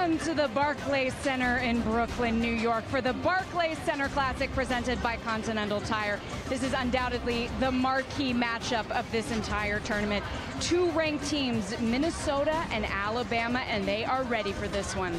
Welcome to the Barclays Center in Brooklyn, New York for the Barclays Center Classic presented by Continental Tire. This is undoubtedly the marquee matchup of this entire tournament. Two ranked teams, Minnesota and Alabama, and they are ready for this one.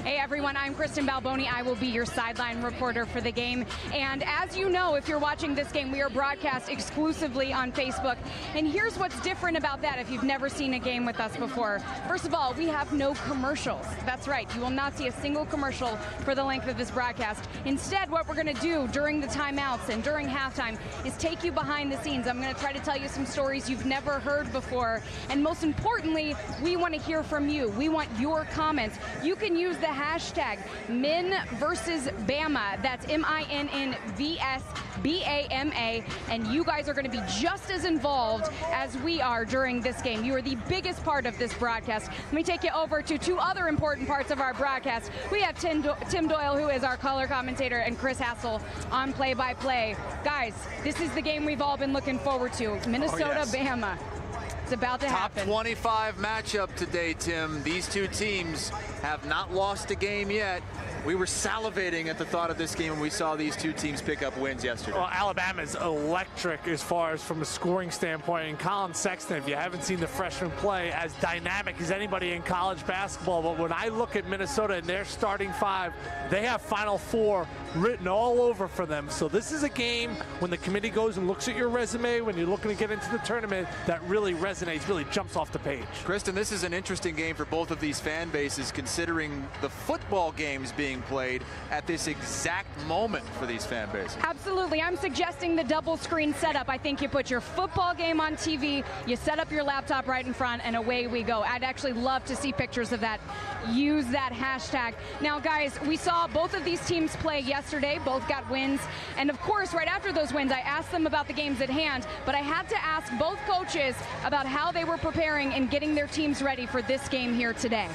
Hey everyone, I'm Kristen Balboni. I will be your sideline reporter for the game. And as you know, if you're watching this game, we are broadcast exclusively on Facebook. And here's what's different about that if you've never seen a game with us before. First of all, we have no commercials. That's right, you will not see a single commercial for the length of this broadcast. Instead, what we're gonna do during the timeouts and during halftime is take you behind the scenes. I'm gonna try to tell you some stories you've never heard before. And most importantly, we wanna hear from you. We want your comments. You can use the hashtag Min versus Bama. That's MINNVSBAMA. And you guys are going to be just as involved as we are during this game. You are the biggest part of this broadcast. Let me take you over to two other important parts of our broadcast. We have Tim Doyle, who is our color commentator, and Chris Hassel on play-by-play. Guys, this is the game we've all been looking forward to. Minnesota-Bama. It's about to happen. Top 25 matchup today, Tim. These two teams have not lost a game yet. We were salivating at the thought of this game when we saw these two teams pick up wins yesterday. Well, Alabama's electric as far as from a scoring standpoint. And Collin, Sexton, if you haven't seen the freshman play, as dynamic as anybody in college basketball. But when I look at Minnesota and their starting five, they have Final Four written all over for them. So this is a game when the committee goes and looks at your resume, when you're looking to get into the tournament, that really resonates, really jumps off the page. Kristen, this is an interesting game for both of these fan bases, considering the football games being played at this exact moment for these fan bases. Absolutely. I'm suggesting the double screen setup. I think you put your football game on TV, you set up your laptop right in front, and away we go. I'd actually love to see pictures of that. Use that hashtag. Now, guys, we saw both of these teams play yesterday. Both got wins. And, of course, right after those wins, I asked them about the games at hand. But I had to ask both coaches about how they were preparing and getting their teams ready for this game here today.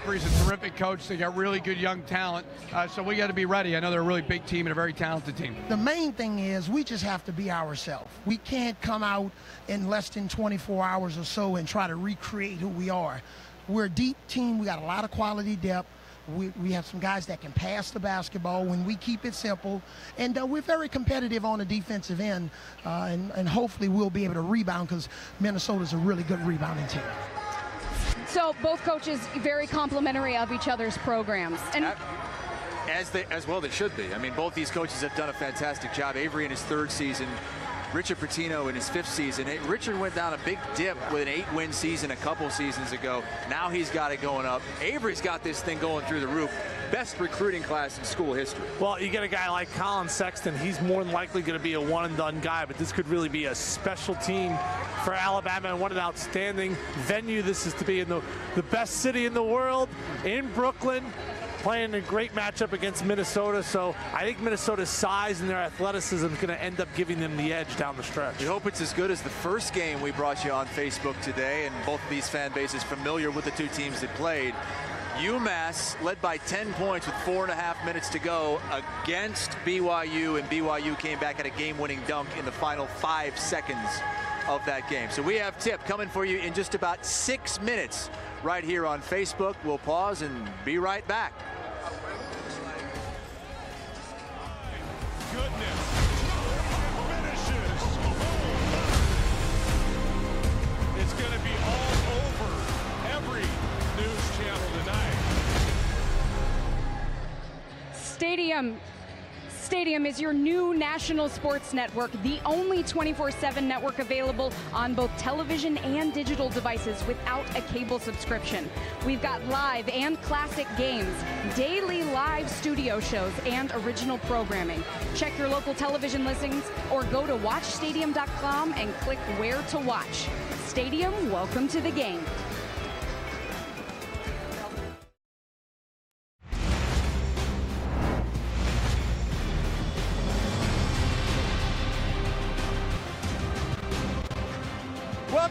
He's a terrific coach. They got really good young talent, so we got to be ready. I know they're a really big team and a very talented team. The main thing is we just have to be ourselves. We can't come out in less than 24 hours or so and try to recreate who we are. We're a deep team. We got a lot of quality depth. We have some guys that can pass the basketball when we keep it simple. And we're very competitive on the defensive end, and hopefully we'll be able to rebound because Minnesota's a really good rebounding team. So both coaches very complimentary of each other's programs. And as well they should be. I mean, both these coaches have done a fantastic job. Avery in his third season, Richard Pitino in his fifth season. Richard went down a big dip with an 8-win season a couple seasons ago. Now he's got it going up. Avery's got this thing going through the roof. Best recruiting class in school history. Well, you get a guy like Collin Sexton. He's more than likely going to be a one-and-done guy, but this could really be a special team for Alabama, and what an outstanding venue this is to be in the best city in the world, in Brooklyn, playing a great matchup against Minnesota. So I think Minnesota's size and their athleticism is going to end up giving them the edge down the stretch. We hope it's as good as the first game we brought you on Facebook today, and both of these fan bases familiar with the two teams that played. UMass led by 10 points with 4.5 minutes to go against BYU, and BYU came back at a game-winning dunk in the final 5 seconds of that game. So we have Tip coming for you in just about 6 minutes right here on Facebook. We'll pause and be right back. Goodness. Finishes. It's going to be all over every news channel tonight. Stadium is your new national sports network, the only 24/7 network available on both television and digital devices without a cable subscription. We've got live and classic games, daily live studio shows, and original programming. Check your local television listings or go to watchstadium.com and click where to watch. Stadium, welcome to the game.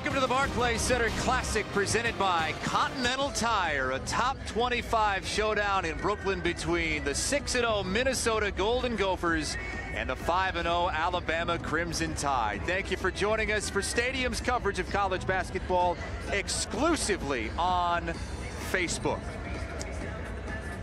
Welcome to the Barclays Center Classic presented by Continental Tire, a top 25 showdown in Brooklyn between the 6-0 Minnesota Golden Gophers and the 5-0 Alabama Crimson Tide. Thank you for joining us for Stadium's coverage of college basketball exclusively on Facebook.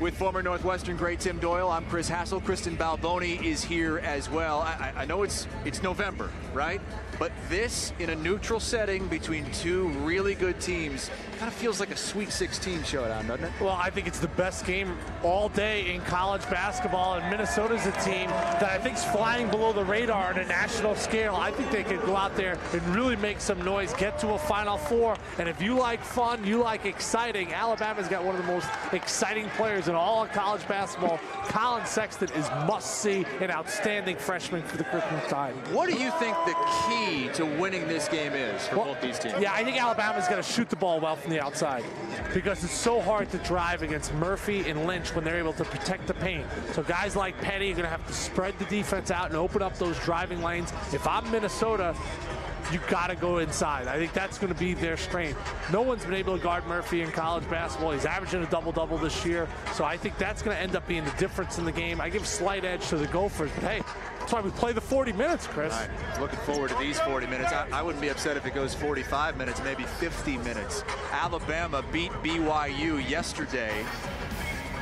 With former Northwestern great Tim Doyle, I'm Chris Hassel. Kristen Balboni is here as well. I know it's November, right? But this, in a neutral setting between two really good teams, kind of feels like a Sweet 16 showdown, doesn't it? Well, I think it's the best game all day in college basketball, and Minnesota's a team that I think is flying below the radar on a national scale. I think they could go out there and really make some noise, get to a Final Four, and if you like fun, you like exciting, Alabama's got one of the most exciting players in all of college basketball. Collin Sexton is must-see, an outstanding freshman for the Crimson Tide. What do you think the key to winning this game is for both these teams? Yeah, I think Alabama's got to shoot the ball well from the outside because it's so hard to drive against Murphy and Lynch when they're able to protect the paint. So guys like Petty are going to have to spread the defense out and open up those driving lanes. If I'm Minnesota, you got to go inside. I think that's going to be their strength. No one's been able to guard Murphy in college basketball. He's averaging a double-double this year. So I think that's going to end up being the difference in the game. I give a slight edge to the Gophers, but hey, that's why we play the 40 minutes, Chris. Right. Looking forward to these 40 minutes. I wouldn't be upset if it goes 45 minutes, maybe 50 minutes. Alabama beat BYU yesterday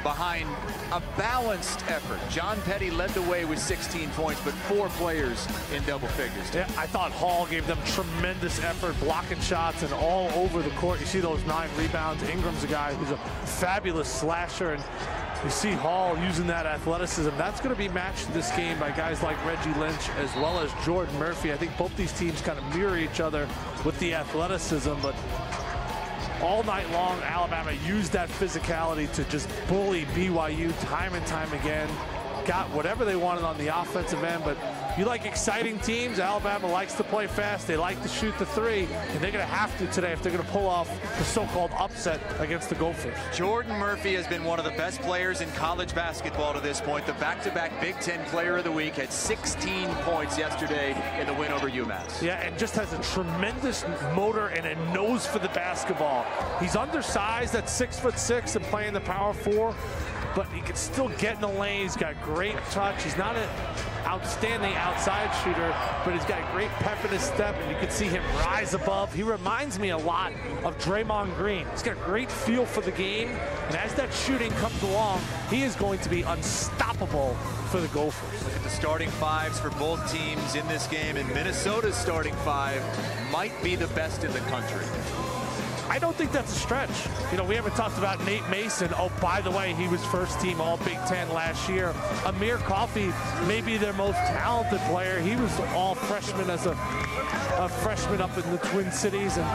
behind a balanced effort. John Petty led the way with 16 points, but 4 players in double figures. Yeah, I thought Hall gave them tremendous effort, blocking shots and all over the court. You see those 9 rebounds. Ingram's a guy who's a fabulous slasher, and you see Hall using that athleticism. That's going to be matched in this game by guys like Reggie Lynch as well as Jordan Murphy. I think both these teams kind of mirror each other with the athleticism, but all night long, Alabama used that physicality to just bully BYU time and time again. Got whatever they wanted on the offensive end, but you like exciting teams. Alabama likes to play fast. They like to shoot the 3, and they're going to have to today if they're going to pull off the so-called upset against the Gophers. Jordan Murphy has been one of the best players in college basketball to this point. The back-to-back Big Ten Player of the Week, had 16 points yesterday in the win over UMass. Yeah, and just has a tremendous motor and a nose for the basketball. He's undersized at 6'6" and playing the power 4. But he can still get in the lane. He's got great touch. He's not an outstanding outside shooter, but he's got great pep in his step, and you can see him rise above. He reminds me a lot of Draymond Green. He's got great feel for the game, and as that shooting comes along, he is going to be unstoppable for the Gophers. Look at the starting 5s for both teams in this game, and Minnesota's starting 5 might be the best in the country. I don't think that's a stretch. You know, we haven't talked about Nate Mason. Oh, by the way, he was first team All Big Ten last year. Amir Coffey, maybe their most talented player. He was all freshman as a freshman up in the Twin Cities. And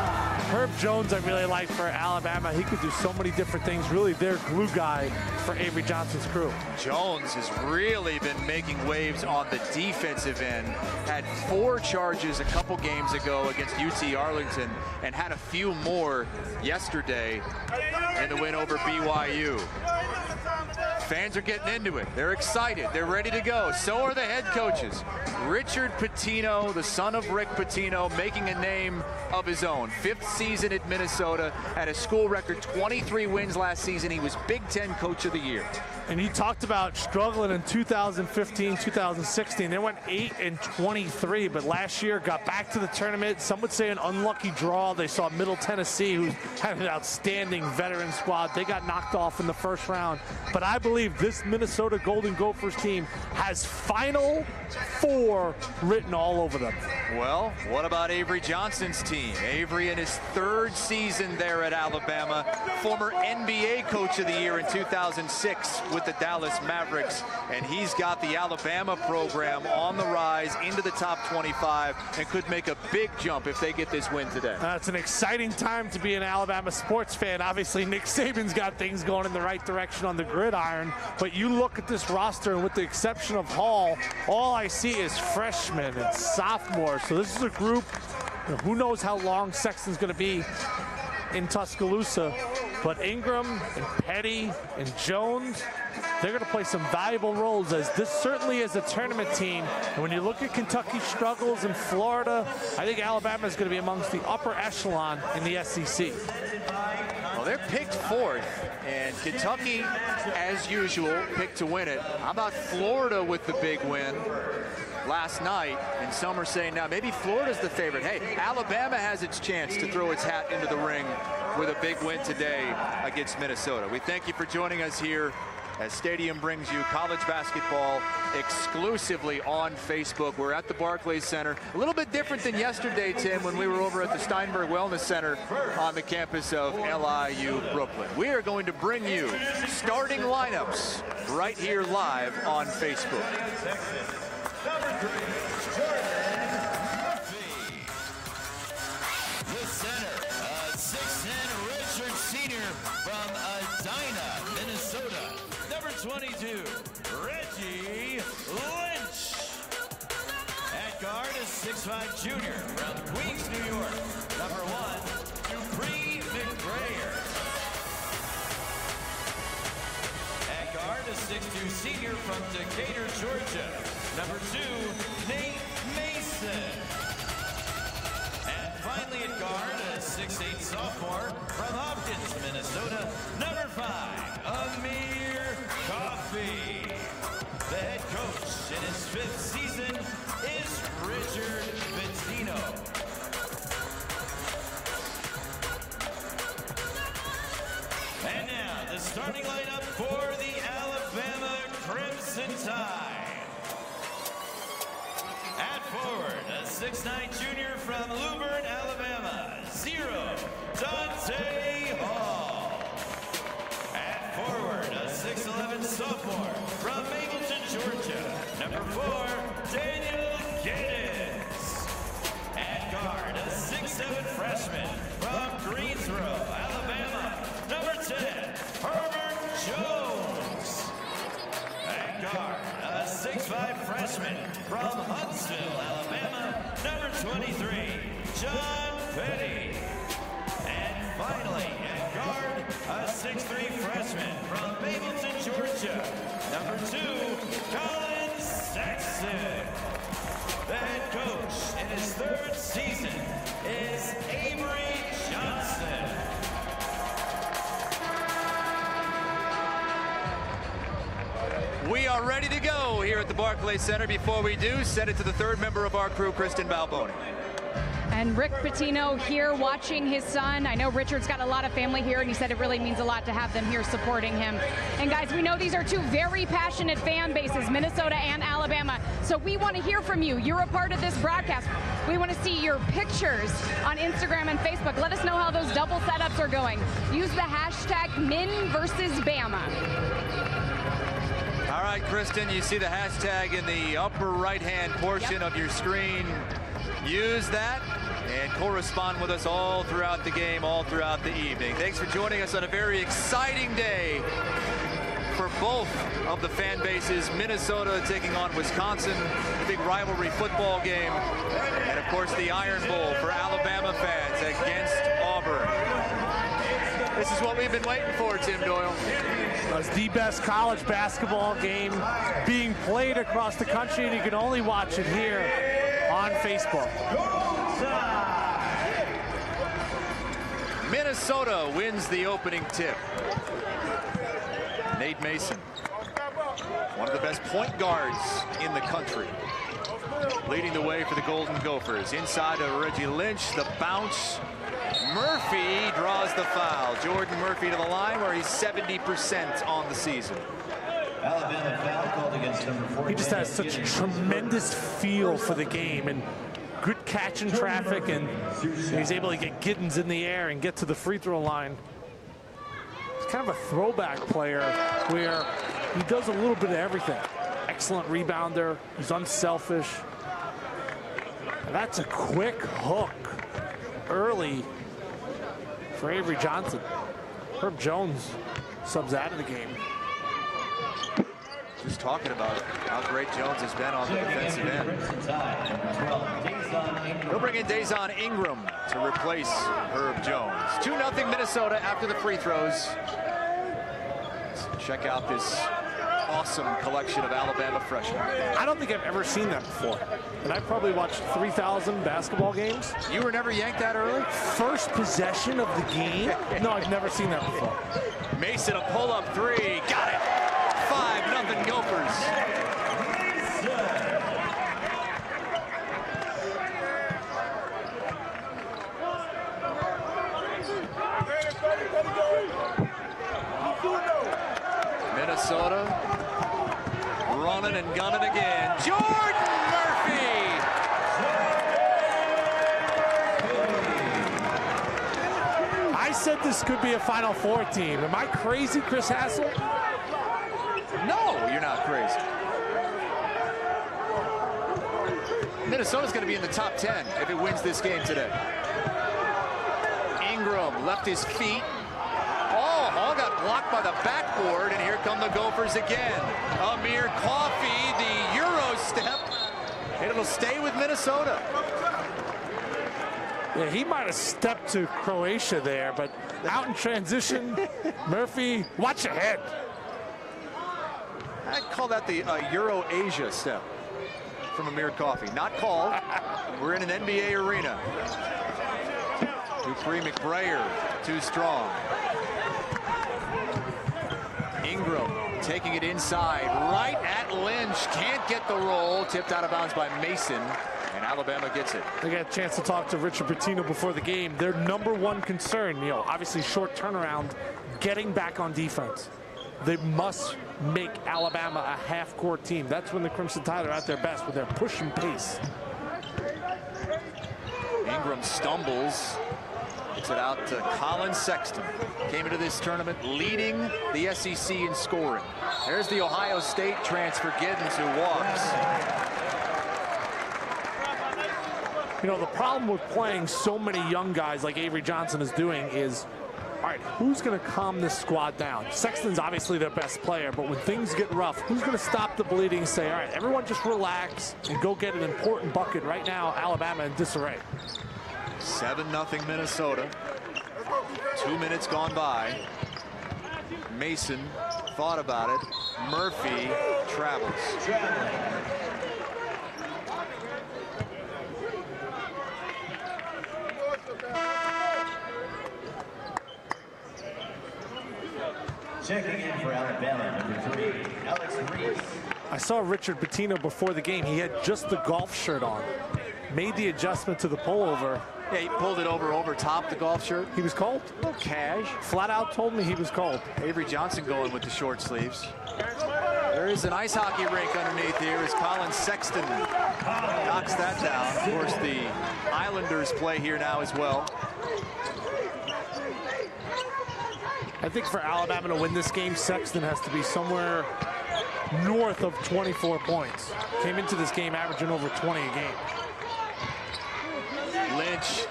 Herb Jones, I really like for Alabama. He could do so many different things. Really their glue guy for Avery Johnson's crew. Jones has really been making waves on the defensive end. Had 4 charges a couple games ago against UT Arlington and had a few more yesterday in the win over BYU. Fans are getting into it. They're excited. They're ready to go. So are the head coaches. Richard Pitino, the son of Rick Pitino, making a name of his own. 5th season at Minnesota, had a school record 23 wins last season. He was Big Ten Coach of the Year. And he talked about struggling in 2015, 2016. They went 8-23, but last year got back to the tournament. Some would say an unlucky draw. They saw Middle Tennessee, who had an outstanding veteran squad. They got knocked off in the first round. But I believe this Minnesota Golden Gophers team has Final Four written all over them. Well, what about Avery Johnson's team? Avery in his 3rd season there at Alabama, former NBA Coach of the Year in 2006 with the Dallas Mavericks, and he's got the Alabama program on the rise into the top 25 and could make a big jump if they get this win today. It's an exciting time to be an Alabama sports fan. Obviously, Nick Saban's got things going in the right direction on the gridiron, but you look at this roster, and with the exception of Hall, all I see is freshmen and sophomores. So this is a group, who knows how long Sexton's going to be in Tuscaloosa, But Ingram and Petty and Jones, they're going to play some valuable roles, as this certainly is a tournament team. And when you look at Kentucky's struggles in Florida, I think Alabama is going to be amongst the upper echelon in the SEC. Well, they're picked 4th, and Kentucky, as usual, picked to win it. How about Florida with the big win last night? And some are saying now maybe Florida's the favorite. Hey, Alabama has its chance to throw its hat into the ring with a big win today against Minnesota. We thank you for joining us here as Stadium brings you college basketball exclusively on Facebook. We're at the Barclays Center. A little bit different than yesterday, Tim, when we were over at the Steinberg Wellness Center on the campus of LIU Brooklyn. We are going to bring you starting lineups right here live on Facebook. The center, 6'10" redshirt senior from Edina, Minnesota. Number 22, Reggie Lynch. At guard, a 6'5" junior from Queens, New York. Number 1, Dupree McGrayer. At guard, a 6'2" senior from Decatur, Georgia. Number 2, Nate Mason. And finally at guard, a 6'8" sophomore from Hopkins, Minnesota. Number 5, Amir Coffey. The head coach in his 5th season is Richard Pitino. And now the starting lineup for the Alabama Crimson Tide. At forward, a 6'9" junior from Luverne, Alabama, 0, Dante Hall. At forward, a 6'11" sophomore from Mapleton, Georgia, number 4, Daniel Giddens. At guard, a 6'7" freshman from Greensboro, Alabama, number 10, Herbert Jones. At guard, a 6'5" freshman from Huntsville, Alabama, number 23, John Petty. And finally, at guard, a 6'3" freshman from Mapleton, Georgia, number 2, Collin Sexton. The head coach in his 3rd season is Avery Johnson. We are ready to go here at the Barclays Center. Before we do, send it to the 3rd member of our crew, Kristen Balboni. And Rick Pitino here watching his son. I know Richard's got a lot of family here, and he said it really means a lot to have them here supporting him. And guys, we know these are 2 very passionate fan bases, Minnesota and Alabama. So we want to hear from you. You're a part of this broadcast. We want to see your pictures on Instagram and Facebook. Let us know how those double setups are going. Use the hashtag #MinVersusBama. All right, Kristen, you see the hashtag in the upper right-hand portion of your screen. Use that and correspond with us all throughout the game, all throughout the evening. Thanks for joining us on a very exciting day for both of the fan bases. Minnesota taking on Wisconsin, the big rivalry football game, and of course the Iron Bowl for Alabama fans against Auburn. This is what we've been waiting for, Tim Doyle. It's the best college basketball game being played across the country, and you can only watch it here on Facebook. Minnesota wins the opening tip. Nate Mason, one of the best point guards in the country, leading the way for the Golden Gophers. Inside to Reggie Lynch, the bounce. Murphy draws the foul. Jordan Murphy to the line where he's 70% on the season. Alabama foul called against number 4. He just has such a tremendous feel for the game and good catch in traffic, and he's able to get Giddens in the air and get to the free throw line. He's kind of a throwback player where he does a little bit of everything. Excellent rebounder. He's unselfish. And that's a quick hook early for Avery Johnson. Herb Jones subs out of the game. Just talking about how great Jones has been on the defensive end. He'll bring in Dazon Ingram to replace Herb Jones. 2-0 Minnesota after the free throws. Let's check out this awesome collection of Alabama freshmen. I don't think I've ever seen that before. And I've probably watched 3,000 basketball games. You were never yanked that early? First possession of the game? No, I've never seen that before. Mason, a pull-up three. Got it. 5-0 Gophers. Minnesota running and gunning again. Jordan Murphy. I said this could be a Final Four team. Am I crazy, Chris Hassel? No, you're not crazy. Minnesota's going to be in the top 10 if it wins this game today. Ingram left his feet. Oh, Hall got blocked by the backboard, and here come the Gophers again. Amir Coffey, the Euro step, and it'll stay with Minnesota. Yeah, he might have stepped to Croatia there, but out in transition, Murphy, watch your head. I'd call that the Euro-Asia step from Amir Coffey. Not called. We're in an NBA arena. Dupree McBrayer, too strong. Ingram taking it inside, right at Lynch. Can't get the roll. Tipped out of bounds by Mason, and Alabama gets it. I got a chance to talk to Richard Pitino before the game. Their #1 concern, obviously short turnaround, getting back on defense. They must make Alabama a half-court team. That's when the Crimson Tide are at their best, with their push and pace. Ingram stumbles. Gets it out to Collin Sexton. Came into this tournament leading the SEC in scoring. There's the Ohio State transfer, Giddens, who walks. The problem with playing so many young guys like Avery Johnson is doing is, all right, who's going to calm this squad down? Sexton's obviously their best player, but when things get rough, who's going to stop the bleeding and say, all right, everyone just relax and go get an important bucket? Right now, Alabama in disarray. 7-0 Minnesota. 2 minutes gone by. Mason thought about it. Murphy travels. Checking in for Alabama, #3, Alex Reese. I saw Richard Pitino before the game. He had just the golf shirt on. Made the adjustment to the pullover. Yeah, he pulled it over top the golf shirt. He was cold. A little cash. Flat out told me he was cold. Avery Johnson going with the short sleeves. There is an ice hockey rink underneath here as Collin Sexton knocks that down. Of course, the Islanders play here now as well. I think for Alabama to win this game, Sexton has to be somewhere north of 24 points. Came into this game averaging over 20 a game. Lynch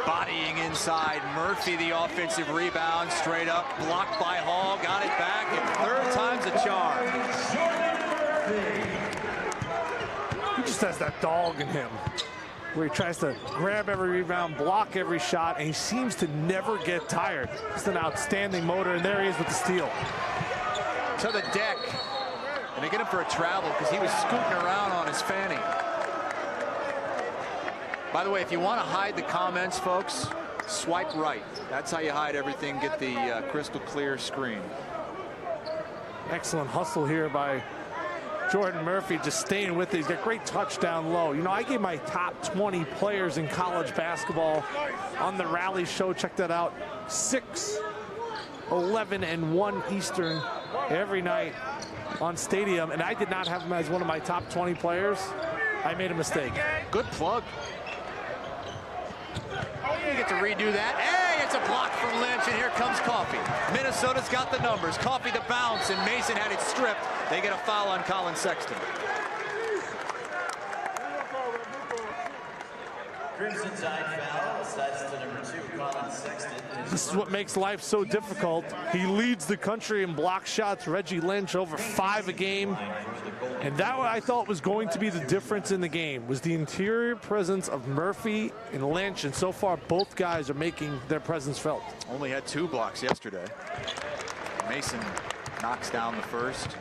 bodying inside. Murphy, the offensive rebound, straight up, blocked by Hall, got it back, and third time's a charm. He just has that dog in him, where he tries to grab every rebound, block every shot, and he seems to never get tired. Just an outstanding motor, and there he is with the steal. To the deck, and they get him for a travel because he was scooting around on his fanny. By the way, if you want to hide the comments, folks, swipe right. That's how you hide everything, get the crystal clear screen. Excellent hustle here by Jordan Murphy, just staying with it. He's got great touch down low. I gave my top 20 players in college basketball on the Rally Show. Check that out. 6, 11, and 1 Eastern every night on Stadium, and I did not have him as one of my top 20 players. I made a mistake. Good plug. You get to redo that. Hey, it's a block from Lynch, and here comes Coffey. Minnesota's got the numbers. Coffey the bounce, and Mason had it stripped. They get a foul on Collin Sexton. Crimson Tide foul. That's to number 2, Collin Sexton. This is what makes life so difficult. He leads the country in block shots. Reggie Lynch over 5 a game. And that what I thought was going to be the difference in the game was the interior presence of Murphy and Lynch. And so far, both guys are making their presence felt. Only had 2 blocks yesterday. Mason knocks down the first.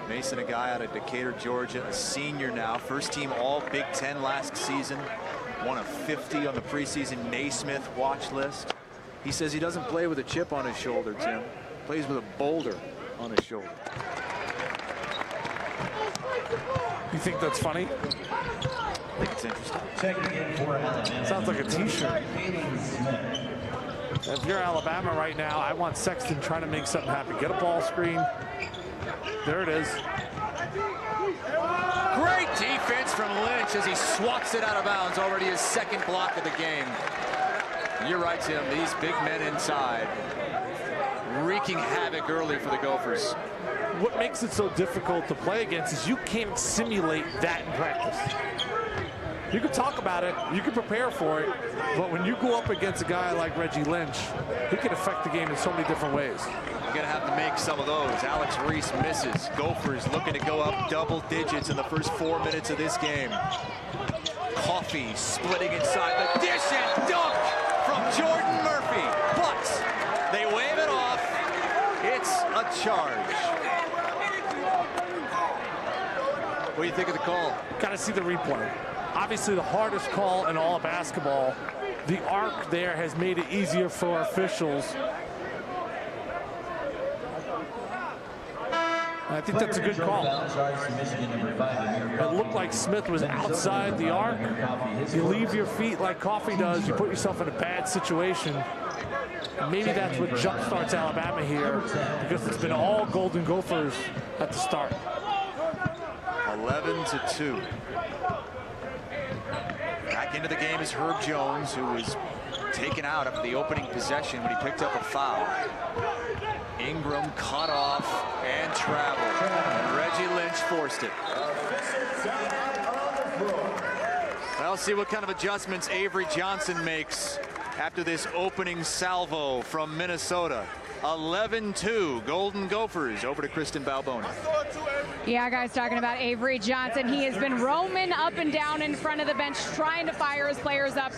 Mason, a guy out of Decatur, Georgia, a senior now, first team all Big Ten last season, one of 50 on the preseason Naismith watch list. He says he doesn't play with a chip on his shoulder, Tim. Plays with a boulder on his shoulder. You think that's funny? I think it's interesting. Sounds like a t-shirt. If you're Alabama right now, I want Sexton trying to make something happen. Get a ball screen. There it is. Great defense from Lynch as he swats it out of bounds. Already his 2nd block of the game. You're right, Tim. These big men inside wreaking havoc early for the Gophers. What makes it so difficult to play against is you can't simulate that in practice. You can talk about it, you can prepare for it, but when you go up against a guy like Reggie Lynch, he can affect the game in so many different ways. You're going to have to make some of those. Alex Reese misses. Gophers looking to go up double digits in the first 4 minutes of this game. Coffee splitting inside the dish and dunk from Jordan Murphy. But they wave it off. It's a charge. What do you think of the call? Got to see the replay. Obviously the hardest call in all of basketball. The arc there has made it easier for officials. I think that's a good call. It looked like Smith was outside the arc. You leave your feet like Coffee does, you put yourself in a bad situation. And maybe that's what jumpstarts Alabama here, because it's been all Golden Gophers at the start. 11-2. Back into the game is Herb Jones, who was taken out after the opening possession when he picked up a foul. Ingram cut off and traveled, and Reggie Lynch forced it. Well, see what kind of adjustments Avery Johnson makes after this opening salvo from Minnesota. 11-2, Golden Gophers. Over to Kristen Balboni. Yeah, guys, talking about Avery Johnson. He has been roaming up and down in front of the bench, trying to fire his players up,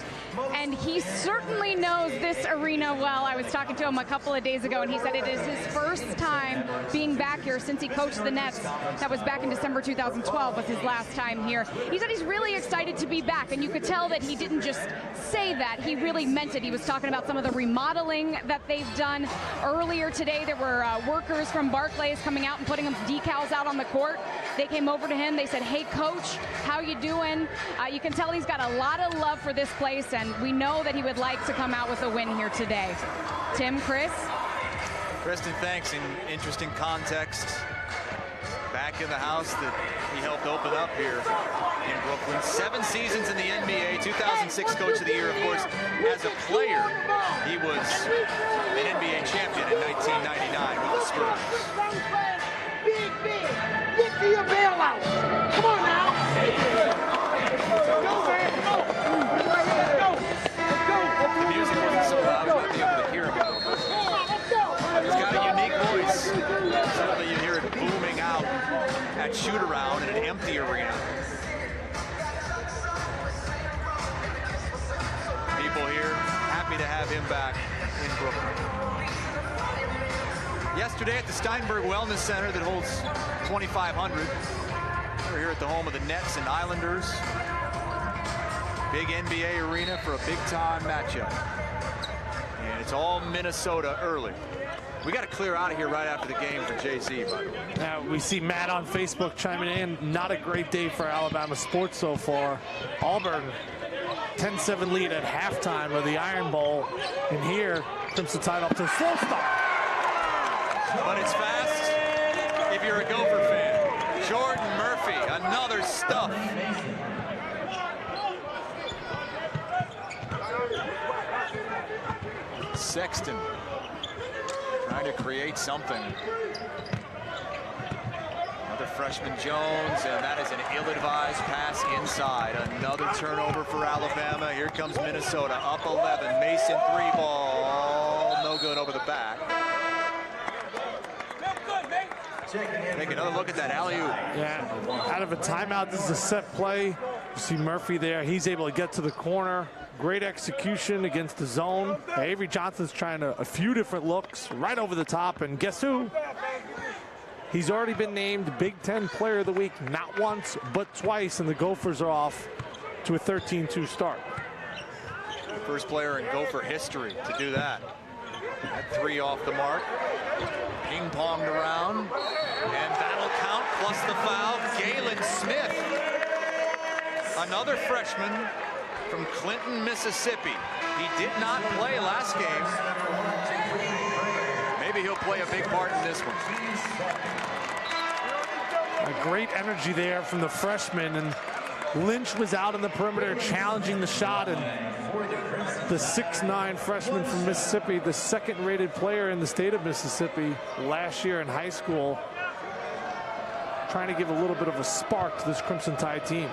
and he certainly knows this arena well. I was talking to him a couple of days ago, and he said it is his first time being back here since he coached the Nets. That was back in December 2012 was his last time here. He said he's really excited to be back, and you could tell that he didn't just say that. He really meant it. He was talking about some of the remodeling that they've done. Earlier today, there were workers from Barclays coming out and putting them decals out on the court. They came over to him. They said, "Hey, coach, how you doing?" You can tell he's got a lot of love for this place, and we know that he would like to come out with a win here today. Tim, Chris? Kristen, thanks. In interesting context. Back in the house that he helped open up here in Brooklyn. 7 seasons in the NBA, 2006 Coach of the Year, of course. As a player, he was an NBA champion in 1999 with the Spurs. Get to your bailout. Come on now. Go, man. Go. If the music wasn't so loud, we might be able to hear him a little bit. He's got a unique voice. Certainly you hear it booming out at shoot-around in an empty arena. People here happy to have him back in Brooklyn. Yesterday at the Steinberg Wellness Center that holds 2,500. We're here at the home of the Nets and Islanders. Big NBA arena for a big-time matchup. And it's all Minnesota early. We got to clear out of here right after the game for JC, by the way. Now we see Matt on Facebook chiming in. Not a great day for Alabama sports so far. Auburn, 10-7 lead at halftime of the Iron Bowl. And here, Crimson Tide off to a slow start. But it's fast if you're a Gopher fan. Jordan Murphy, another stuff. Sexton trying to create something. Another freshman Jones, and that is an ill-advised pass inside. Another turnover for Alabama. Here comes Minnesota, up 11. Mason, 3-ball, no good over the back. Take another look at that alley-oop. Yeah, out of a timeout, this is a set play. You see Murphy there. He's able to get to the corner. Great execution against the zone. Avery Johnson's trying a few different looks right over the top, and guess who? He's already been named Big Ten Player of the Week, not once, but twice, and the Gophers are off to a 13-2 start. First player in Gopher history to do that. That 3 off the mark. Ping-ponged around, and that'll count, plus the foul. Galen Smith, another freshman from Clinton, Mississippi. He did not play last game. Maybe he'll play a big part in this one. A great energy there from the freshman, and Lynch was out on the perimeter challenging the shot, and the 6'9" freshman from Mississippi, the second-rated player in the state of Mississippi last year in high school, trying to give a little bit of a spark to this Crimson Tide team.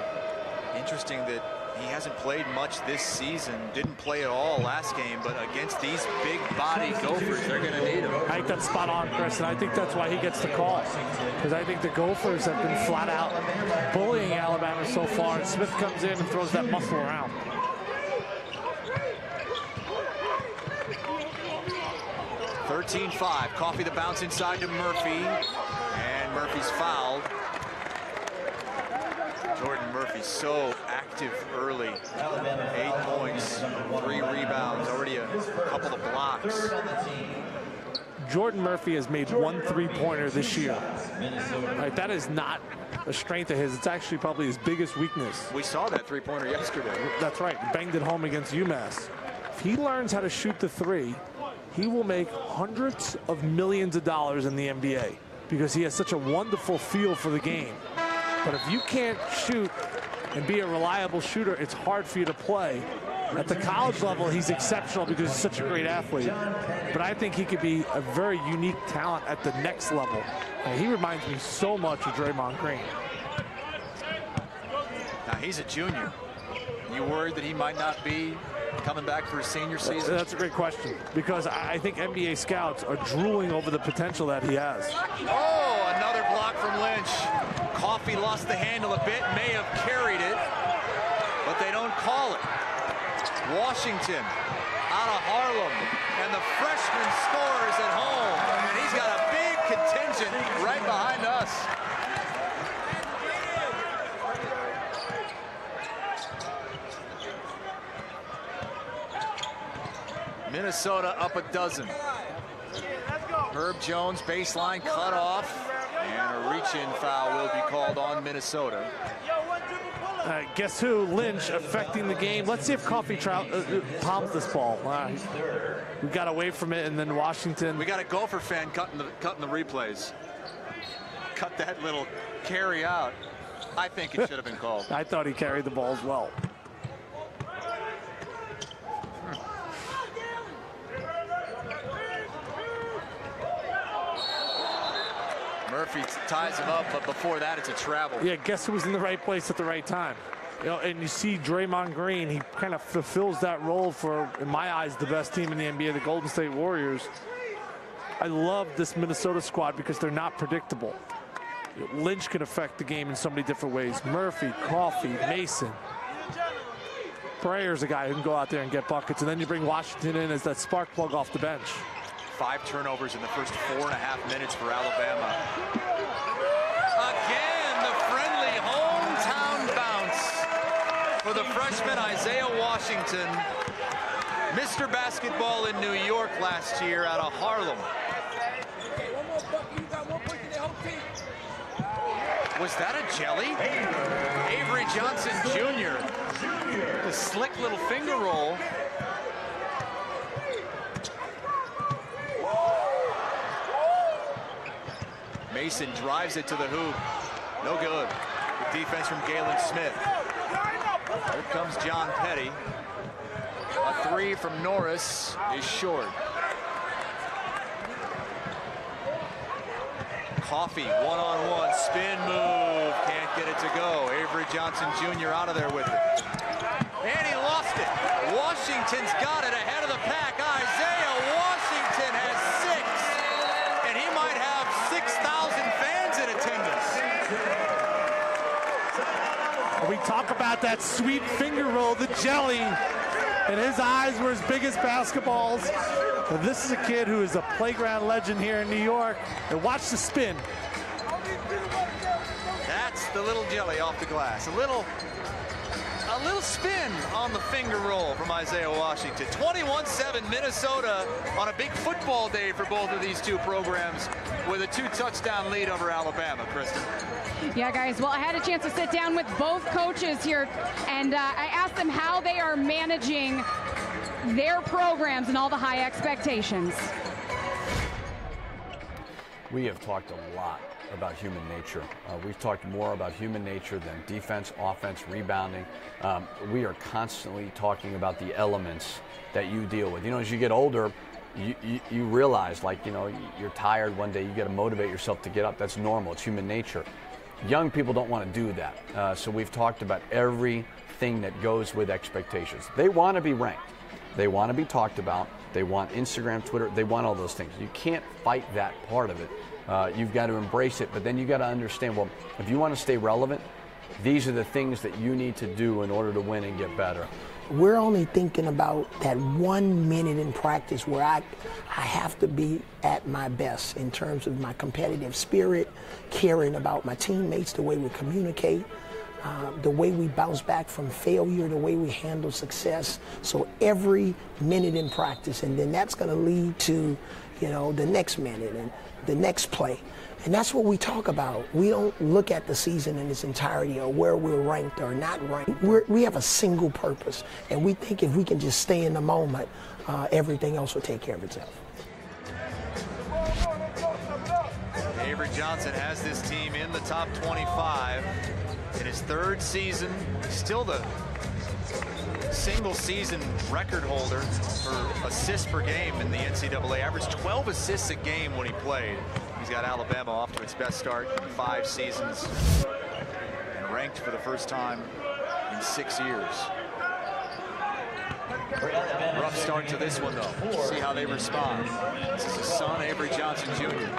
Interesting that he hasn't played much this season, didn't play at all last game, but against these big body Gophers, they're going to need him. I think that's spot on, Chris, and I think that's why he gets the call, because I think the Gophers have been flat out bullying Alabama so far, and Smith comes in and throws that muscle around. (13-5). Coffee the bounce inside to Murphy, and Murphy's fouled. Jordan Murphy so active early. 8 points, 3 rebounds, already a couple of blocks. Jordan Murphy has made 1 3-pointer this year. Right, that is not a strength of his. It's actually probably his biggest weakness. We saw that 3-pointer yesterday. That's right. Banged it home against UMass. If he learns how to shoot the 3, he will make hundreds of millions of dollars in the NBA because he has such a wonderful feel for the game. But if you can't shoot and be a reliable shooter, it's hard for you to play. At the college level, he's exceptional because he's such a great athlete. But I think he could be a very unique talent at the next level. And he reminds me so much of Draymond Green. Now, he's a junior. You worried that he might not be coming back for his senior season? That's a great question, because I think NBA scouts are drooling over the potential that he has. Oh, another block from Lynch. Coffee lost the handle a bit, may have carried it, but they don't call it. Washington out of Harlem, and the freshman scores at home, and he's got a big contingent right behind us. Minnesota up a dozen. Herb Jones baseline cut off, and a reach-in foul will be called on Minnesota. Guess who? Lynch affecting the game. Let's see if Coffee palms this ball. We got away from it, and then Washington. We got a Gopher fan cutting the replays. Cut that little carry out. I think it should have been called. I thought he carried the ball as well. Murphy ties him up, but before that, it's a travel. Yeah, guess who was in the right place at the right time? You know, and you see Draymond Green, he kind of fulfills that role for, in my eyes, the best team in the NBA, the Golden State Warriors. I love this Minnesota squad because they're not predictable. Lynch can affect the game in so many different ways. Murphy, Coffee, Mason. Prayer's a guy who can go out there and get buckets, and then you bring Washington in as that spark plug off the bench. 5 turnovers in the first 4.5 minutes for Alabama. Again, the friendly hometown bounce for the freshman Isaiah Washington. Mr. Basketball in New York last year out of Harlem. Was that a jelly? Avery Johnson Jr. The slick little finger roll. Mason drives it to the hoop. No good. Good defense from Galen Smith. Here comes John Petty. A 3 from Norris is short. Coffee, one-on-one, spin move, can't get it to go. Avery Johnson Jr. out of there with it. And he lost it. Washington's got it ahead of the pack. Isaiah Washington has 6, and he might have 6,000 fans in attendance. We talk about that sweet finger roll, the jelly, and his eyes were as big as basketballs. But this is a kid who is a playground legend here in New York. And watch the spin. That's the little jelly off the glass. A little spin on the finger roll from Isaiah Washington. 21-7 Minnesota on a big football day for both of these two programs with a 2-touchdown lead over Alabama. Kristen. Yeah, guys, well, I had a chance to sit down with both coaches here, and I asked them how they are managing their programs and all the high expectations. We have talked a lot about human nature. We've talked more about human nature than defense, offense, rebounding. We are constantly talking about the elements that you deal with. You know, as you get older, you realize, like, you know, you're tired one day, you got to motivate yourself to get up. That's normal. It's human nature. Young people don't want to do that. So we've talked about everything that goes with expectations. They want to be ranked. They want to be talked about. They want Instagram, Twitter. They want all those things. You can't fight that part of it. You've got to embrace it, but then you got to understand, well, if you want to stay relevant, these are the things that you need to do in order to win and get better. We're only thinking about that 1 minute in practice where I have to be at my best in terms of my competitive spirit, caring about my teammates, the way we communicate, the way we bounce back from failure, the way we handle success. So every minute in practice, and then that's going to lead to, you know, the next minute and the next play. And that's what we talk about. We don't look at the season in its entirety or where we're ranked or not ranked. We have a single purpose, and we think if we can just stay in the moment, everything else will take care of itself. Avery Johnson has this team in the top 25 in his 3rd season. Still the single season record holder for assists per game in the NCAA. Averaged 12 assists a game when he played. He's got Alabama off to its best start in 5 seasons and ranked for the first time in 6 years. Rough start to this one, though. See how they respond. This is his son, Avery Johnson Jr.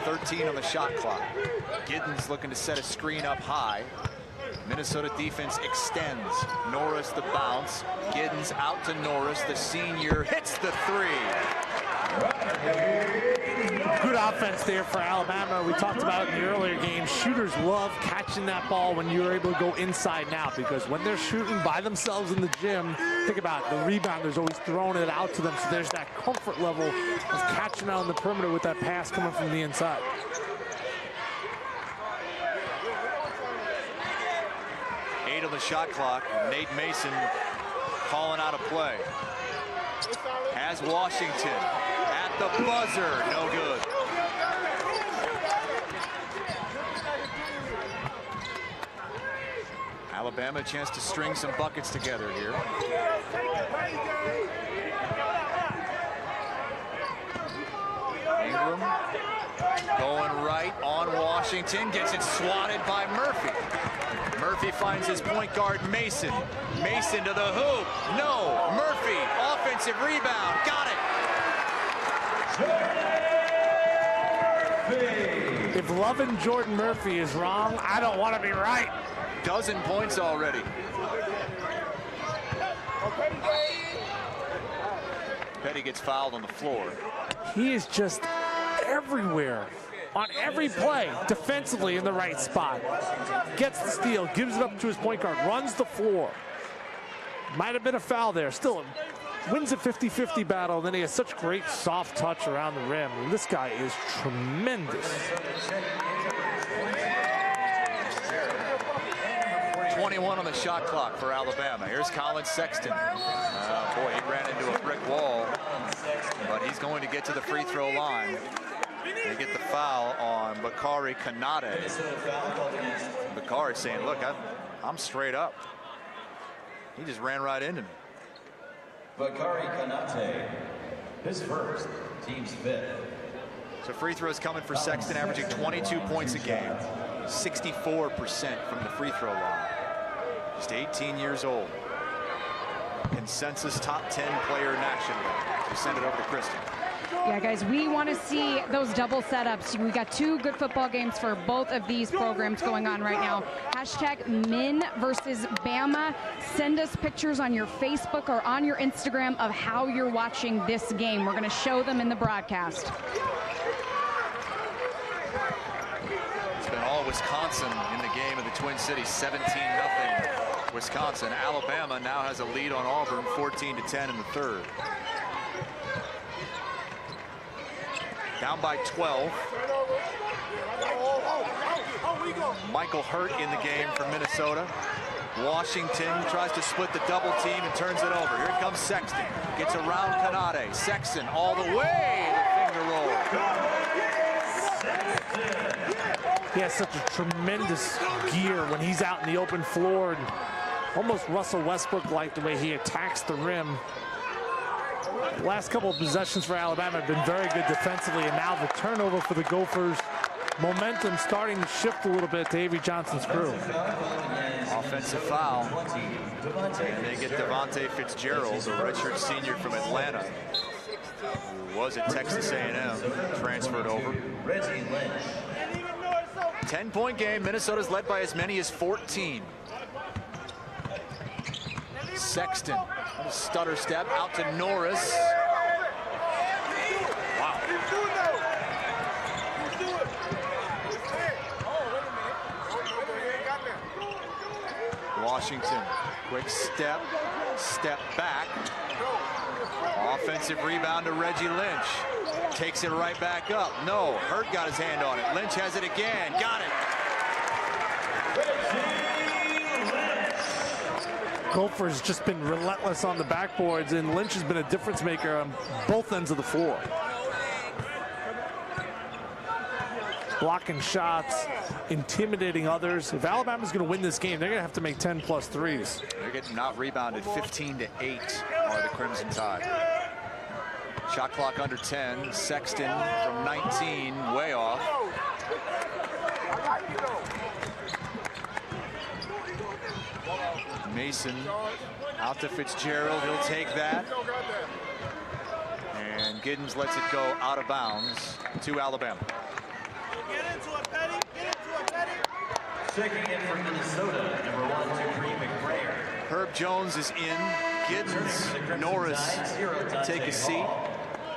13 on the shot clock. Giddens looking to set a screen up high. Minnesota defense extends. Norris the bounce. Giddens out to Norris. The senior hits the 3. Good offense there for Alabama. We talked about it in the earlier game. Shooters love catching that ball when you're able to go inside and out, because when they're shooting by themselves in the gym, think about it, the rebounder is always throwing it out to them. So there's that comfort level of catching out on the perimeter with that pass coming from the inside. On the shot clock. Nate Mason calling out a play. Has Washington at the buzzer. No good. Alabama a chance to string some buckets together here. Ingram going right on Washington. Gets it swatted by Murphy. Murphy finds his point guard, Mason. Mason to the hoop. No. Murphy, offensive rebound. Got it. If loving Jordan Murphy is wrong, I don't want to be right. 12 points already. Petty gets fouled on the floor. He is just everywhere. On every play, defensively in the right spot. Gets the steal, gives it up to his point guard, runs the floor. Might have been a foul there. Still wins a 50-50 battle. Then he has such great soft touch around the rim. And this guy is tremendous. 21 on the shot clock for Alabama. Here's Collin Sexton. Boy, he ran into a brick wall, but he's going to get to the free throw line. They get the foul on Bakari Kanate. Bakari saying, look, I'm straight up. He just ran right into me. Bakari Kanate, his first, team's 5th. So free throws coming for Sexton, averaging 22 points a game, 64% from the free throw line. Just 18 years old. Consensus top 10 player nationally. We send it over to Kristen. Yeah, guys, we want to see those double setups. We got 2 good football games for both of these programs going on right now. Hashtag Min versus Bama. Send us pictures on your Facebook or on your Instagram of how you're watching this game. We're going to show them in the broadcast. It's been all Wisconsin in the game of the Twin Cities, 17-0 Wisconsin. Alabama now has a lead on Auburn, 14-10 in the third. Down by 12. Michael Hurt in the game for Minnesota. Washington tries to split the double team and turns it over. Here comes Sexton. Gets around Kanade. Sexton all the way. The finger roll. He has such a tremendous gear when he's out in the open floor, and almost Russell Westbrook-like the way he attacks the rim. The last couple of possessions for Alabama have been very good defensively, and now the turnover for the Gophers. Momentum starting to shift a little bit to Avery Johnson's crew. Offensive foul. And they get Devontae Fitzgerald, the redshirt senior from Atlanta, who was at Texas A&M, transferred over. 10-point game. Minnesota's led by as many as 14. Sexton, stutter step out to Norris. Wow. Washington, quick step back. Offensive rebound to Reggie Lynch. Takes it right back up. No, Hurt got his hand on it. Lynch has it again. Got it. Gophers just been relentless on the backboards, and Lynch has been a difference maker on both ends of the floor. Blocking shots, intimidating others. If Alabama's going to win this game, they're going to have to make 10+ threes. They're getting out rebounded. 15-8 are the Crimson Tide. Shot clock under 10. Sexton from 19, way off. Mason out to Fitzgerald. He'll take that. And Giddens lets it go out of bounds to Alabama. Get into it, Petty. Get into it, Petty. Checking in from Minnesota, number 123, McBrayer. Herb Jones is in. Giddens, Norris take a seat.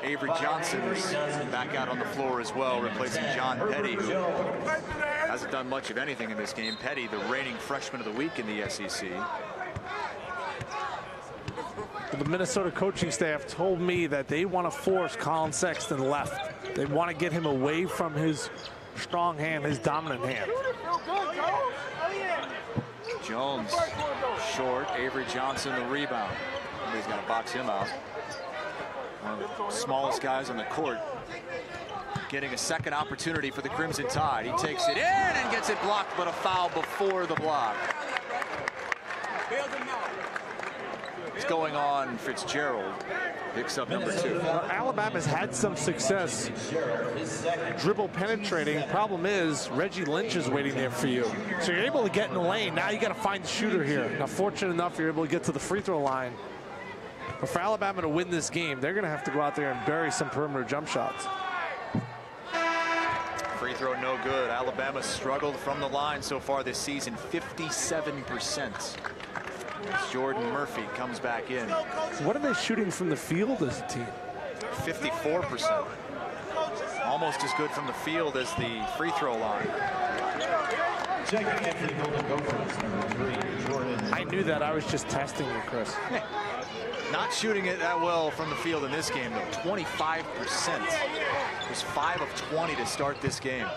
Avery Johnson is back out on the floor as well, replacing John Petty, who hasn't done much of anything in this game. Petty, the reigning freshman of the week in the SEC. The Minnesota coaching staff told me that they want to force Collin Sexton left. They want to get him away from his strong hand, his dominant hand. Jones, short. Avery Johnson, the rebound. Somebody's got to box him out. One of the smallest guys on the court. Getting a second opportunity for the Crimson Tide. He takes it in and gets it blocked, but a foul before the block. What's going on? Fitzgerald picks up number 2. Alabama's had some success dribble penetrating. Problem is Reggie Lynch is waiting there for you, so you're able to get in the lane. Now you got to find the shooter here. Now fortunate enough you're able to get to the free throw line, but for Alabama to win this game, they're going to have to go out there and bury some perimeter jump shots. Free throw no good. Alabama struggled from the line so far this season, 57%. Jordan Murphy comes back in. What are they shooting from the field as a team? 54%. Almost as good from the field as the free throw line. I knew that. I was just testing you, Chris. Not shooting it that well from the field in this game, though. 25%. It was 5 of 20 to start this game.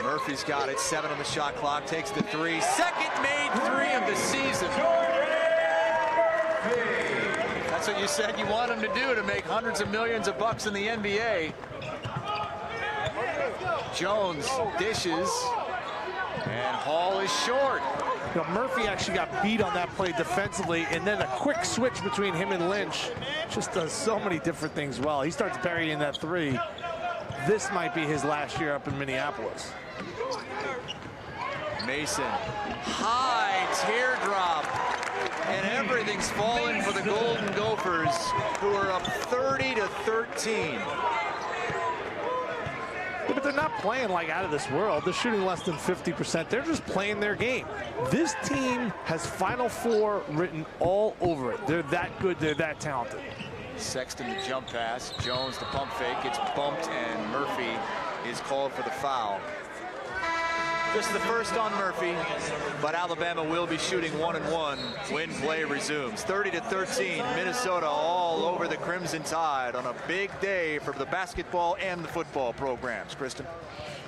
Murphy's got it. 7 on the shot clock. Takes the 3. Second made 3 of the season. That's what you said you want him to do, to make hundreds of millions of bucks in the NBA. Jones dishes, and Hall is short. You know, Murphy actually got beat on that play defensively, and then a quick switch between him and Lynch just does so many different things well. He starts burying that three. This might be his last year up in Minneapolis. Mason, high teardrop, and everything's falling for the Golden Gophers, who are up 30-13. Yeah, but they're not playing like out of this world. They're shooting less than 50%. They're just playing their game. This team has Final Four written all over it. They're that good. They're that talented. Sexton the jump pass. Jones the pump fake. Gets bumped, and Murphy is called for the foul. Just the first on Murphy, but Alabama will be shooting 1-1 when play resumes. 30-13, Minnesota all over the Crimson Tide on a big day for the basketball and the football programs. Kristen?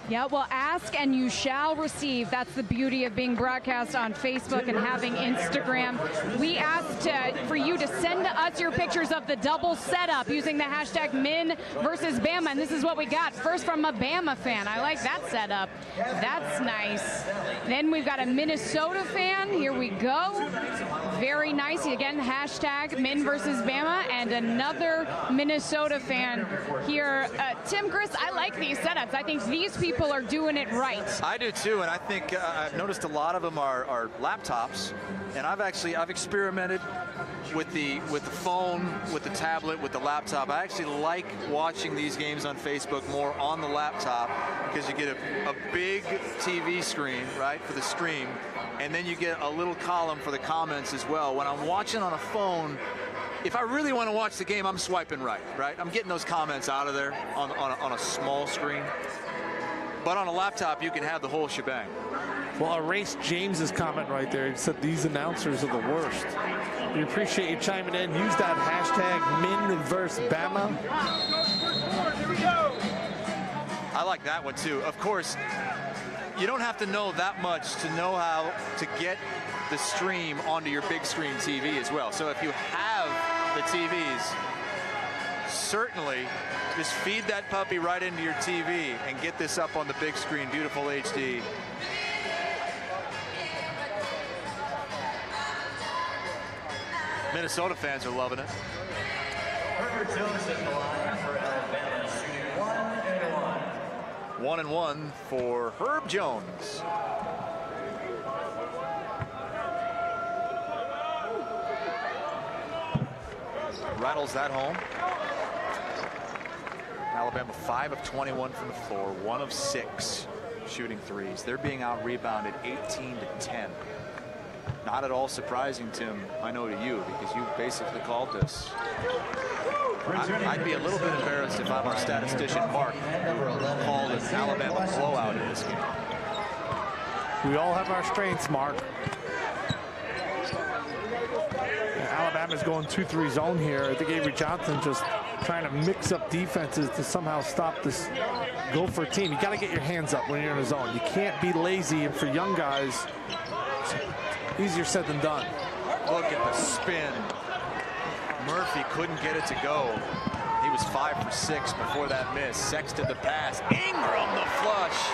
Yeah, well, ask and you shall receive. That's the beauty of being broadcast on Facebook and having Instagram. We asked for you to send us your pictures of the double setup using the hashtag Min versus Bama, and this is what we got. First from a Bama fan. I like that setup. That's nice. Then we've got a Minnesota fan. Here we go. Very nice. Again, hashtag Min versus Bama, and another Minnesota fan here. Tim, Chris, I like these setups. I think these people are doing it right. I do too, and I think I've noticed a lot of them are laptops, and I've experimented with the phone, with the tablet, with the laptop. I actually like watching these games on Facebook more on the laptop because you get a big TV screen, right, for the stream, and then you get a little column for the comments as well. When I'm watching on a phone, if I really want to watch the game, I'm swiping right? I'm getting those comments out of there on a small screen. But on a laptop, you can have the whole shebang. Well, erase James's comment right there. He said these announcers are the worst. We appreciate you chiming in. Use that hashtag Min versus Bama. I like that one too. Of course, you don't have to know that much to know how to get the stream onto your big screen TV as well. So if you have the TVs, certainly just feed that puppy right into your TV and get this up on the big screen, beautiful HD. Minnesota fans are loving it. Herbert Jones at the line for Alabama, shooting 1-1. 1-1 for Herb Jones. Rattles that home. Alabama 5 of 21 from the floor, 1 of 6 shooting threes. They're being out rebounded 18-10. Not at all surprising, Tim, I know to you, because you basically called this. I'd be a little bit embarrassed if I'm our statistician, Mark, who called an Alabama blowout in this game. We all have our strengths, Mark. Alabama's going 2-3 zone here. I think Avery Johnson just trying to mix up defenses to somehow stop this Gopher team. You got to get your hands up when you're in a zone. You can't be lazy, and for young guys, easier said than done. Look at the spin. Murphy couldn't get it to go. He was 5 for 6 before that miss. Sexton the pass. Ingram the flush.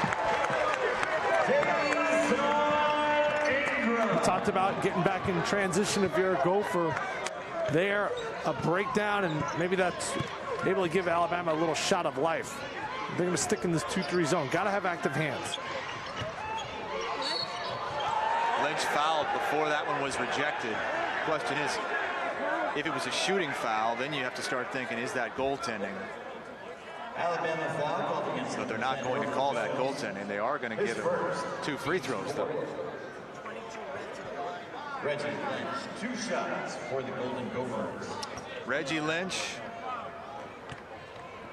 We talked about getting back in transition if you're a Gopher. There, a breakdown, and maybe that's able to give Alabama a little shot of life. They're going to stick in this 2-3 zone. Got to have active hands. Lynch fouled before that one was rejected. Question is, if it was a shooting foul, then you have to start thinking, is that goaltending? Alabama foul called against. But they're not going to call that goaltending. They are going to give him 2 free throws, though. Reggie Lynch, 2 shots for the Golden Gophers. Reggie Lynch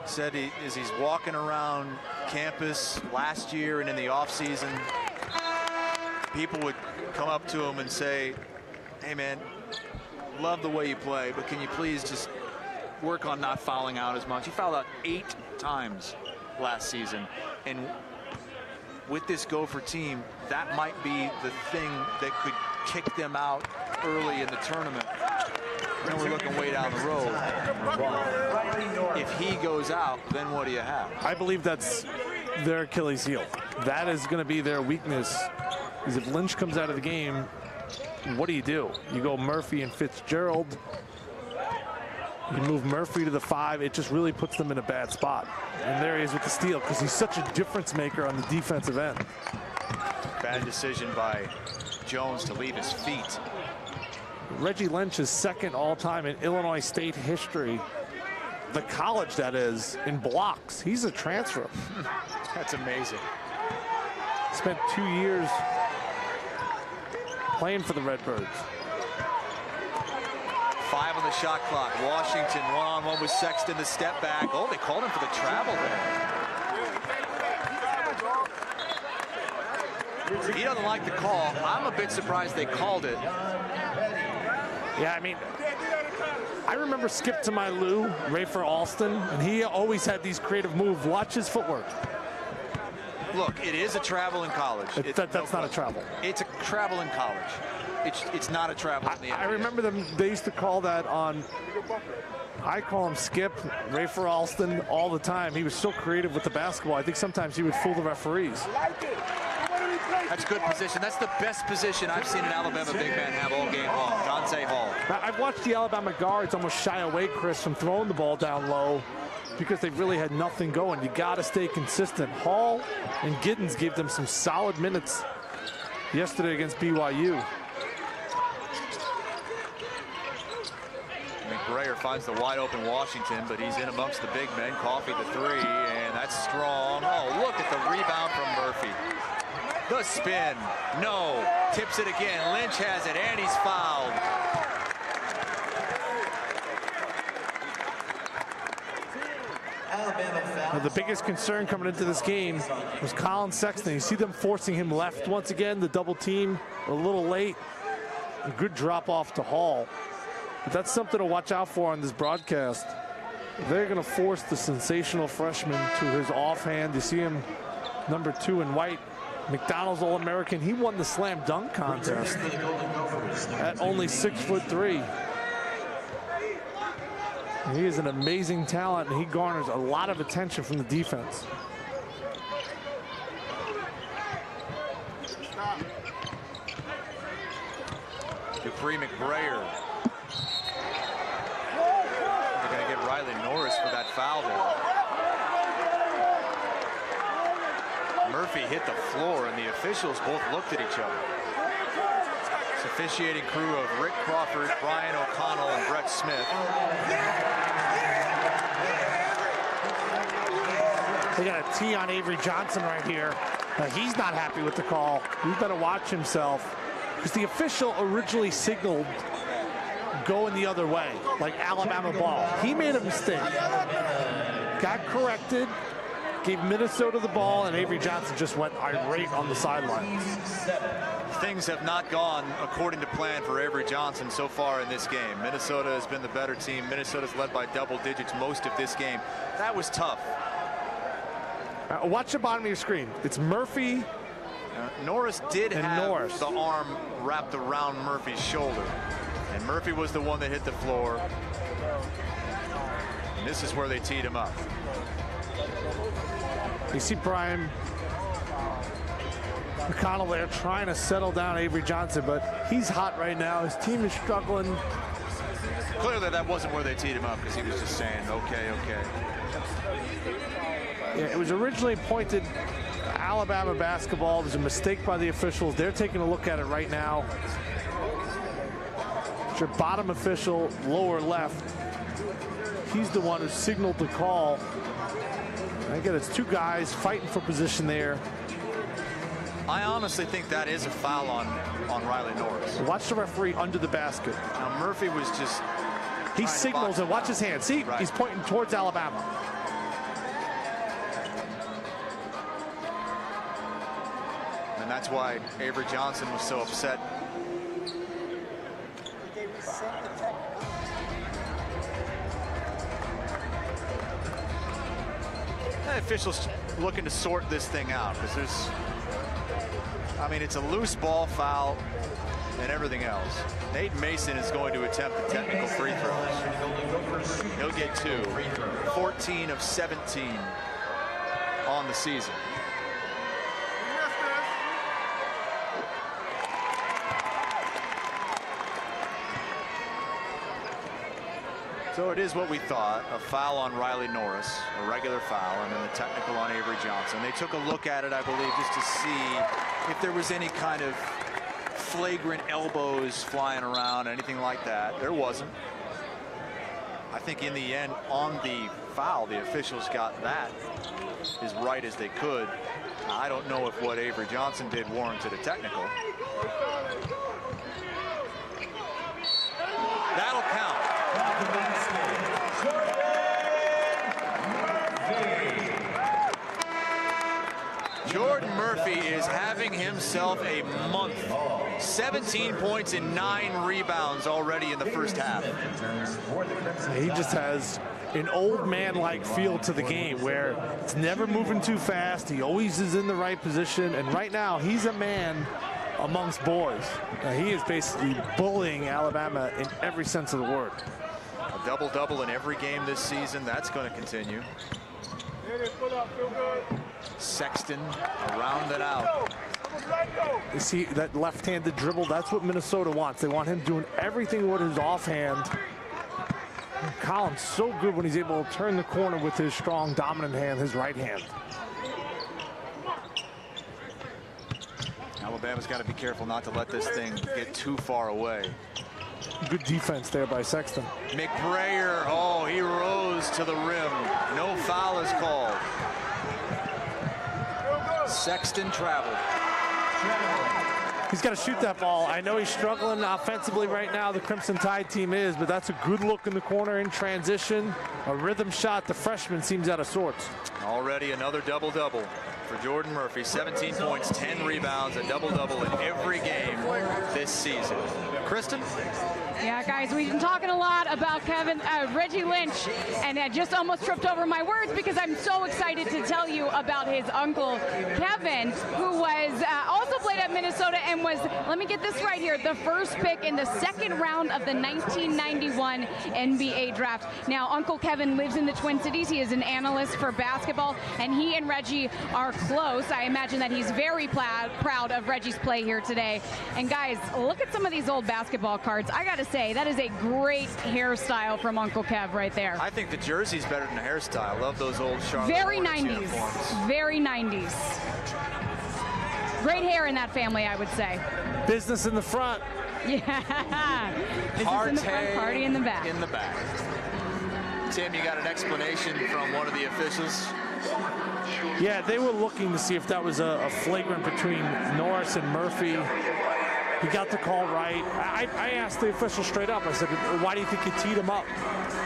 said as he's walking around campus last year and in the offseason, people would come up to him and say, hey man, love the way you play, but can you please just work on not fouling out as much? He fouled out 8 times last season, and with this Gopher team, that might be the thing that could kick them out early in the tournament. Then we're looking way down the road. If he goes out, then what do you have? I believe that's their Achilles heel. That is going to be their weakness is if Lynch comes out of the game, what do? You go Murphy and Fitzgerald. You move Murphy to the 5. It just really puts them in a bad spot. And there he is with the steal because he's such a difference maker on the defensive end. Bad decision by Jones to leave his feet. Reggie Lynch is second all-time in Illinois State history. The college, that is, in blocks. He's a transfer. That's amazing. Spent 2 years playing for the Redbirds. 5 on the shot clock. Washington one-on-one with Sexton, the step back. Oh, they called him for the travel there. He doesn't like the call. I'm a bit surprised they called it. Yeah, I mean, I remember Skip to my Lou, Rafer Alston, and he always had these creative moves. Watch his footwork. Look, it is a travel in college. That's not a travel. It's a travel in college. It's not a travel in the NBA. I remember them. They used to call that on. I call him Skip, Rafer Alston, all the time. He was so creative with the basketball. I think sometimes he would fool the referees. That's good position. That's the best position I've seen an Alabama big man have all game long. Dante Hall. Now, I've watched the Alabama guards almost shy away, Chris, from throwing the ball down low because they really had nothing going. You got to stay consistent. Hall and Giddens gave them some solid minutes yesterday against BYU. McBrayer finds the wide open Washington, but he's in amongst the big men. Coffey the 3, and that's strong. Oh, look at the rebound from Murphy. The spin, no, tips it again. Lynch has it, and he's fouled. Now, the biggest concern coming into this game was Collin Sexton. You see them forcing him left once again, the double team a little late. A good drop off to Hall. But that's something to watch out for on this broadcast. They're going to force the sensational freshman to his offhand. You see him, number 2 in white. McDonald's All-American. He won the slam dunk contest at only 6'3". He is an amazing talent, and he garners a lot of attention from the defense. Dupree McBrayer. They're going to get Riley Norris for that foul there. Murphy hit the floor, and the officials both looked at each other. It's officiating crew of Rick Crawford, Brian O'Connell, and Brett Smith. They got a tee on Avery Johnson right here. He's not happy with the call. He better watch himself, because the official originally signaled going the other way, like Alabama ball. He made a mistake. Got corrected. Gave Minnesota the ball, and Avery Johnson just went irate on the sideline. Things have not gone according to plan for Avery Johnson so far in this game. Minnesota has been the better team. Minnesota's led by double digits most of this game. That was tough. Watch the bottom of your screen. It's Murphy. Norris did have the arm wrapped around Murphy's shoulder, and Murphy was the one that hit the floor. And this is where they teed him up. You see Brian McConnell there trying to settle down Avery Johnson, but he's hot right now. His team is struggling. Clearly that wasn't where they teed him up, because he was just saying, okay, okay. Yeah, it was originally pointed Alabama basketball. It was a mistake by the officials. They're taking a look at it right now. It's your bottom official, lower left. He's the one who signaled the call. Again, it's 2 guys fighting for position there. I honestly think that is a foul on Riley Norris. Watch the referee under the basket. Now Murphy was just... He signals and watch his hand. See, right. He's pointing towards Alabama. And that's why Avery Johnson was so upset. The officials looking to sort this thing out, because there's, I mean, it's a loose ball foul and everything else. Nate Mason is going to attempt the technical free throws. He'll get 2. 14 of 17 on the season. So it is what we thought, a foul on Riley Norris, a regular foul, and then the technical on Avery Johnson. They took a look at it, I believe, just to see if there was any kind of flagrant elbows flying around, anything like that. There wasn't. I think in the end, on the foul, the officials got that as right as they could. I don't know if what Avery Johnson did warranted a technical. That'll count. Jordan Murphy is having himself a month. 17 points and 9 rebounds already in the first half. He just has an old man-like feel to the game where it's never moving too fast. He always is in the right position. And right now, he's a man amongst boys. He is basically bullying Alabama in every sense of the word. A double-double in every game this season. That's going to continue. Sexton around and out. You see that left-handed dribble? That's what Minnesota wants. They want him doing everything with his offhand. Collin's so good when he's able to turn the corner with his strong, dominant hand, his right hand. Alabama's got to be careful not to let this thing get too far away. Good defense there by Sexton. McBrayer, oh, he rose to the rim. No foul is called. Sexton traveled. He's got to shoot that ball. I know he's struggling offensively right now, the Crimson Tide team is, but that's a good look in the corner in transition. A rhythm shot. The freshman seems out of sorts. Already another double-double for Jordan Murphy. 17 points, 10 rebounds, a double-double in every game this season. Kristen? Yeah, guys, we've been talking a lot about Reggie Lynch, and I just almost tripped over my words because I'm so excited to tell you about his uncle, Kevin, who was also played at Minnesota and was, let me get this right here, the first pick in the second round of the 1991 NBA draft. Now, Uncle Kevin lives in the Twin Cities. He is an analyst for basketball, and he and Reggie are close. I imagine that he's very proud of Reggie's play here today. And guys, look at some of these old basketball cards. I got to say, that is a great hairstyle from Uncle Kev right there. I think the jersey's better than the hairstyle. Love those old Charlotte Very Hornets 90s. uniforms. Very 90s. Great hair in that family, I would say. Business in the front. Yeah. Business in the front, party in the back. In the back. Tim, you got an explanation from one of the officials? Yeah, they were looking to see if that was a flagrant between Norris and Murphy. He got the call right. I asked the official straight up. I said, why do you think you teed him up?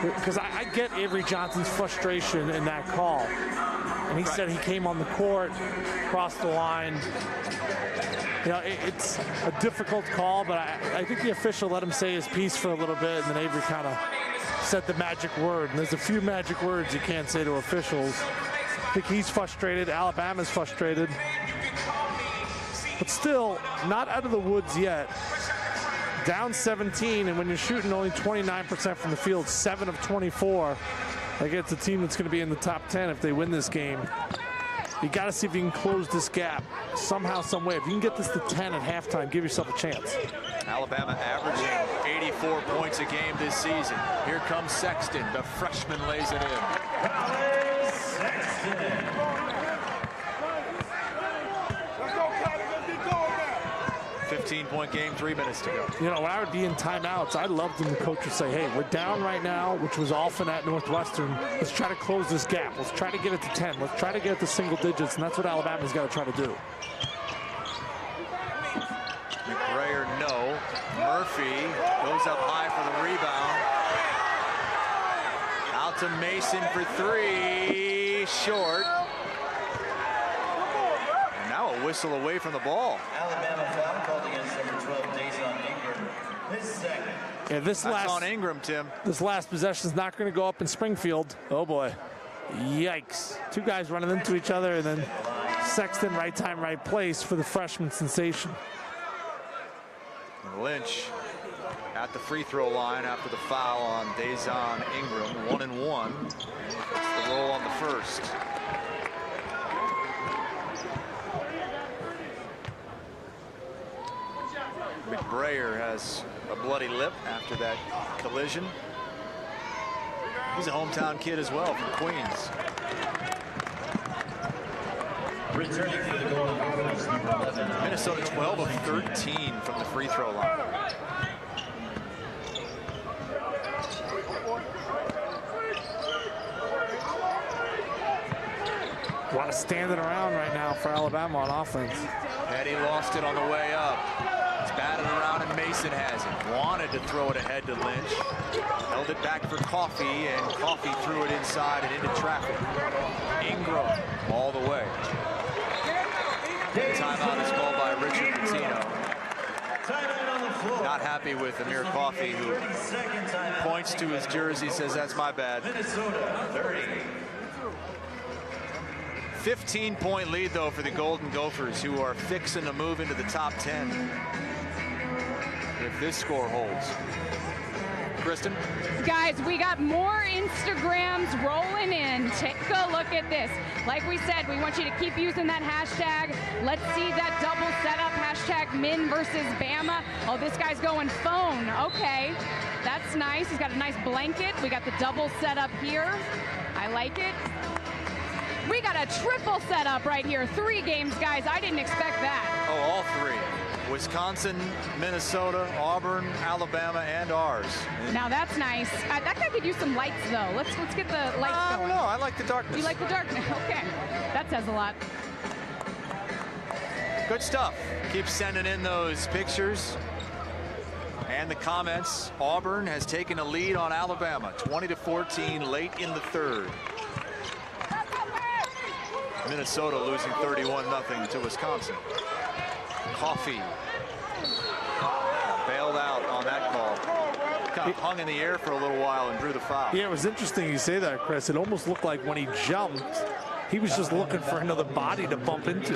Because I get Avery Johnson's frustration in that call. And he said he came on the court, crossed the line. You know, it's a difficult call, but I think the official let him say his piece for a little bit, and then Avery kind of said the magic word. And there's a few magic words you can't say to officials. I think he's frustrated. Alabama's frustrated. But still, not out of the woods yet. Down 17, and when you're shooting only 29% from the field, 7 of 24, against a team that's going to be in the top 10 if they win this game. You got to see if you can close this gap somehow, some way. If you can get this to 10 at halftime, give yourself a chance. Alabama averaging 84 points a game this season. Here comes Sexton. The freshman lays it in. Sexton. 15-point game, 3 minutes to go. You know, when I would be in timeouts, I loved when the coach would say, hey, we're down right now, which was often at Northwestern. Let's try to close this gap. Let's try to get it to 10. Let's try to get it to single digits, and that's what Alabama's got to try to do. McBrayer, no. Murphy goes up high for the rebound. Out to Mason for 3. Short. And now a whistle away from the ball. Alabama foul called against number 12, Dason Ingram. His second. Yeah, That's on Ingram, Tim. This last possession is not going to go up in Springfield. Oh, boy. Yikes. Two guys running into each other, and then Sexton, right time, right place for the freshman sensation. Lynch at the free throw line after the foul on Dason Ingram. 1-1. It's the roll on the first. McBrayer has a bloody lip after that collision. He's a hometown kid as well from Queens. Minnesota 12 of 13 from the free throw line. A lot of standing around right now for Alabama on offense. Petty lost it on the way up. It's batted around and Mason has it. Wanted to throw it ahead to Lynch. Held it back for Coffey, and Coffey threw it inside and into traffic. Ingram all the way. Timeout is called by Richard Pitino. Not happy with Amir Coffey, who points to his jersey, says that's my bad. 15-point lead, though, for the Golden Gophers, who are fixing to move into the top 10 if this score holds. Kristen? Guys, we got more Instagrams rolling in. Take a look at this. Like we said, we want you to keep using that hashtag. Let's see that double setup, hashtag Min versus Bama. Oh, this guy's going phone. Okay, that's nice. He's got a nice blanket. We got the double setup here. I like it. We got a triple setup right here. 3 games, guys. I didn't expect that. Oh, all 3. Wisconsin, Minnesota, Auburn, Alabama, and ours. Now that's nice. That guy could use some lights, though. Let's get the lights going. I don't know. I like the darkness. You like the darkness? Okay. That says a lot. Good stuff. Keep sending in those pictures and the comments. Auburn has taken a lead on Alabama, 20-14, late in the 3rd. Minnesota losing 31-0 to Wisconsin. Coffey bailed out on that call. Kind of hung in the air for a little while and drew the foul. Yeah, it was interesting you say that, Chris. It almost looked like when he jumped, he was just looking for another body to bump into.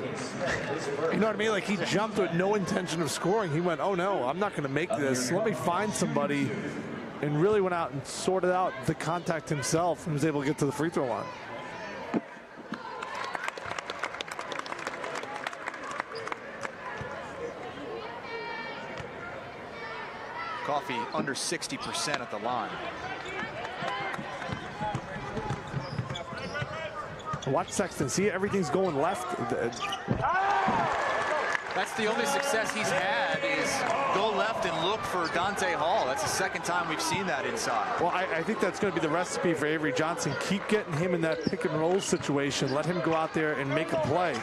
You know what I mean? Like, he jumped with no intention of scoring. He went, oh no, I'm not going to make this. Let me find somebody, and really went out and sorted out the contact himself and was able to get to the free throw line. Coffey under 60% at the line. Watch Sexton. See, everything's going left. That's the only success he's had, is go left and look for Dante Hall. That's the 2nd time we've seen that inside. Well, I think that's going to be the recipe for Avery Johnson. Keep getting him in that pick and roll situation. Let him go out there and make a play.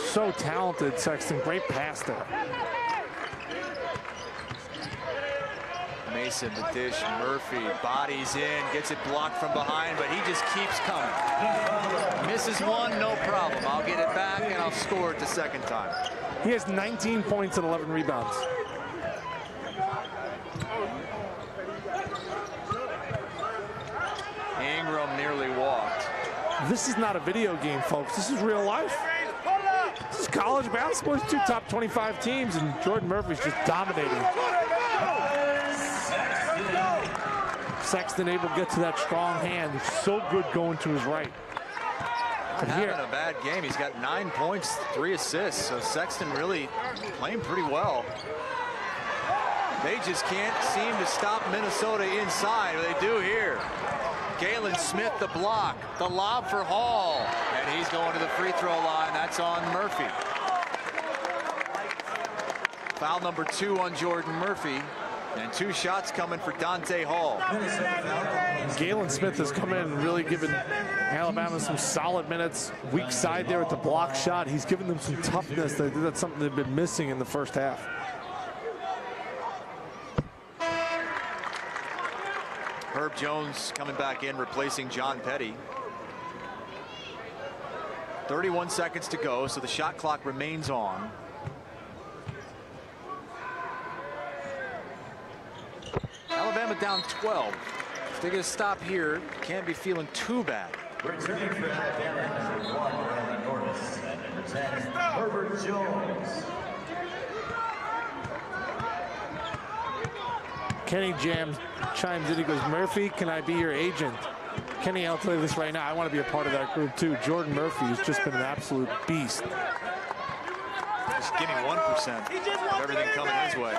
So talented, Sexton. Great pass there. Mason, the dish, Murphy bodies in, gets it blocked from behind, but he just keeps coming. Misses one, no problem. I'll get it back and I'll score it the 2nd time. He has 19 points and 11 rebounds. Ingram nearly walked. This is not a video game, folks. This is real life. This is college basketball. It's 2 top 25 teams, and Jordan Murphy's just dominating. Sexton able to get to that strong hand. It's so good going to his right. Not having a bad game. He's got 9 points, 3 assists. So Sexton really playing pretty well. They just can't seem to stop Minnesota inside. They do here. Galen Smith, the block, the lob for Hall, and he's going to the free throw line. That's on Murphy. Foul number 2 on Jordan Murphy. And 2 shots coming for Dante Hall. Galen Smith has come in and really given Alabama some solid minutes. Weak side there at the block shot. He's given them some toughness. That's something they've been missing in the first half. Herb Jones coming back in, replacing John Petty. 31 seconds to go, so the shot clock remains on. Alabama down 12. If they get a stop here, can't be feeling too bad. Returning for Alabama, number 1, Brandon Norris, and number 10, Herbert Jones. Kenny chimes in. He goes, Murphy, can I be your agent? Kenny, I'll tell you this right now. I want to be a part of that group too. Jordan Murphy has just been an absolute beast. Just give me 1% of everything coming his way.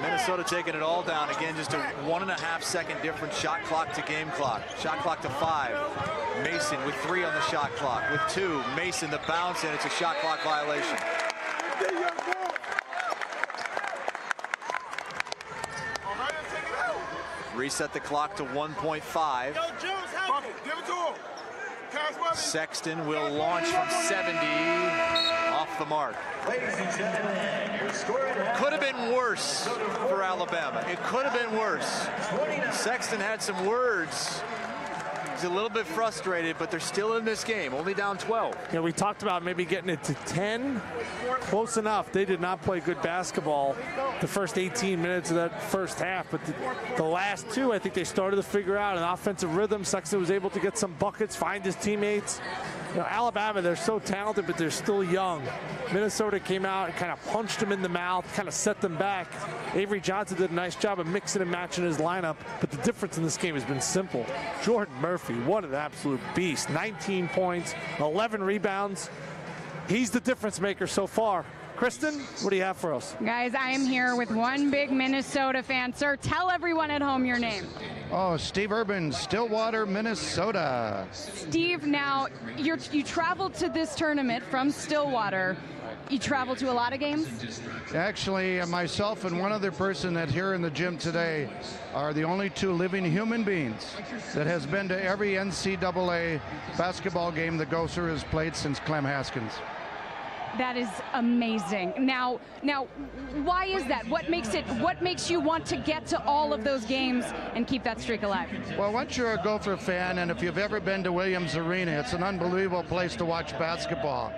Minnesota taking it all down. Again, just a 1.5 second difference. Shot clock to game clock. Shot clock to 5. Mason with 3 on the shot clock. With 2, Mason the bounce, and it's a shot clock violation. Reset the clock to 1.5. Sexton will launch from 70 off the mark. Could have been worse for Alabama. It could have been worse. Sexton had some words. He's a little bit frustrated, but they're still in this game, only down 12. Yeah, we talked about maybe getting it to 10. Close enough. They did not play good basketball the first 18 minutes of that first half, but the last 2, I think they started to figure out an offensive rhythm. Sexton was able to get some buckets, find his teammates. You know, Alabama, they're so talented, but they're still young. Minnesota came out and kind of punched them in the mouth, kind of set them back. Avery Johnson did a nice job of mixing and matching his lineup, but the difference in this game has been simple. Jordan Murphy, what an absolute beast. 19 points, 11 rebounds. He's the difference maker so far. Kristen, what do you have for us? Guys, I am here with one big Minnesota fan. Sir, tell everyone at home your name. Oh, Steve Urban, Stillwater, Minnesota. Steve, now you traveled to this tournament from Stillwater. You traveled to a lot of games? Actually, myself and one other person that here in the gym today are the only 2 living human beings that has been to every NCAA basketball game the Gospers has played since Clem Haskins. That is amazing. Now, why is that? What makes you want to get to all of those games and keep that streak alive? Well, once you're a Gopher fan, and if you've ever been to Williams Arena, it's an unbelievable place to watch basketball.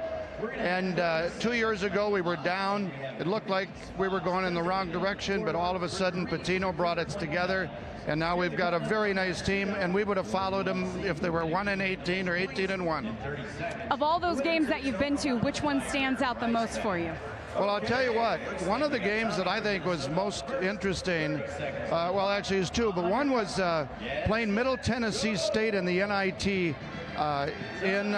And 2 years ago, we were down. It looked like we were going in the wrong direction, but all of a sudden, Patino brought us together. And now we've got a very nice team, and we would have followed them if they were 1-18 or 18-1. Of all those games that you've been to, which one stands out the most for you? Well, I'll tell you what, one of the games that I think was most interesting, well, actually there's 2, but one was playing Middle Tennessee State in the NIT in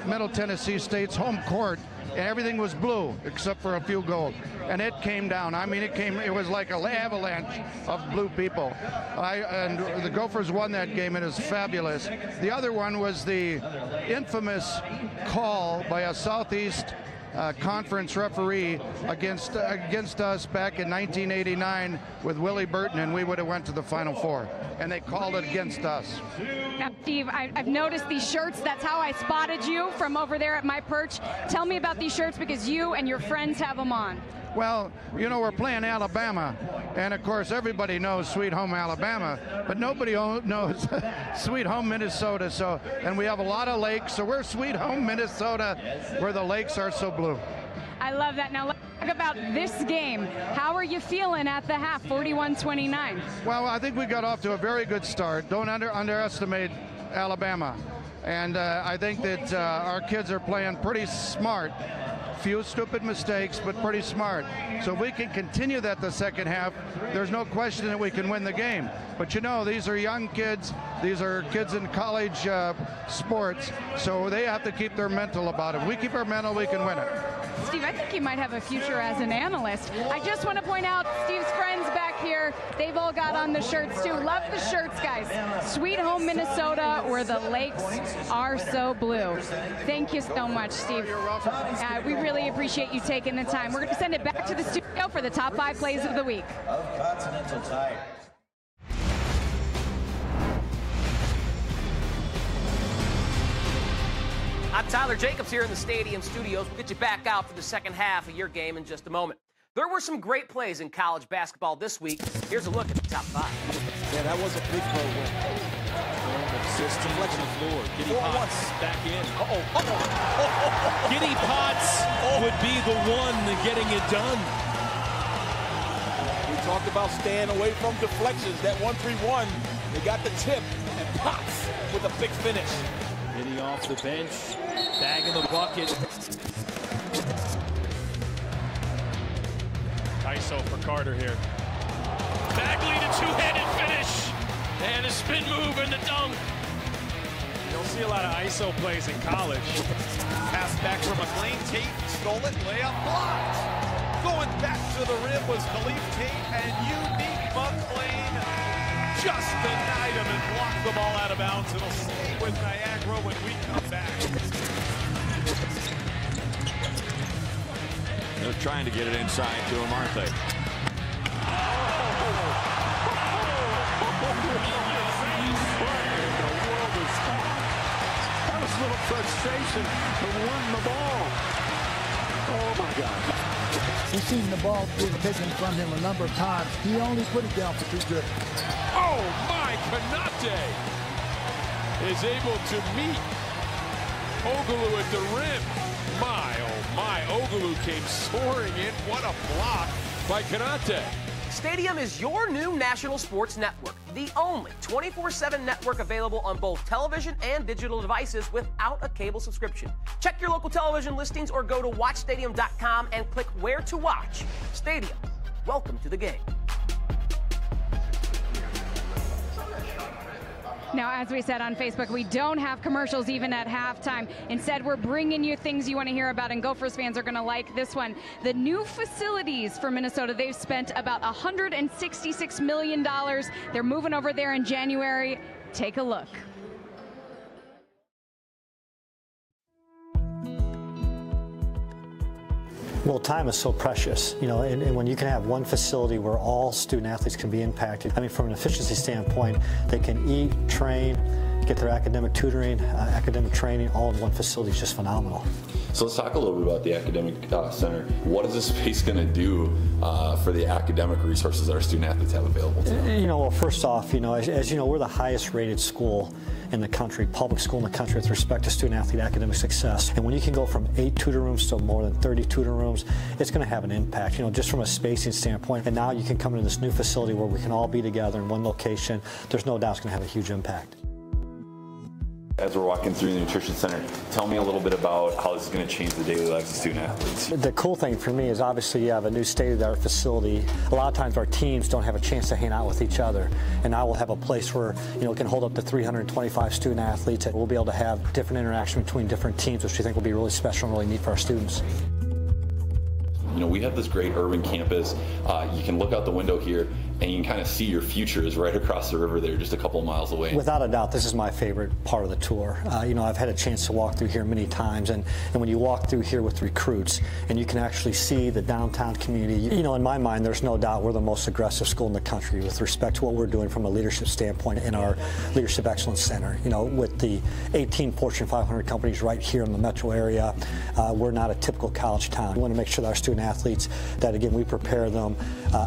Middle Tennessee State's home court, and everything was blue except for a few gold. And it came down. I mean, it was like an avalanche of blue people. And the Gophers won that game, and it was fabulous. The other one was the infamous call by a Southeast conference referee against us back in 1989 with Willie Burton, and we would have went to the Final Four. And they called it against us. Now, Steve, I've noticed these shirts. That's how I spotted you from over there at my perch. Tell me about these shirts, because you and your friends have them on. Well, you know, we're playing Alabama, and of course everybody knows Sweet Home Alabama, but nobody knows Sweet Home Minnesota. So, and we have a lot of lakes, so we're Sweet Home Minnesota, where the lakes are so blue. I love that. Now let's talk about this game. How are you feeling at the half, 41-29? Well, I think we got off to a very good start. Don't underestimate Alabama. And I think that our kids are playing pretty smart. Few stupid mistakes, but pretty smart. So if we can continue that the second half, there's no question that we can win the game. But you know, these are young kids. These are kids in college sports, so they have to keep their mental about it. If we keep our mental, we can win it. Steve, I think you might have a future as an analyst. I just want to point out Steve's friends back here, they've all got on the shirts too. Love the shirts, guys. Sweet Home Minnesota, where the lakes are so blue. Thank you so much, Steve. We really appreciate you taking the time. We're going to send it back to the studio for the top 5 plays of the week. Of Continental Tire. I'm Tyler Jacobs here in the Stadium Studios. We'll get you back out for the second half of your game in just a moment. There were some great plays in college basketball this week. Here's a look at the top 5. Yeah, that was a big play. Assist deflection on the floor. Giddy Potts back in. Giddy Potts would be the one getting it done. We talked about staying away from deflections. That 1-3-1, they got the tip, and Potts with a big finish. Giddy off the bench, bagging the bucket. ISO for Carter here. Bagley, the two-handed finish. And a spin move and the dunk. You don't see a lot of ISO plays in college. Pass back from McLean. Tate stole it. Layup blocked. Going back to the rim was Khalif Tate, and Unique McClain just denied him and blocked the ball out of bounds. It'll stay with Niagara when we come back. They're trying to get it inside to him, aren't they? That was a little frustration from wanting the ball. Oh my God. We've seen the ball being taken from him a number of times. He only put it down for 2 good. Oh my, Konate is able to meet Ogalu at the rim. My, oh my, Ogalu came soaring in. What a block by Konate. Stadium is your new national sports network, the only 24/7 network available on both television and digital devices without a cable subscription. Check your local television listings or go to watchstadium.com and click where to watch. Stadium, welcome to the game. Now, as we said on Facebook, we don't have commercials even at halftime. Instead, we're bringing you things you want to hear about, and Gophers fans are going to like this one. The new facilities for Minnesota, they've spent about $166 million. They're moving over there in January. Take a look. Well, time is so precious, you know, and when you can have one facility where all student athletes can be impacted, I mean, from an efficiency standpoint, they can eat, train, get their academic tutoring, academic training, all in one facility is just phenomenal. So let's talk a little bit about the academic center. What is this space going to do for the academic resources that our student athletes have available to them? You know, well, first off, you know, as you know, we're the highest rated school in the country, public school in the country with respect to student athlete academic success. And when you can go from 8 tutor rooms to more than 30 tutor rooms, it's going to have an impact, you know, just from a spacing standpoint. And now you can come into this new facility where we can all be together in one location. There's no doubt it's going to have a huge impact. As we're walking through the nutrition center, tell me a little bit about how this is going to change the daily lives of student athletes. The cool thing for me is obviously you have a new state-of-the-art facility. A lot of times our teams don't have a chance to hang out with each other, and now we'll have a place where, you know, it can hold up to 325 student athletes, and we'll be able to have different interaction between different teams, which we think will be really special and really neat for our students. You know, we have this great urban campus. You can look out the window here and you can kind of see your future is right across the river there, just a couple of miles away. Without a doubt, this is my favorite part of the tour. You know, I've had a chance to walk through here many times, and when you walk through here with recruits and you can actually see the downtown community, you know, in my mind, there's no doubt we're the most aggressive school in the country with respect to what we're doing from a leadership standpoint in our Leadership Excellence Center. You know, with the 18 Fortune 500 companies right here in the metro area, we're not a typical college town. We want to make sure that our student athletes, that again, we prepare them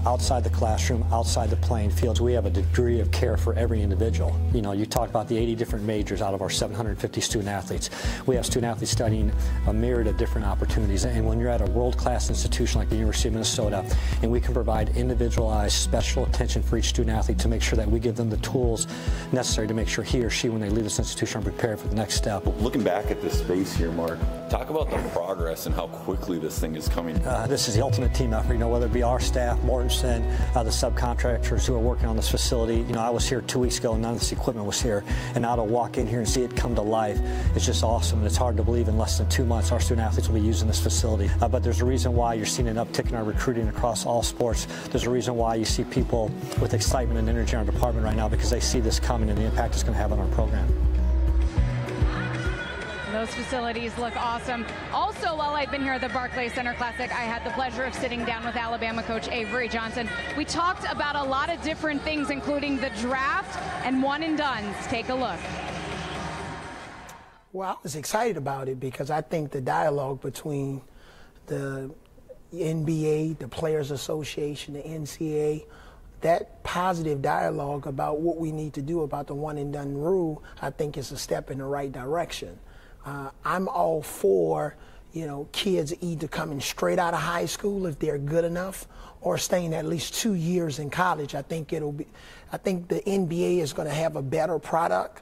outside the classroom, outside the playing fields. We have a degree of care for every individual. You know, you talk about the 80 different majors out of our 750 student athletes. We have student athletes studying a myriad of different opportunities. And when you're at a world-class institution like the University of Minnesota, and we can provide individualized special attention for each student athlete to make sure that we give them the tools necessary to make sure he or she, when they leave this institution, are prepared for the next step. Looking back at this space here, Mark, talk about the progress and how quickly this thing is coming. This is the ultimate team effort, you know, whether it be our staff, Mortensen, the subcontractors who are working on this facility. You know, I was here 2 weeks ago and none of this equipment was here. And now to walk in here and see it come to life, it's just awesome. And it's hard to believe in less than 2 months our student athletes will be using this facility. But there's a reason why you're seeing an uptick in our recruiting across all sports. There's a reason why you see people with excitement and energy in our department right now, because they see this coming and the impact it's going to have on our program. Those facilities look awesome. Also, while I've been here at the Barclays Center Classic, I had the pleasure of sitting down with Alabama coach Avery Johnson. We talked about a lot of different things, including the draft and one and dones. Take a look. Well, I was excited about it because I think the dialogue between the NBA, the Players Association, the NCAA, that positive dialogue about what we need to do about the one and done rule, I think is a step in the right direction. I'm all for, you know, kids either coming straight out of high school if they're good enough, or staying at least 2 years in college. I think the NBA is going to have a better product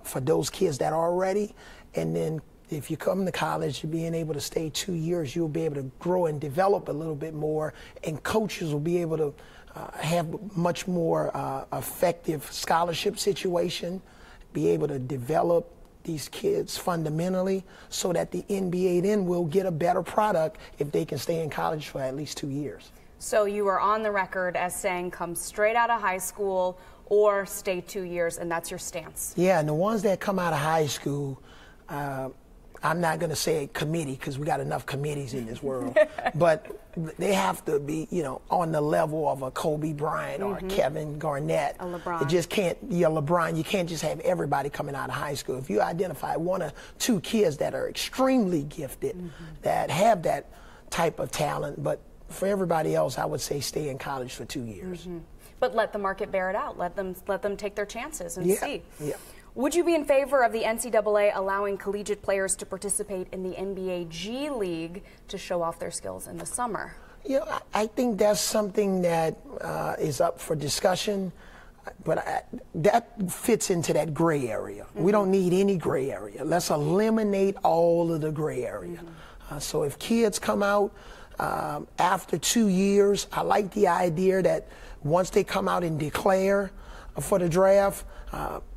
for those kids that are ready. And then if you come to college, being able to stay 2 years, you'll be able to grow and develop a little bit more, and coaches will be able to have much more effective scholarship situation, be able to develop these kids fundamentally so that the NBA then will get a better product if they can stay in college for at least 2 years. So you are on the record as saying come straight out of high school or stay 2 years, and that's your stance. Yeah, and the ones that come out of high school, I'm not going to say committee because we got enough committees in this world, but they have to be, you know, on the level of a Kobe Bryant or Kevin Garnett. A LeBron. It just can't be a LeBron. You can't just have everybody coming out of high school. If you identify 1 or 2 kids that are extremely gifted, that have that type of talent, but for everybody else, I would say stay in college for 2 years. But let the market bear it out. Let them take their chances and see. Yeah. Would you be in favor of the NCAA allowing collegiate players to participate in the NBA G League to show off their skills in the summer? You know, I think that's something that is up for discussion, but that fits into that gray area. We don't need any gray area. Let's eliminate all of the gray area. So if kids come out after 2 years, I like the idea that once they come out and declare for the draft,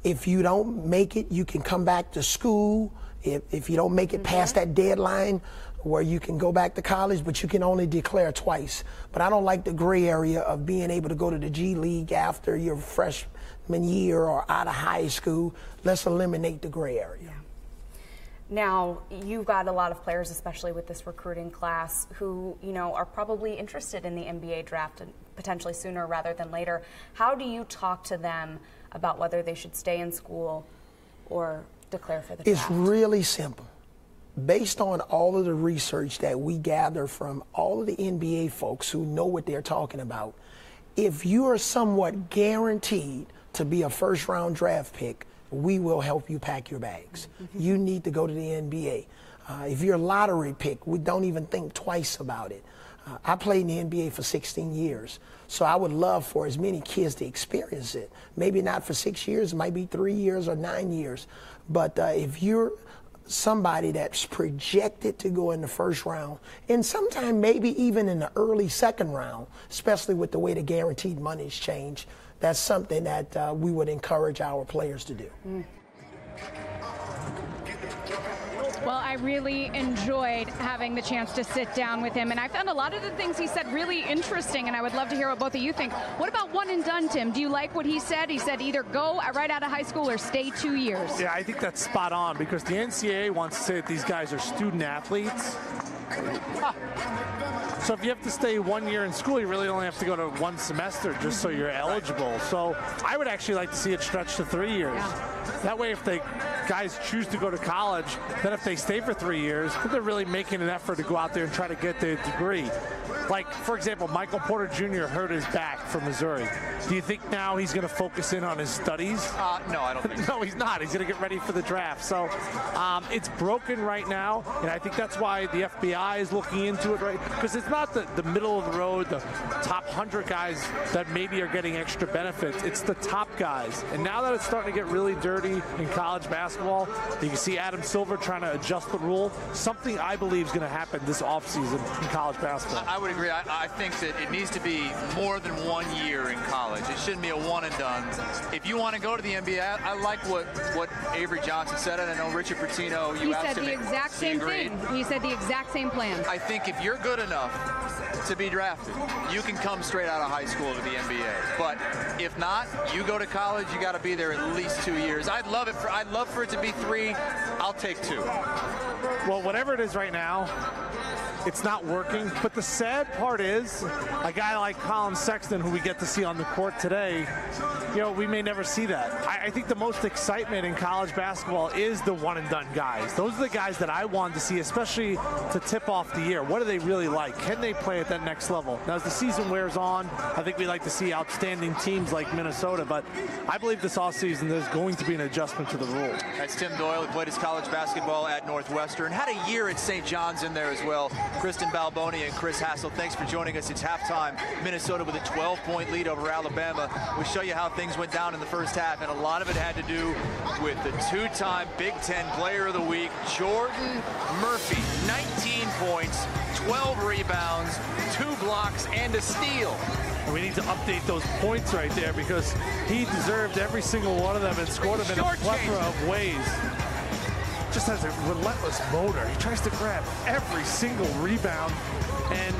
if you don't make it, you can come back to school. If you don't make it past that deadline where you can go back to college, but you can only declare twice. But I don't like the gray area of being able to go to the G League after your freshman year or out of high school. Let's eliminate the gray area. Now, you've got a lot of players, especially with this recruiting class, who, you know, are probably interested in the NBA draft and potentially sooner rather than later. How do you talk to them about whether they should stay in school or declare for the draft? It's really simple. Based on all of the research that we gather from all of the NBA folks who know what they're talking about, if you are somewhat guaranteed to be a first-round draft pick, we will help you pack your bags. You need to go to the NBA. If you're a lottery pick, we don't even think twice about it. I played in the NBA for 16 years, so I would love for as many kids to experience it. Maybe not for 6 years, it might be 3 years or 9 years. But if you're somebody that's projected to go in the first round, and sometime maybe even in the early second round, especially with the way the guaranteed money's changed, that's something that we would encourage our players to do. Well, I really enjoyed having the chance to sit down with him, and I found a lot of the things he said really interesting, and I would love to hear what both of you think. What about one and done, Tim? Do you like what he said? He said either go right out of high school or stay 2 years. Yeah, I think that's spot on because the NCAA wants to say that these guys are student athletes. So if you have to stay 1 year in school, you really only have to go to 1 semester just so you're eligible. So I would actually like to see it stretched to 3 years. Yeah. That way, if the guys choose to go to college, then if they stay for 3 years, they're really making an effort to go out there and try to get their degree. Like, for example, Michael Porter Jr. hurt his back from Missouri. Do you think now he's going to focus in on his studies? No, I don't think so. No, he's not. He's going to get ready for the draft. So it's broken right now, and I think that's why the FBI is looking into it, right? Because it's not the middle of the road, the top 100 guys that maybe are getting extra benefits. It's the top guys. And now that it's starting to get really dirty in college basketball, you can see Adam Silver trying to adjust the rule. Something I believe is going to happen this offseason in college basketball. I would agree. I think that it needs to be more than 1 year in college. It shouldn't be a one and done. If you want to go to the NBA, I like what Avery Johnson said, and I know Richard Pitino, He said the exact same thing. He said the exact same plan. I think if you're good enough to be drafted, you can come straight out of high school to the NBA. But if not, you go to college, you got to be there at least 2 years. I'd love for it to be 3. I'll take 2. Well, whatever it is right now, it's not working. But the sad part is, a guy like Collin Sexton, who we get to see on the court today, you know, we may never see that. I think the most excitement in college basketball is the one-and-done guys. Those are the guys that I wanted to see, especially to tip off the year. What do they really like? Can they play at that next level? Now, as the season wears on, I think we like to see outstanding teams like Minnesota, but I believe this offseason there's going to be an adjustment to the rule. That's Tim Doyle. He played his college basketball at Northwestern. Had a year at St. John's in there as well. Kristen Balboni and Chris Hassel, thanks for joining us. It's halftime. Minnesota with a 12-point lead over Alabama. We'll show you how things went down in the first half, and a lot of it had to do with the 2-time Big Ten Player of the Week, Jordan Murphy. 19 points, 12 rebounds, 2 blocks, and a steal. And we need to update those points right there because he deserved every single one of them and scored them in a plethora of ways. just has a relentless motor. He tries to grab every single rebound. And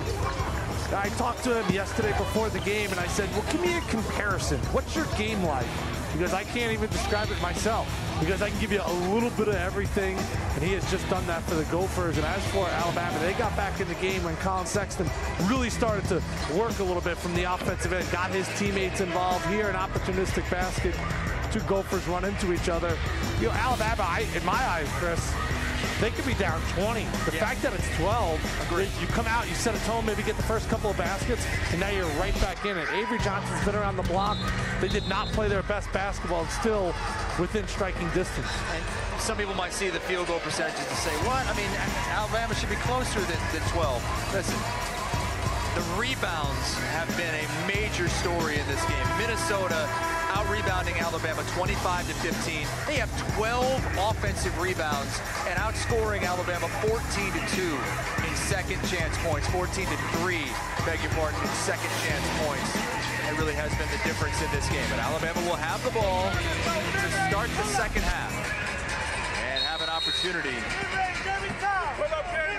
I talked to him yesterday before the game, and I said, well, give me a comparison. What's your game like? Because I can't even describe it myself, because I can give you a little bit of everything, and he has just done that for the Gophers. And as for Alabama, they got back in the game when Collin Sexton really started to work a little bit from the offensive end, got his teammates involved. Here, an opportunistic basket. Two Gophers run into each other. You know, Alabama, in my eyes, Chris, they could be down 20. The fact that it's 12, you come out, you set a tone, maybe get the first couple of baskets, and now you're right back in it. Avery Johnson's been around the block. They did not play their best basketball, and still within striking distance. And some people might see the field goal percentages and say, what? I mean, Alabama should be closer than 12. Listen, the rebounds have been a major story in this game. Minnesota out-rebounding Alabama 25-15. They have 12 offensive rebounds and outscoring Alabama 14-2 in second chance points, 14-3, beg your pardon, in second chance points. It really has been the difference in this game. But Alabama will have the ball to start the second half and have an opportunity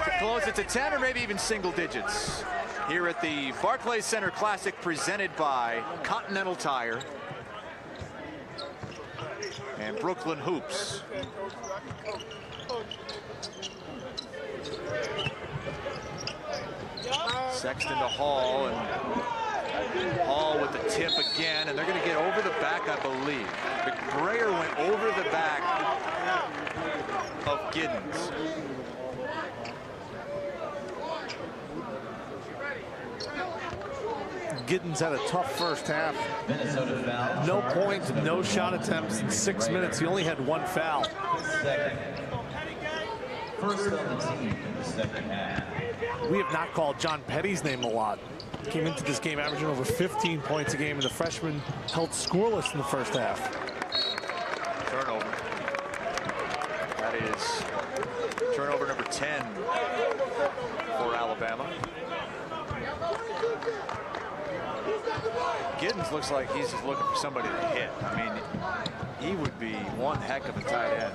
to close it to 10 or maybe even single digits here at the Barclays Center Classic, presented by Continental Tire and Brooklyn Hoops. Sexton to Hall, and Hall with the tip again, and they're going to get over the back, I believe. McBrayer went over the back of Giddens. Giddens had a tough first half. No points, no shot attempts in 6 minutes. He only had one foul. First on the team in the second half. We have not called John Petty's name a lot. Came into this game averaging over 15 points a game, and the freshman held scoreless in the first half. Turnover. That is turnover number 10 for Alabama. Giddens looks like he's just looking for somebody to hit. I mean, he would be one heck of a tight end.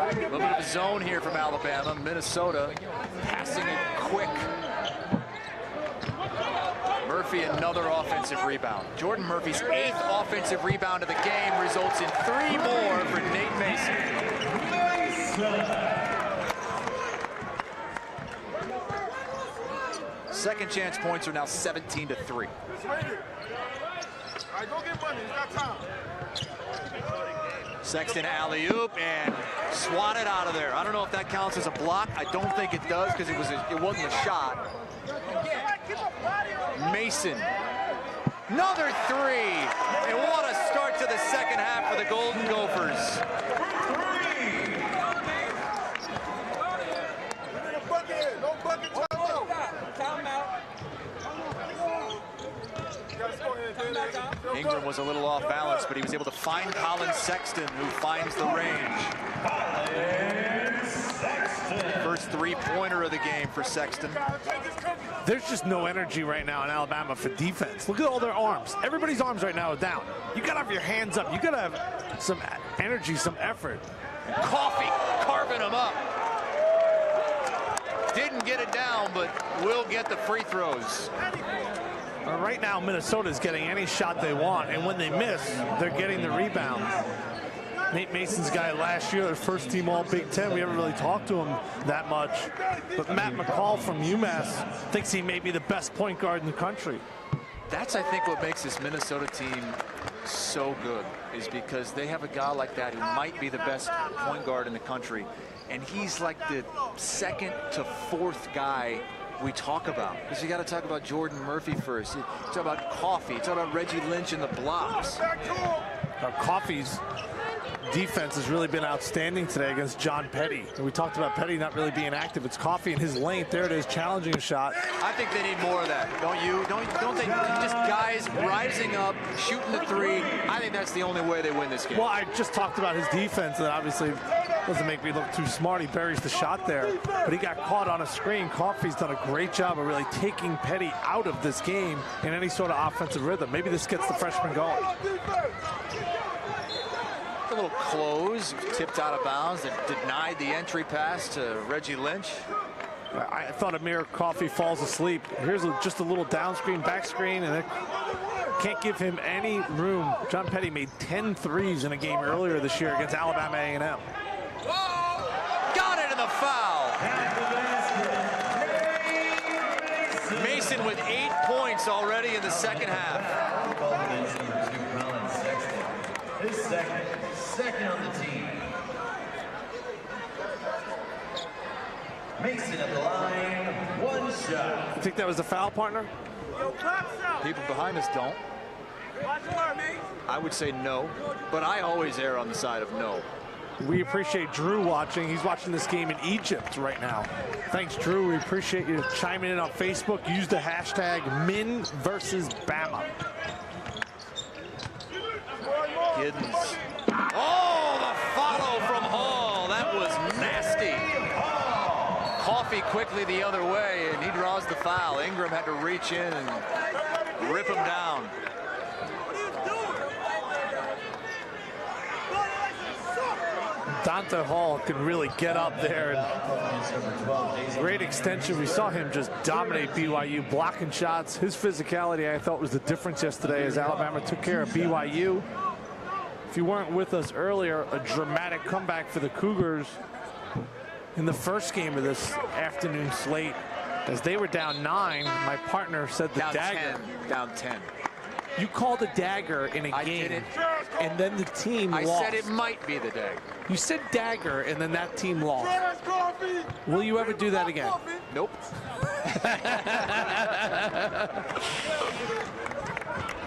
A little bit of a zone here from Alabama. Minnesota passing it quick. Murphy, another offensive rebound. Jordan Murphy's 8th offensive rebound of the game results in 3 more for Nate Mason. Second chance points are now 17-3. All right, go get money. It's got time. Sexton alley-oop and swatted out of there. I don't know if that counts as a block. I don't think it does, because it wasn't a shot. Mason, another 3. And what a start to the second half for the Golden Gophers. Ingram was a little off balance, but he was able to find Collin Sexton, who finds the range. First 3-pointer of the game for Sexton. There's just no energy right now in Alabama for defense. Look at all their arms. Everybody's arms right now are down. You gotta have your hands up. You gotta have some energy, some effort. Coffee carving them up. Didn't get it down, but will get the free throws. Right now, Minnesota's getting any shot they want, and when they miss, they're getting the rebound. Nate Mason's guy last year, their first team all Big Ten. We haven't really talked to him that much. But Matt McCall from UMass thinks he may be the best point guard in the country. That's, I think, what makes this Minnesota team so good, is because they have a guy like that who might be the best point guard in the country. And he's like the 2nd to 4th guy we talk about, because you got to talk about Jordan Murphy first. You talk about Coffee, you talk about Reggie Lynch in the blocks. Coffee's defense has really been outstanding today against John Petty. And we talked about Petty not really being active. It's Coffey in his length. There it is, challenging a shot. I think they need more of that. Don't you? Don't they? Just guys rising up, shooting the three. I think that's the only way they win this game. Well, I just talked about his defense, and obviously doesn't make me look too smart. He buries the shot there, but he got caught on a screen. Coffey's done a great job of really taking Petty out of this game in any sort of offensive rhythm. Maybe this gets the freshman going. A little close, tipped out of bounds, that denied the entry pass to Reggie Lynch. I thought Amir Coffey falls asleep. Here's just a little down screen, back screen, and it can't give him any room. John Petty made 10 threes in a game earlier this year against Alabama A&M. Got it in the foul. Mason with 8 points already in the second half. Collin Sexton. His second on the team. Mason at the line, 1 shot. You think that was a foul, partner? People behind us don't. I would say no, but I always err on the side of no. We appreciate Drew watching. He's watching this game in Egypt right now. Thanks, Drew. We appreciate you chiming in on Facebook. Use the hashtag #MinVersusBama. Giddens. Oh, the follow from Hall. That was nasty. Coffey quickly the other way, and he draws the foul. Ingram had to reach in and rip him down. Dante Hall can really get up there. Great extension. We saw him just dominate BYU, blocking shots. His physicality, I thought, was the difference yesterday as Alabama took care of BYU. If you weren't with us earlier, a dramatic comeback for the Cougars in the first game of this afternoon slate. As they were down 9, my partner said the dagger. Down 10. You called a dagger in a game, and then the team lost. I said it might be the dagger. You said dagger, and then that team lost. Will you ever do that again? Nope.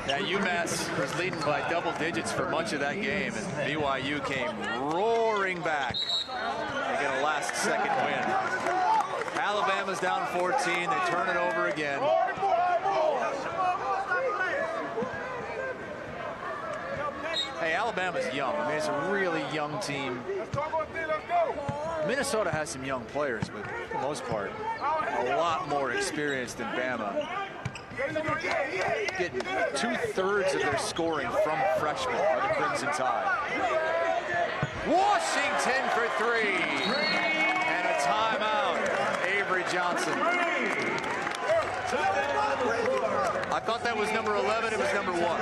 Now, UMass was leading by double digits for much of that game, and BYU came roaring back to get a last-second win. Alabama's down 14. They turn it over again. Hey, Alabama's young. I mean, it's a really young team. Minnesota has some young players, but for the most part, a lot more experience than Bama. Getting 2/3 of their scoring from freshmen are the Crimson Tide. Washington for 3. And a timeout. Avery Johnson. I thought that was number 11. It was number 1.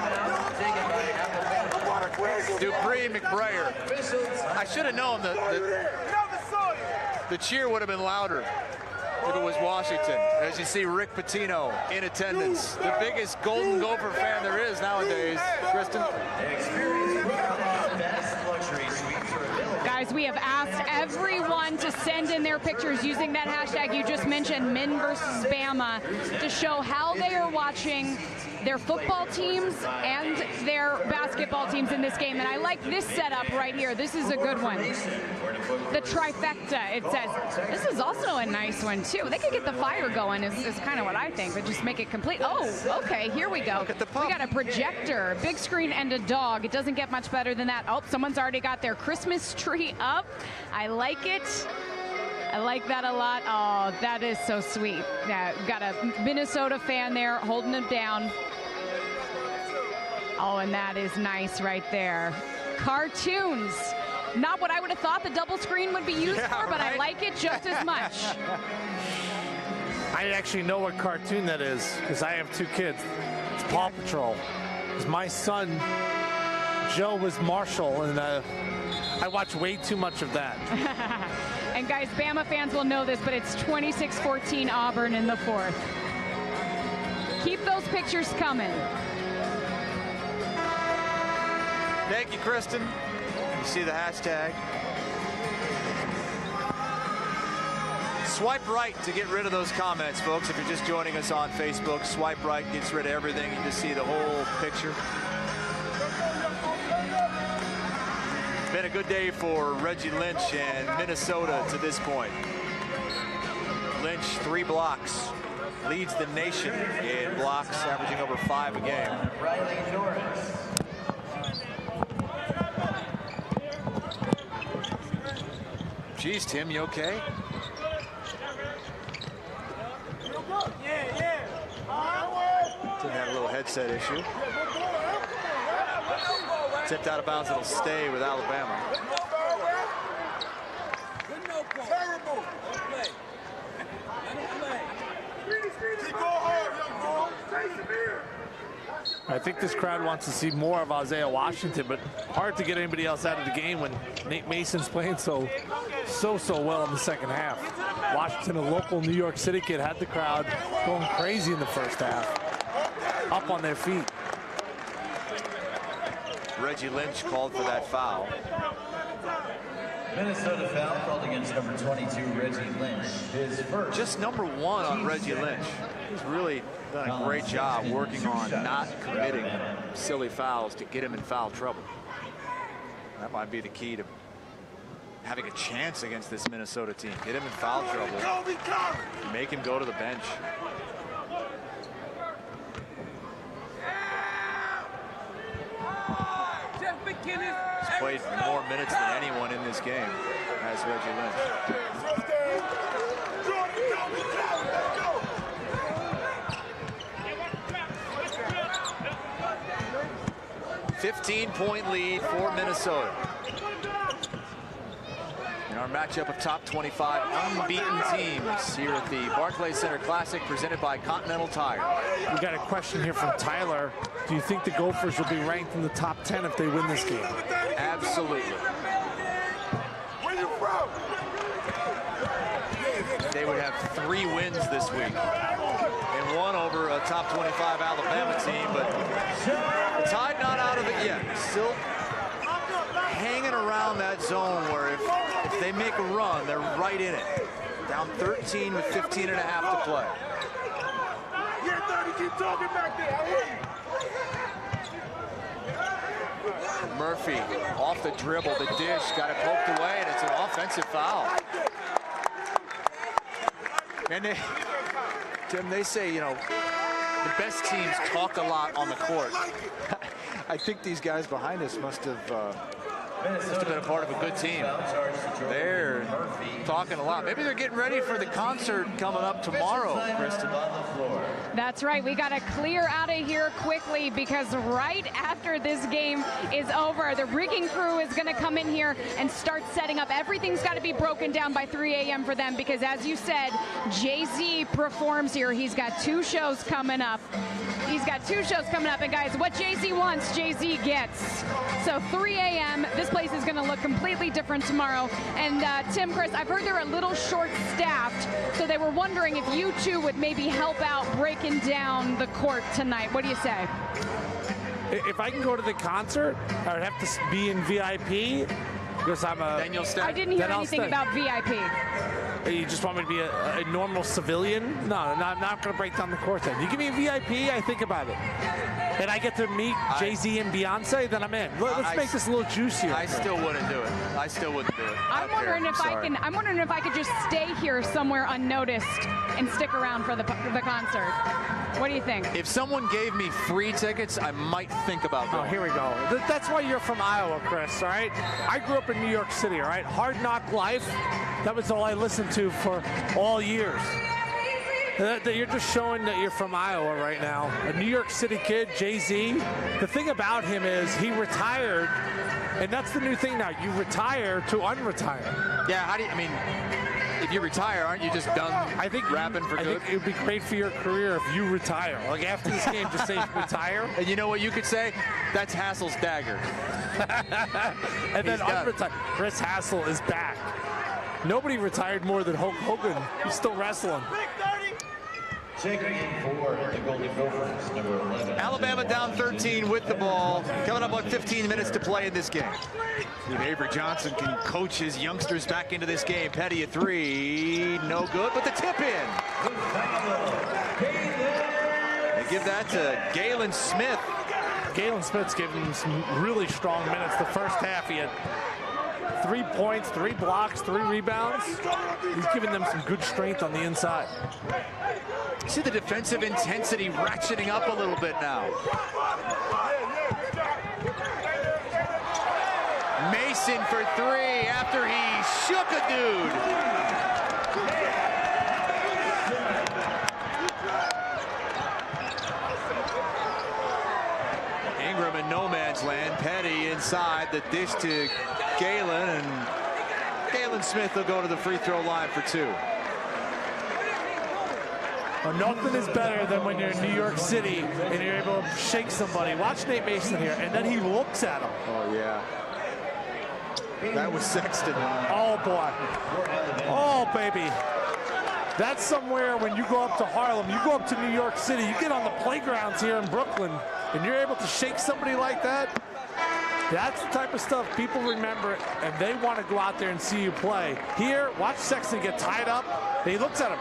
Dupree McBrayer. I should have known that the cheer would have been louder if it was Washington. As you see, Rick Pitino in attendance. The biggest Golden Gopher fan there is nowadays. Kristen. Guys, we have asked everyone to send in their pictures using that hashtag you just mentioned, #MinVersusBama, to show how they are watching their football teams and their basketball teams in this game. And I like this setup right here. This is a good one. The trifecta, it says. This is also a nice one, too. They could get the fire going is kind of what I think, but just make it complete. Oh, okay, here we go. We got a projector, big screen, and a dog. It doesn't get much better than that. Oh, someone's already got their Christmas tree up. I like it. I like that a lot. Oh, that is so sweet. Yeah, got a Minnesota fan there holding him down. Oh, and that is nice right there. Cartoons. Not what I would have thought the double screen would be used for, but I like it just as much. I actually know what cartoon that is because I have 2 kids. It's Paw Patrol. Because my son, Joe, was Marshall, and I watch way too much of that. And guys, Bama fans will know this, but it's 26-14 Auburn in the 4th. Keep those pictures coming. Thank you, Kristen. You see the hashtag. Swipe right to get rid of those comments, folks. If you're just joining us on Facebook, swipe right gets rid of everything. You just see the whole picture. Been a good day for Reggie Lynch and Minnesota to this point. Lynch, 3 blocks, leads the nation in blocks, averaging over 5 a game. Geez, Tim, you okay? Tim had a little headset issue. Tipped out of bounds, it'll stay with Alabama. Terrible. I think this crowd wants to see more of Isaiah Washington, but hard to get anybody else out of the game when Nate Mason's playing so well in the second half. Washington, a local New York City kid, had the crowd going crazy in the first half, up on their feet. Reggie Lynch called for that foul. Minnesota foul called against number 22, Reggie Lynch. His first. Just number 1 on Reggie Lynch. He's really done a great job working on not committing silly fouls to get him in foul trouble. That might be the key to having a chance against this Minnesota team. Get him in foul trouble. Make him go to the bench. He's played more minutes than anyone in this game, as Reggie Lynch. 15-point lead for Minnesota. In our matchup of top 25 unbeaten teams here at the Barclays Center Classic presented by Continental Tire. We got a question here from Tyler. Do you think the Gophers will be ranked in the top 10 if they win this game? Absolutely. Where you from? They would have 3 wins this week. And 1 over a top 25 Alabama team, but the Tide not out of it yet. Still hanging around that zone where if they make a run, they're right in it. Down 13 with 15 and a half to play. Yeah, 30, keep talking back there. I hear you. Murphy off the dribble, the dish, got it poked away, and it's an offensive foul. And Tim, they say, you know, the best teams talk a lot on the court. I think these guys behind us must have been a part of a good team. They're talking a lot. Maybe they're getting ready for the concert coming up tomorrow, Kristen. That's right. We got to clear out of here quickly because right after this game is over, the rigging crew is going to come in here and start setting up. Everything's got to be broken down by 3 a.m. for them because, as you said, Jay-Z performs here. He's got 2 shows coming up. And guys, what Jay-Z wants, Jay-Z gets. So 3 a.m., this place is going to look completely different tomorrow. And Tim, Chris, I've heard they're a little short-staffed, so they were wondering if you two would maybe help out breaking down the court tonight. What do you say? If I can go to the concert, I would have to be in VIP because I'm a... Then you'll stay. I didn't hear anything about VIP. You just want me to be a normal civilian? No, I'm not going to break down the court then. You give me a VIP, I think about it. And I get to meet Jay-Z and Beyonce, then I'm in. Let's make this a little juicier. I still wouldn't do it. I'm wondering if I could just stay here somewhere unnoticed and stick around for the concert. What do you think? If someone gave me free tickets, I might think about going. Oh, here we go. That's why you're from Iowa, Chris, all right? I grew up in New York City, all right? Hard Knock Life, that was all I listened to for all years. You're just showing that you're from Iowa right now. A New York City kid, Jay-Z. The thing about him is he retired, and that's the new thing now. You retire to unretire. Yeah, if you retire, aren't you just done rapping for good? I think it would be great for your career if you retire. Like after this game, just say retire. And you know what you could say? That's Hassel's dagger. And then unretire. Chris Hassel is back. Nobody retired more than Hulk Hogan. He's still wrestling. Checking in for the Golden Gophers, number 11. Alabama down 13 with the ball. Coming up on 15 minutes to play in this game. See if Avery Johnson can coach his youngsters back into this game. Petty a 3, no good, but the tip in. They give that to Galen Smith. Galen Smith's given him some really strong minutes. The first half, he had 3 points, 3 blocks, 3 rebounds. He's giving them some good strength on the inside. See the defensive intensity ratcheting up a little bit now. Mason for 3 after he shook a dude. Ingram in no man's land. Petty inside, the dish to Galen, and Galen Smith will go to the free throw line for 2. Well, nothing is better than when you're in New York City and you're able to shake somebody. Watch Nate Mason here, and then he looks at him. Oh, yeah. That was Sexton. Oh, boy. Oh, baby. That's somewhere when you go up to Harlem, you go up to New York City, you get on the playgrounds here in Brooklyn, and you're able to shake somebody like that. That's the type of stuff people remember, and they want to go out there and see you play. Here, watch Sexton get tied up. He looks at him.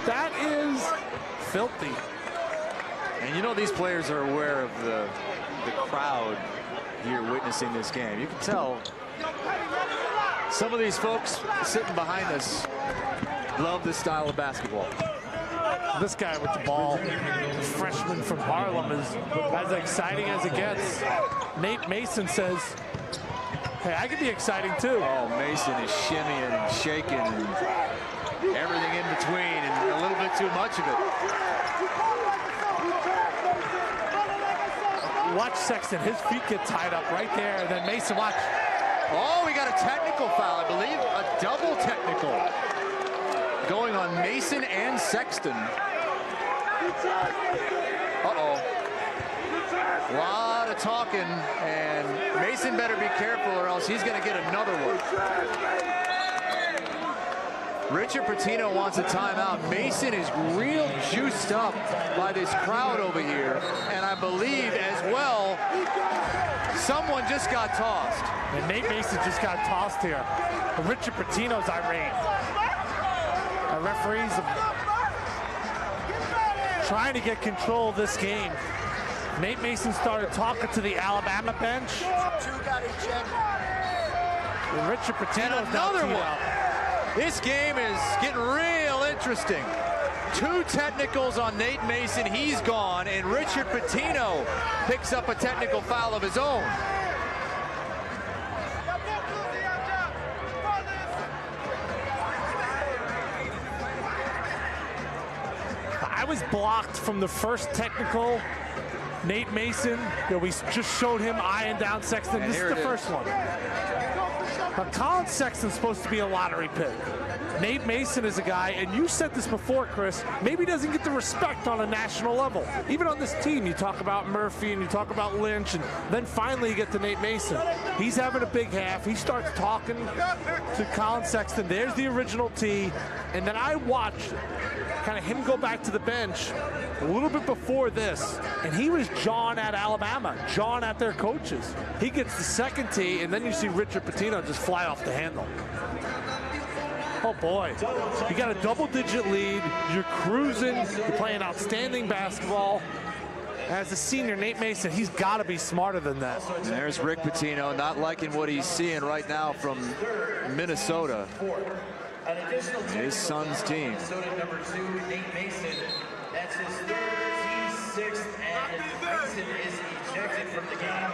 That is filthy. And you know these players are aware of the crowd here witnessing this game. You can tell some of these folks sitting behind us love this style of basketball. This guy with the ball, the freshman from Harlem, is as exciting as it gets. Nate Mason says, hey, I can be exciting too. Oh, Mason is shimmying and shaking and everything in between, and a little bit too much of it. Watch Sexton, his feet get tied up right there, and then Mason, watch. Oh, we got a technical foul, I believe, a double technical going on Mason and Sexton. Uh-oh. A lot of talking, and Mason better be careful or else he's going to get another one. Richard Pitino wants a timeout. Mason is real juiced up by this crowd over here, and I believe as well someone just got tossed. And Nate Mason just got tossed here. But Richard Pitino's irate. The referees are trying to get control of this game. Nate Mason started talking to the Alabama bench. And Richard Pitino's another one. This game is getting real interesting. 2 technicals on Nate Mason, he's gone, and Richard Pitino picks up a technical foul of his own. I was blocked from the first technical. Nate Mason, we just showed him eyeing down Sexton. And this is the first one. Now, Collin Sexton's supposed to be a lottery pick. Nate Mason is a guy, and you said this before, Chris, maybe doesn't get the respect on a national level. Even on this team, you talk about Murphy and you talk about Lynch, and then finally you get to Nate Mason. He's having a big half. He starts talking to Collin Sexton. There's the original tee. And then I watched kind of him go back to the bench a little bit before this, and he was jawing at Alabama, jawing at their coaches. He gets the second tee, and then you see Richard Pitino just fly off the handle. Oh boy, you got a double-digit lead, you're cruising, you're playing outstanding basketball. As a senior, Nate Mason, he's got to be smarter than that. And there's Rick Pitino, not liking what he's seeing right now from Minnesota. His son's team. Minnesota number 2, Nate Mason. That's his 3rd, team's 6th, and Mason is ejected from the game.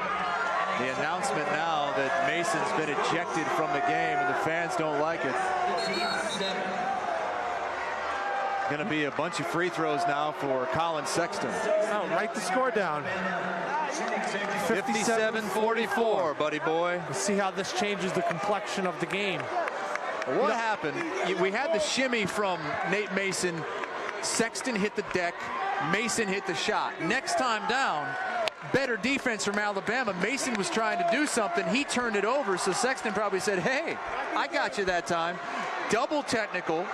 The announcement now that Mason's been ejected from the game, and the fans don't like it. Going to be a bunch of free throws now for Collin Sexton. Oh, write the score down. 57-44, buddy boy. Let's see how this changes the complexion of the game. What happened? We had the shimmy from Nate Mason. Sexton hit the deck. Mason hit the shot. Next time down, better defense from Alabama. Mason was trying to do something. He turned it over, so Sexton probably said, hey, I got you that time. Double technical.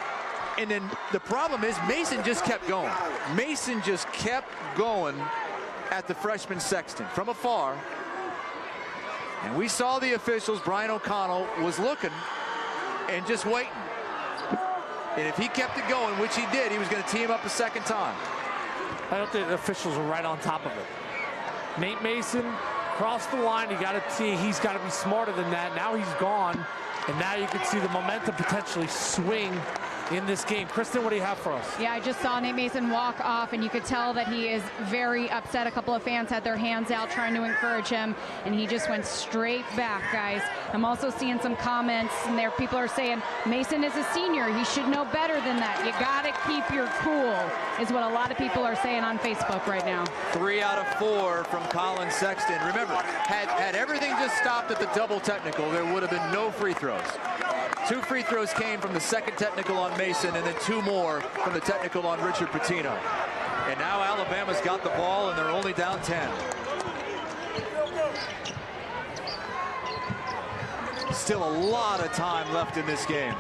And then the problem is Mason just kept going. Mason just kept going at the freshman Sexton from afar. And we saw the officials. Brian O'Connell was looking and just waiting. And if he kept it going, which he did, he was going to tee him up a second time. I don't think the officials were right on top of it. Nate Mason crossed the line. You got to see he's got to be smarter than that. Now he's gone, and now you can see the momentum potentially swing in this game. Kristen, what do you have for us? Yeah, I just saw Nate Mason walk off, and you could tell that he is very upset. A couple of fans had their hands out trying to encourage him, and he just went straight back, guys. I'm also seeing some comments, and there people are saying, Mason is a senior. He should know better than that. You got to keep your cool, is what a lot of people are saying on Facebook right now. 3 out of 4 from Collin Sexton. Remember, had everything just stopped at the double technical, there would have been no free throws. 2 free throws came from the second technical on Mason, and then 2 more from the technical on Richard Pitino. And now Alabama's got the ball, and they're only down 10. Still a lot of time left in this game.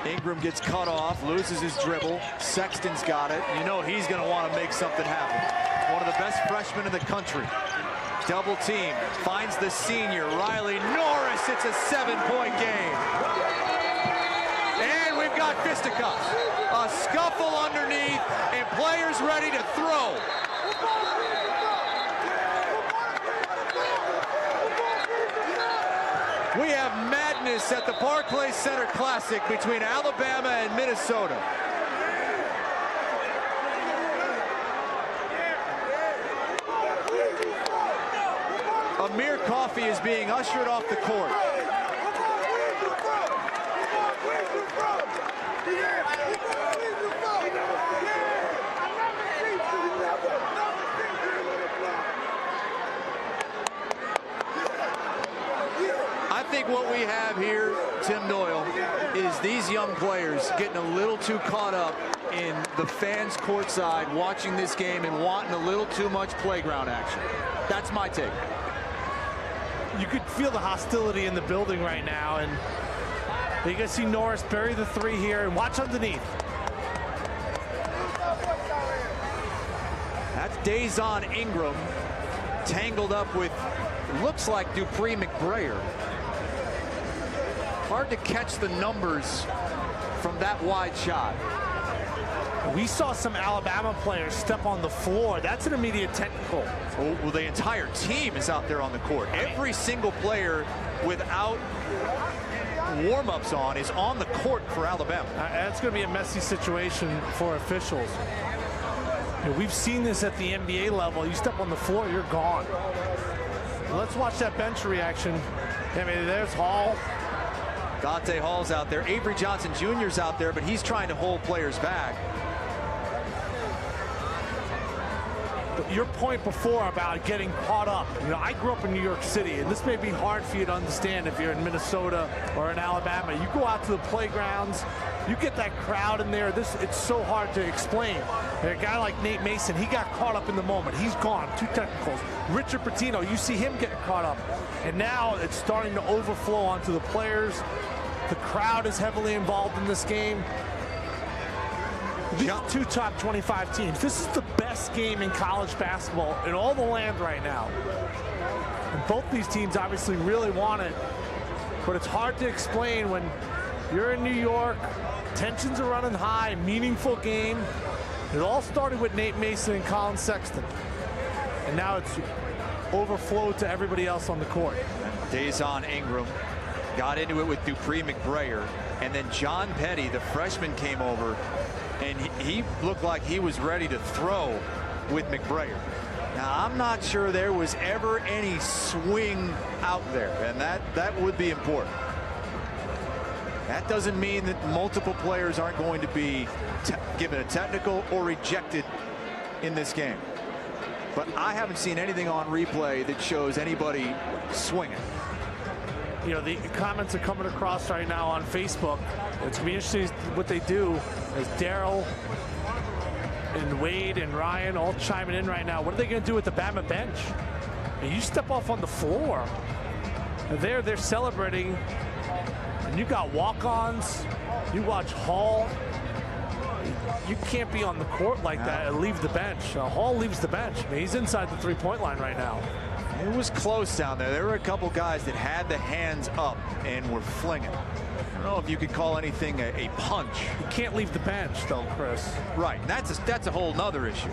Ingram gets cut off, loses his dribble. Sexton's got it. You know he's going to want to make something happen. One of the best freshmen in the country. Double team, finds the senior, Riley Norris. It's a 7-point game. And we've got fisticuffs. A scuffle underneath, and players ready to throw. We have madness at the Barclays Center Classic between Alabama and Minnesota. Amir Coffey is being ushered off the court. I think what we have here, Tim Doyle, is these young players getting a little too caught up in the fans courtside watching this game and wanting a little too much playground action. That's my take. You could feel the hostility in the building right now, and you can see Norris bury the 3 here, and watch underneath. That's Dazon Ingram tangled up with, looks like Dupree McBrayer. Hard to catch the numbers from that wide shot. We saw some Alabama players step on the floor. That's an immediate technical. Well, the entire team is out there on the court. Every single player without warm-ups on is on the court for Alabama. That's going to be a messy situation for officials. We've seen this at the NBA level. You step on the floor, you're gone. Let's watch that bench reaction. I mean, there's Hall. Dante Hall's out there. Avery Johnson Jr.'s out there, but he's trying to hold players back. Your point before about getting caught up. You know, I grew up in New York City, and this may be hard for you to understand if you're in Minnesota or in Alabama. You go out to the playgrounds, you get that crowd in there. It's so hard to explain. A guy like Nate Mason, he got caught up in the moment. He's gone. 2 technicals. Richard Pitino, you see him getting caught up. And now it's starting to overflow onto the players. The crowd is heavily involved in this game. These are 2 top 25 teams. This is the best game in college basketball in all the land right now. And both these teams obviously really want it, but it's hard to explain when you're in New York, tensions are running high, meaningful game. It all started with Nate Mason and Collin Sexton, and now it's overflowed to everybody else on the court. Dazon Ingram got into it with Dupree McBrayer, and then John Petty, the freshman, came over, and he looked like he was ready to throw with McBrayer. Now, I'm not sure there was ever any swing out there, and that would be important. That doesn't mean that multiple players aren't going to be given a technical or rejected in this game. But I haven't seen anything on replay that shows anybody swinging. You know, the comments are coming across right now on Facebook. It's going to be interesting what they do as Daryl and Wade and Ryan all chiming in right now. What are they going to do with the Bama bench? And you step off on the floor. They're celebrating. And you got walk-ons. You watch Hall. You can't be on the court like that and leave the bench. Hall leaves the bench. I mean, he's inside the 3-point line right now. It was close down there. There were a couple guys that had the hands up and were flinging. I don't know if you could call anything a punch. You can't leave the bench, though, Chris. Right. That's a whole nother issue.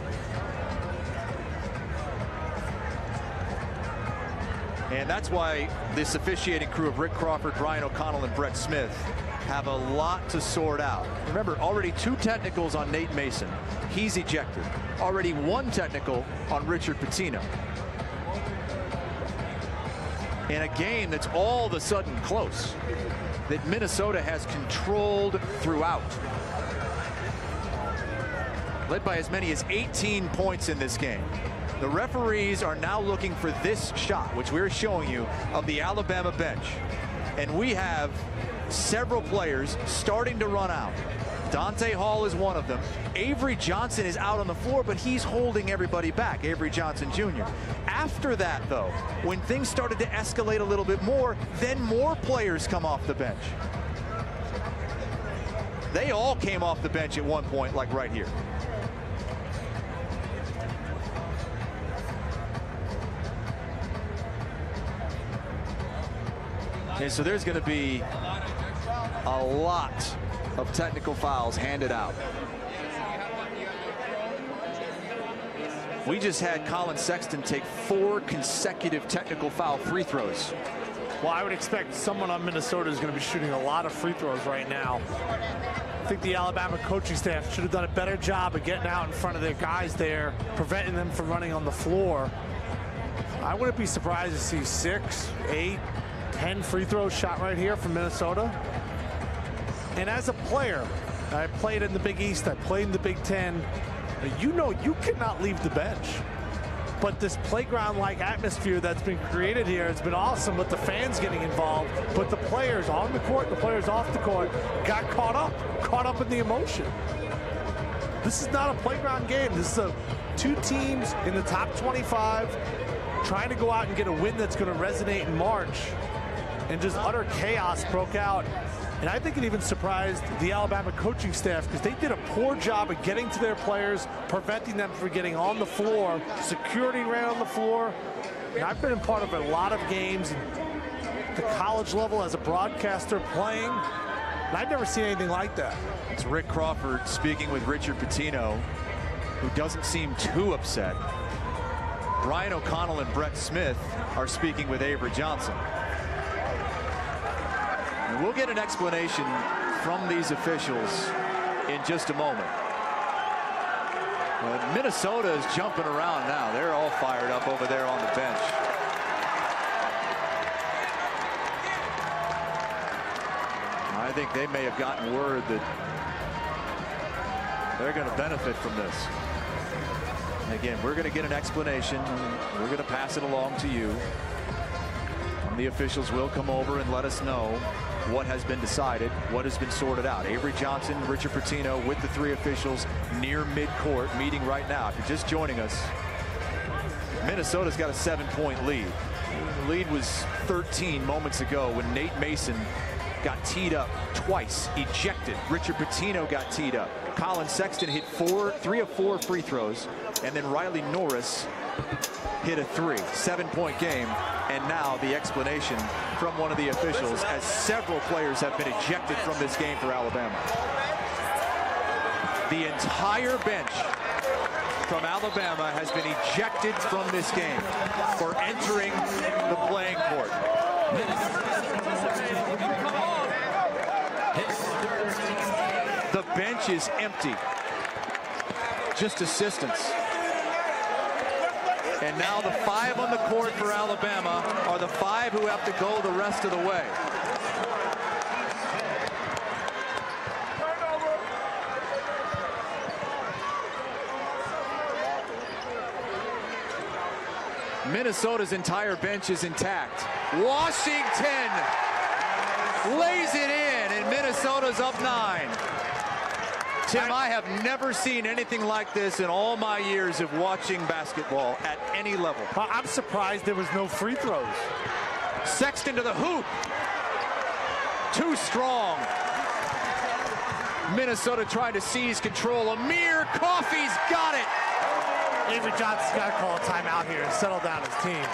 And that's why this officiating crew of Rick Crawford, Brian O'Connell, and Brett Smith have a lot to sort out. Remember, already 2 technicals on Nate Mason. He's ejected. Already 1 technical on Richard Pitino. In a game that's all of a sudden close, that Minnesota has controlled throughout. Led by as many as 18 points in this game. The referees are now looking for this shot, which we're showing you, of the Alabama bench. And we have several players starting to run out. Dante Hall is one of them. Avery Johnson is out on the floor, but he's holding everybody back, Avery Johnson Jr. After that, though, when things started to escalate a little bit more, then more players come off the bench. They all came off the bench at one point, like right here. And so there's going to be a lot of technical fouls handed out. We just had Collin Sexton take 4 consecutive technical foul free throws. Well, I would expect someone on Minnesota is going to be shooting a lot of free throws right now. I think the Alabama coaching staff should have done a better job of getting out in front of their guys there, preventing them from running on the floor. I wouldn't be surprised to see 6, 8, 10 free throws shot right here from Minnesota. And as a player, I played in the Big East, I played in the Big Ten. You know you cannot leave the bench. But this playground-like atmosphere that's been created here has been awesome with the fans getting involved. But the players on the court, the players off the court got caught up in the emotion. This is not a playground game. This is 2 teams in the top 25 trying to go out and get a win that's going to resonate in March. And just utter chaos broke out. And I think it even surprised the Alabama coaching staff because they did a poor job of getting to their players, preventing them from getting on the floor. Security ran on the floor. And I've been a part of a lot of games at the college level as a broadcaster playing. And I've never seen anything like that. It's Rick Crawford speaking with Richard Pitino, who doesn't seem too upset. Brian O'Connell and Brett Smith are speaking with Avery Johnson. And we'll get an explanation from these officials in just a moment. Minnesota is jumping around now. They're all fired up over there on the bench. I think they may have gotten word that they're going to benefit from this. And again, we're going to get an explanation. We're going to pass it along to you. And the officials will come over and let us know what has been decided, what has been sorted out. Avery Johnson, Richard Pitino with the 3 officials near midcourt meeting right now. If you're just joining us, Minnesota's got a 7-point lead. The lead was 13 moments ago when Nate Mason got teed up twice, ejected. Richard Pitino got teed up. Collin Sexton hit 3 of 4 free throws, and then Riley Norris hit a 3. 7-point game. And now the explanation from one of the officials as several players have been ejected from this game for Alabama. The entire bench from Alabama has been ejected from this game for entering the playing court. The bench is empty. Just assistants. And now the 5 on the court for Alabama are the 5 who have to go the rest of the way. Minnesota's entire bench is intact. Washington lays it in, and Minnesota's up 9. Tim, I have never seen anything like this in all my years of watching basketball at any level. I'm surprised there was no free throws. Sexton to the hoop. Too strong. Minnesota trying to seize control. Amir Coffey's got it. Avery Johnson's got to call a timeout here and settle down his team.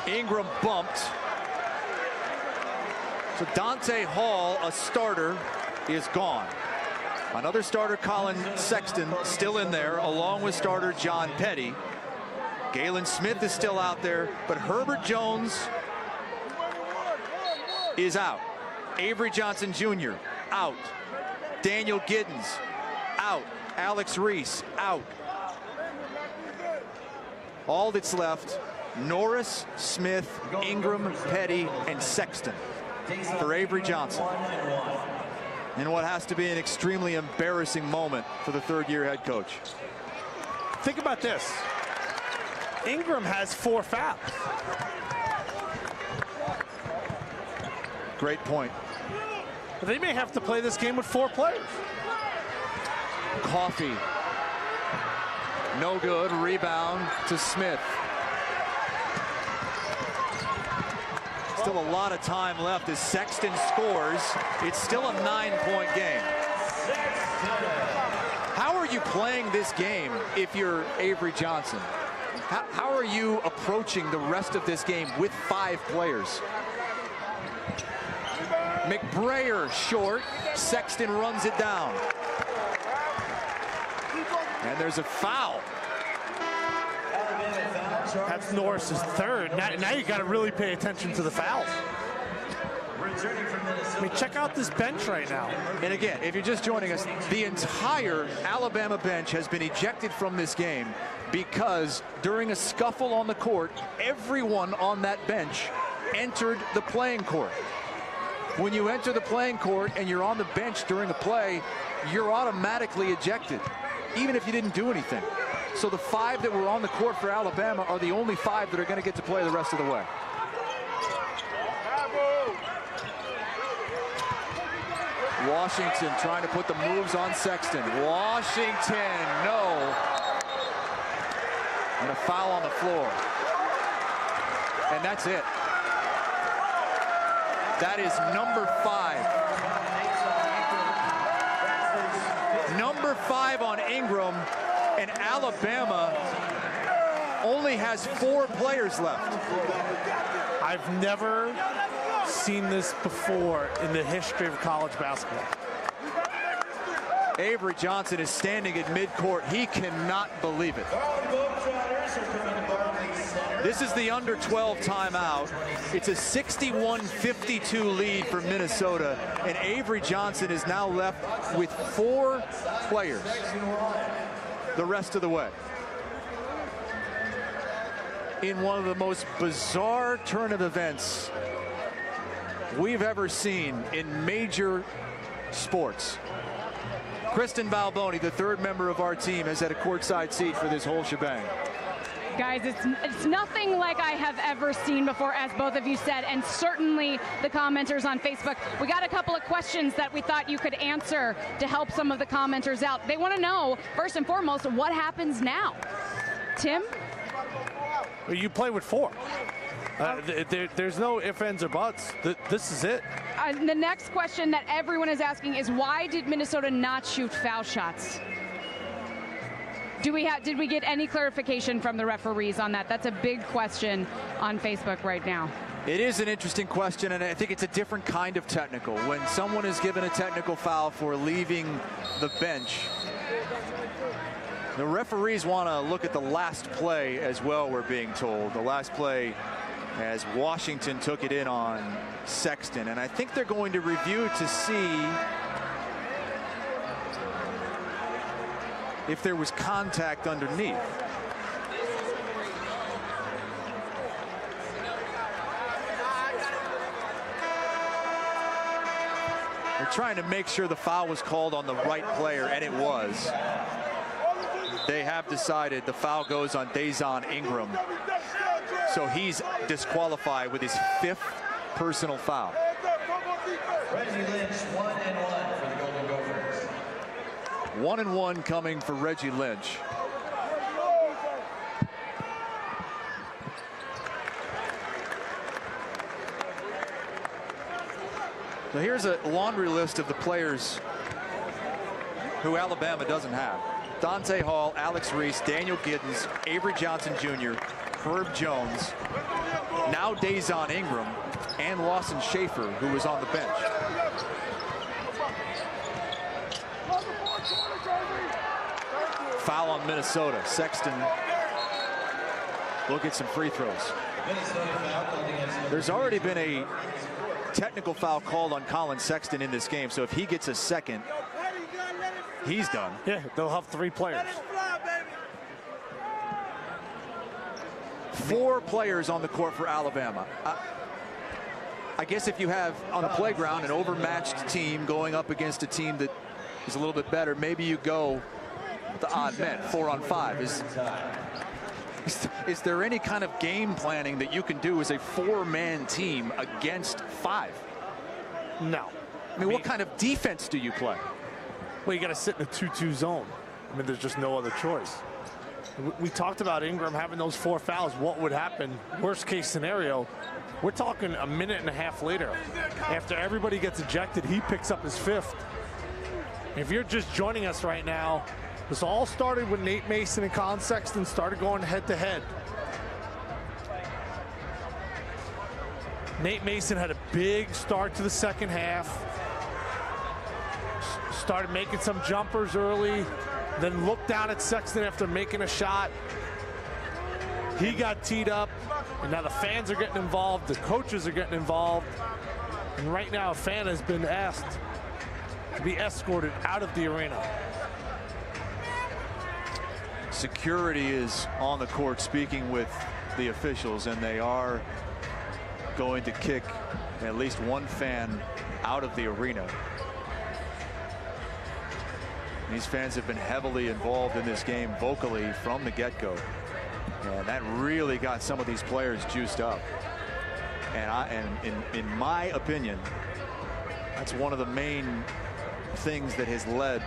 Ingram bumped. So Dante Hall, a starter, is gone. Another starter, Collin Sexton, still in there, along with starter John Petty. Galen Smith is still out there, but Herbert Jones is out. Avery Johnson Jr. out. Daniel Giddens out. Alex Reese out. All that's left, Norris, Smith, Ingram, Petty, and Sexton for Avery Johnson. In what has to be an extremely embarrassing moment for the third-year head coach. Think about this. Ingram has 4 fouls. Great point. But they may have to play this game with 4 players. Coffee. No good. Rebound to Smith. Still a lot of time left as Sexton scores. It's still a 9-point game. How are you playing this game if you're Avery Johnson? How are you approaching the rest of this game with 5 players? McBrayer short. Sexton runs it down. And there's a foul. That's Norris's 3rd. Now you got to really pay attention to the fouls. I mean, check out this bench right now. And again, if you're just joining us, the entire Alabama bench has been ejected from this game because during a scuffle on the court, everyone on that bench entered the playing court. When you enter the playing court and you're on the bench during a play, you're automatically ejected, even if you didn't do anything. So the 5 that were on the court for Alabama are the only 5 that are going to get to play the rest of the way. Washington trying to put the moves on Sexton. Washington, no. And a foul on the floor. And that's it. That is number 5. Number 5 on Ingram, and Alabama only has 4 players left. I've never seen this before in the history of college basketball. Avery Johnson is standing at midcourt. He cannot believe it. This is the under 12 timeout. It's a 61-52 lead for Minnesota, and Avery Johnson is now left with 4 players the rest of the way. In one of the most bizarre turn of events we've ever seen in major sports. Kristen Balboni, the 3rd member of our team, has had a courtside seat for this whole shebang. Guys, it's nothing like I have ever seen before, as both of you said, and certainly the commenters on Facebook. We got a couple of questions that we thought you could answer to help some of the commenters out. They want to know, first and foremost, what happens now? Tim? Well, you play with 4. There's no ifs, ands, or buts. This is it. The next question that everyone is asking is, why did Minnesota not shoot foul shots? Did we get any clarification from the referees on that? That's a big question on Facebook right now. It is an interesting question, and I think it's a different kind of technical. When someone is given a technical foul for leaving the bench, the referees want to look at the last play as well, we're being told. The last play as Washington took it in on Sexton, and I think they're going to review to see if there was contact underneath. They're trying to make sure the foul was called on the right player, and it was. They have decided the foul goes on Dazon Ingram. So he's disqualified with his 5th personal foul. Reggie Lynch, 1-1 for the Golden Gophers. 1-1 coming for Reggie Lynch. So here's a laundry list of the players who Alabama doesn't have. Dante Hall, Alex Reese, Daniel Giddens, Avery Johnson Jr., Herb Jones, now Dazon Ingram, and Lawson Schaefer, who was on the bench. Foul on Minnesota. Sexton will get some free throws. There's already been a technical foul called on Collin Sexton in this game, so if he gets a second, he's done. Yeah, they'll have 3 players. 4 players on the court for Alabama. I guess if you have on the playground an overmatched team going up against a team that is a little bit better, maybe you go with the odd men, 4 on 5. Is there any kind of game planning that you can do as a 4-man team against 5? No. I mean, what kind of defense do you play? Well, you got to sit in a 2-2 zone. I mean, there's just no other choice. We talked about Ingram having those 4 fouls. What would happen? Worst case scenario, we're talking a minute and a half later. After everybody gets ejected, he picks up his 5th. If you're just joining us right now, this all started when Nate Mason and Collin Sexton started going head-to-head. Nate Mason had a big start to the second half. Started making some jumpers early, then looked down at Sexton after making a shot. He got teed up, and now the fans are getting involved, the coaches are getting involved, and right now a fan has been asked to be escorted out of the arena. Security is on the court speaking with the officials, and they are going to kick at least one fan out of the arena. These fans have been heavily involved in this game vocally from the get-go, and that really got some of these players juiced up. And in my opinion, that's one of the main things that has led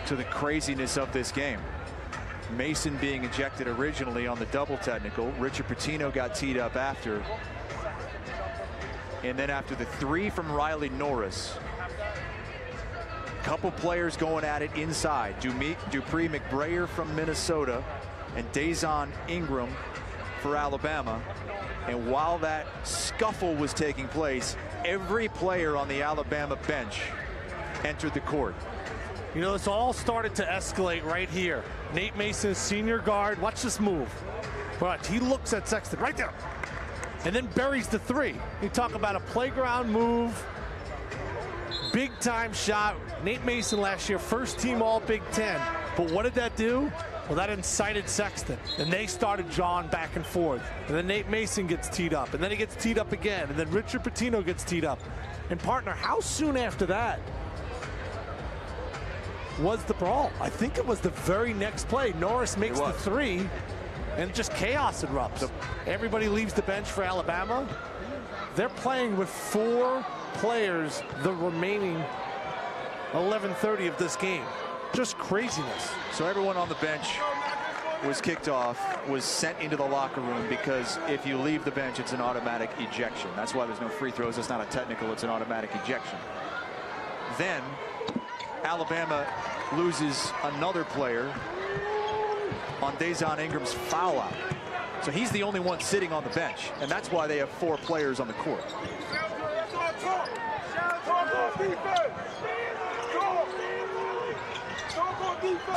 to the craziness of this game. Mason being ejected originally on the double technical. Richard Pitino got teed up after. And then after the 3 from Riley Norris, couple players going at it inside. Dupree McBrayer from Minnesota and Dazon Ingram for Alabama. And while that scuffle was taking place, every player on the Alabama bench entered the court. You know, it's all started to escalate right here. Nate Mason, senior guard. Watch this move. Watch, he looks at Sexton right there. And then buries the 3. You talk about a playground move. Big time shot. Nate Mason last year, first team all Big Ten. But what did that do? Well, that incited Sexton. And they started jawing back and forth. And then Nate Mason gets teed up. And then he gets teed up again. And then Richard Pitino gets teed up. And partner, how soon after that was the brawl? I think it was the very next play. Norris makes the 3, and just chaos erupts. Everybody leaves the bench for Alabama. They're playing with 4 players the remaining 11:30 of this game. Just craziness. So everyone on the bench was kicked off, was sent into the locker room, because if you leave the bench, it's an automatic ejection. That's why there's no free throws. It's not a technical, it's an automatic ejection. Then Alabama loses another player on Dazon Ingram's foul out. So he's the only one sitting on the bench, and that's why they have 4 players on the court.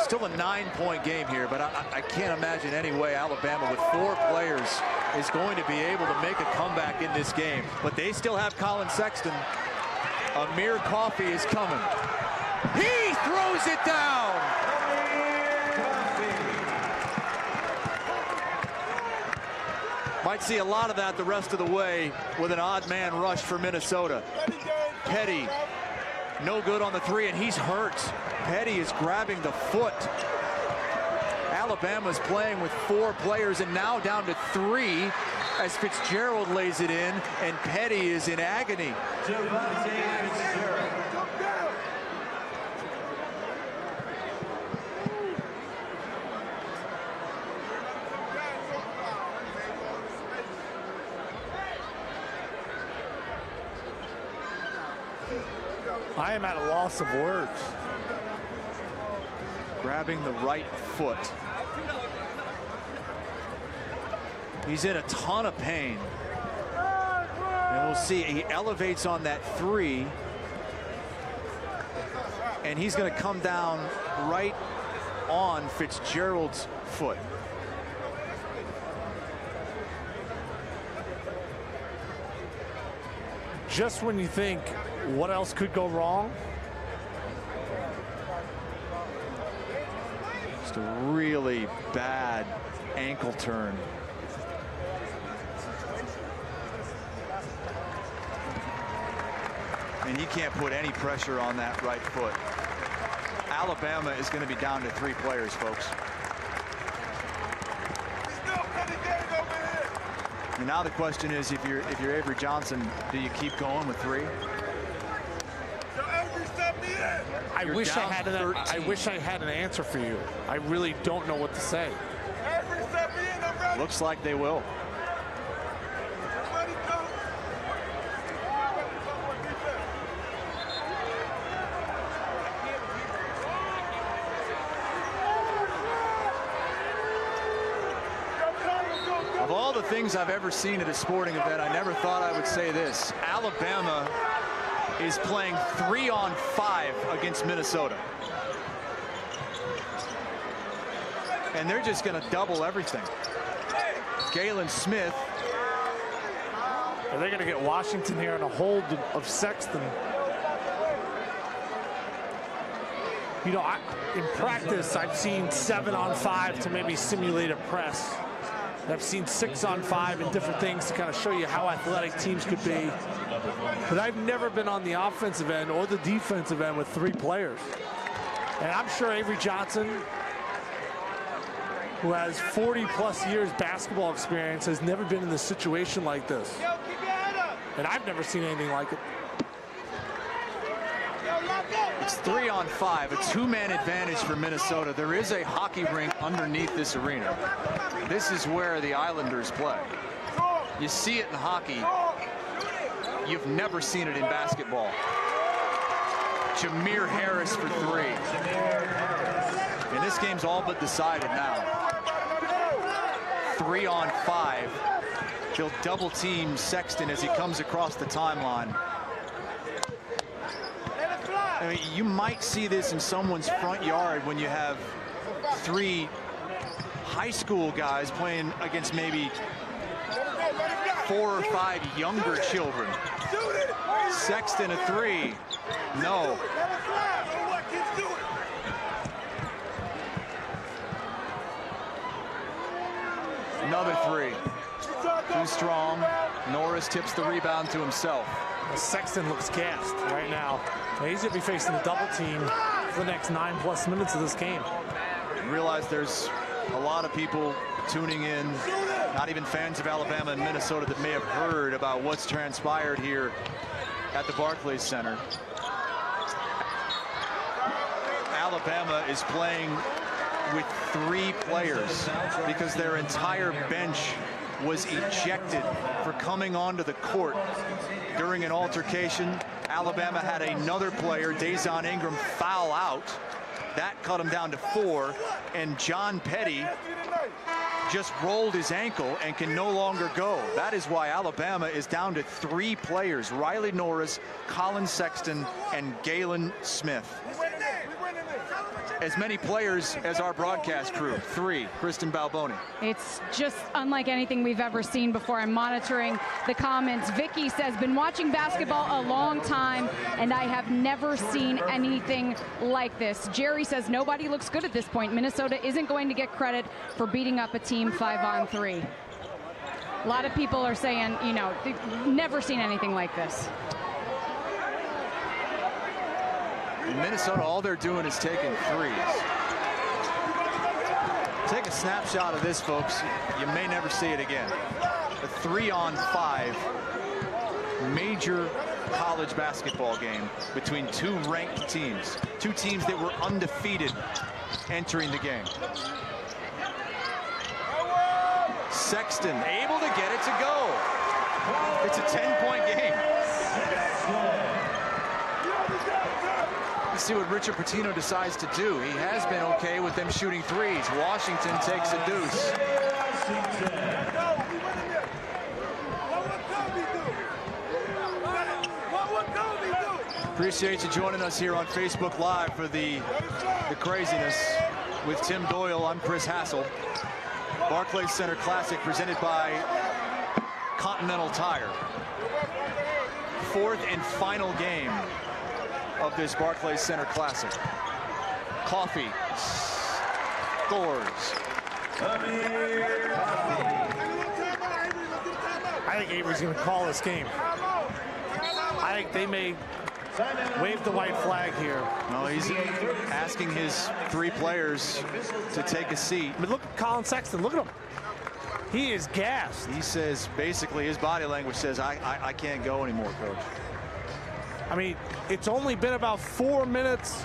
Still a 9-point game here, but I can't imagine any way Alabama with 4 players is going to be able to make a comeback in this game. But they still have Collin Sexton. Amir Coffey is coming. He throws it down. Might see a lot of that the rest of the way with an odd man rush for Minnesota. Petty, no good on the 3, and he's hurt. Petty is grabbing the foot. Alabama's playing with 4 players and now down to 3 as Fitzgerald lays it in, and Petty is in agony. I am at a loss of words. Grabbing the right foot. He's in a ton of pain. And we'll see, he elevates on that 3. And he's going to come down right on Fitzgerald's foot. Just when you think, what else could go wrong? Just a really bad ankle turn. And he can't put any pressure on that right foot. Alabama is going to be down to 3 players, folks. And now the question is, if you're Avery Johnson, do you keep going with 3? I wish I had an answer for you. I really don't know what to say. Looks like they will. Of all the things I've ever seen at a sporting event, I never thought I would say this. Alabama is playing 3-on-5 against Minnesota. And they're just going to double everything. Galen Smith. Are they going to get Washington here on a hold of Sexton? You know, in practice, I've seen 7-on-5 to maybe simulate a press. I've seen 6-on-5 and different things to kind of show you how athletic teams could be. But I've never been on the offensive end or the defensive end with 3 players. And I'm sure Avery Johnson, who has 40+ years basketball experience, has never been in a situation like this. And I've never seen anything like it. It's 3-on-5, a 2-man advantage for Minnesota. There is a hockey rink underneath this arena. This is where the Islanders play. You see it in hockey. You've never seen it in basketball. Jameer Harris for 3. And this game's all but decided now. 3-on-5. They'll double team Sexton as he comes across the timeline. I mean, you might see this in someone's front yard when you have 3 high school guys playing against maybe 4 or 5 younger children. Sexton a 3. No. Another 3. Too strong. Norris tips the rebound to himself. Sexton looks gassed right now. He's going to be facing a double team for the next 9+ minutes of this game. Realize there's a lot of people tuning in, not even fans of Alabama and Minnesota, that may have heard about what's transpired here at the Barclays Center. Alabama is playing with 3 players because their entire bench was ejected for coming onto the court during an altercation. Alabama had another player, Dazon Ingram, foul out. That cut him down to 4, and John Petty just rolled his ankle and can no longer go. That is why Alabama is down to 3 players: Riley Norris, Collin Sexton, and Galen Smith. As many players as our broadcast crew. 3, Kristen Balboni. It's just unlike anything we've ever seen before. I'm monitoring the comments. Vicky says, been watching basketball a long time, and I have never seen anything like this. Jerry says, nobody looks good at this point. Minnesota isn't going to get credit for beating up a team 5-on-3. A lot of people are saying, you know, they've never seen anything like this. In Minnesota, all they're doing is taking 3s. Take a snapshot of this, folks. You may never see it again. A 3-on-5 major college basketball game between 2 ranked teams. 2 teams that were undefeated entering the game. Sexton able to get it to go. It's a 10-point game. Let's see what Richard Pitino decides to do. He has been okay with them shooting 3s. Washington takes a deuce. Appreciate you joining us here on Facebook Live for the craziness. With Tim Doyle, I'm Chris Hassel. Barclays Center Classic presented by Continental Tire. Fourth and final game of this Barclays Center Classic. Coffee scores. I think Avery's going to call this game. I think they may wave the white flag here. No, he's asking his 3 players to take a seat. But look at Collin Sexton. Look at him. He is gassed. He says, basically, his body language says, I can't go anymore, Coach. I mean, it's only been about 4 minutes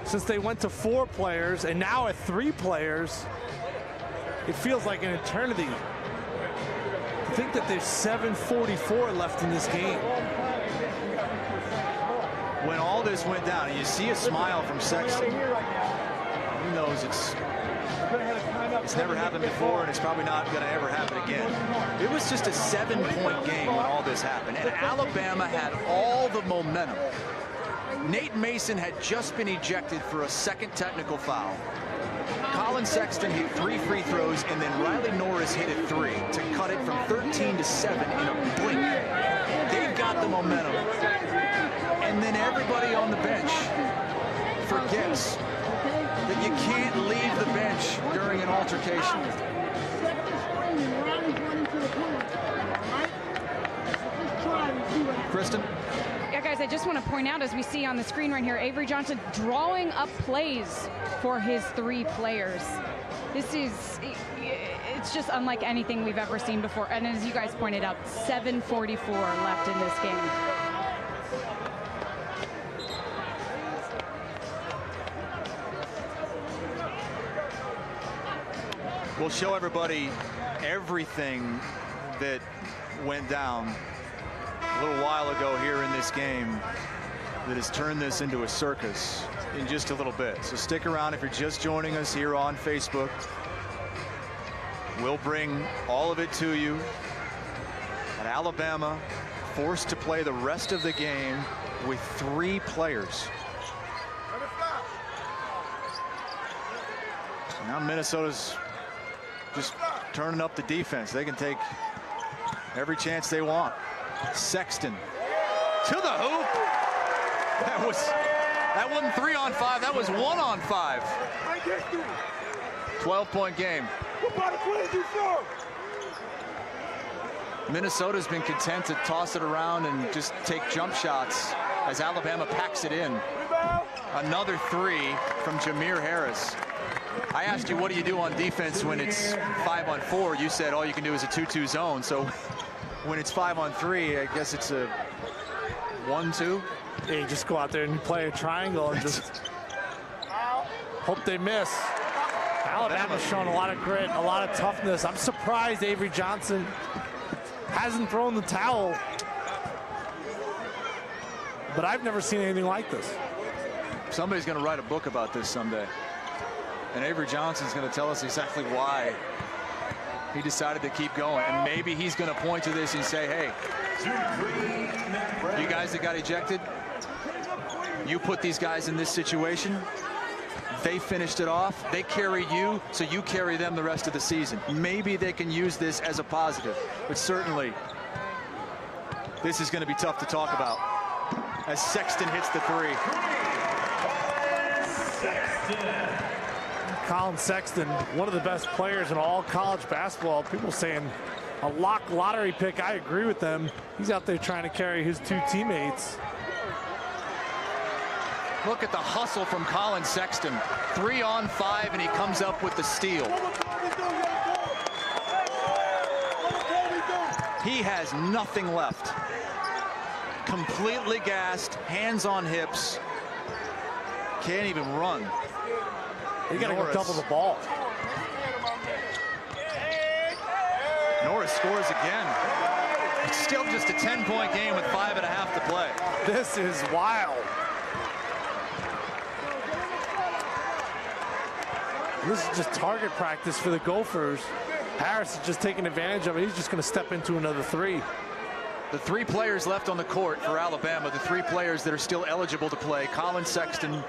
since they went to 4 players, and now at 3 players. It feels like an eternity. I think that there's 7:44 left in this game. When all this went down, and you see a smile from Sexton, he knows it's never happened before, and it's probably not going to ever happen again. It was just a 7-point game when all this happened, and Alabama had all the momentum. Nate Mason had just been ejected for a second technical foul. Collin Sexton hit 3 free throws, and then Riley Norris hit it 3 to cut it from 13 to 7 in a blink. They've got the momentum. And then everybody on the bench forgets that you can't leave the bench during an altercation. Kristen? Yeah, guys, I just want to point out, as we see on the screen right here, Avery Johnson drawing up plays for his 3 players. This is, it's just unlike anything we've ever seen before. And as you guys pointed out, 7:44 left in this game. We'll show everybody everything that went down a little while ago here in this game that has turned this into a circus in just a little bit. So stick around if you're just joining us here on Facebook. We'll bring all of it to you. And Alabama forced to play the rest of the game with 3 players. Now Minnesota's just turning up the defense. They can take every chance they want. Sexton to the hoop. That wasn't 3 on 5. That was 1 on 5. 12-point game. Minnesota's been content to toss it around and just take jump shots as Alabama packs it in. Another 3 from Jameer Harris. I asked you, what do you do on defense when it's 5 on 4? You said all you can do is a 2-2 zone. So when it's 5 on 3, I guess it's a 1-2. Yeah, you just go out there and play a triangle and just hope they miss. Alabama's shown a lot of grit, a lot of toughness. I'm surprised Avery Johnson hasn't thrown the towel. But I've never seen anything like this. Somebody's going to write a book about this someday. And Avery Johnson's going to tell us exactly why he decided to keep going. And maybe he's going to point to this and say, hey, you guys that got ejected, you put these guys in this situation. They finished it off. They carry you, so you carry them the rest of the season. Maybe they can use this as a positive. But certainly, this is going to be tough to talk about as Sexton hits the 3. Collin Sexton, one of the best players in all college basketball. People saying a lock lottery pick. I agree with them. He's out there trying to carry his 2 teammates. Look at the hustle from Collin Sexton. 3 on 5, and he comes up with the steal. He has nothing left. Completely gassed, hands on hips. Can't even run. You got to go double the ball. Norris scores again. It's still just a 10-point game with 5.5 to play. This is wild. This is just target practice for the Gophers. Harris is just taking advantage of it. He's just going to step into another 3. The 3 players left on the court for Alabama, the 3 players that are still eligible to play: Collin Sexton,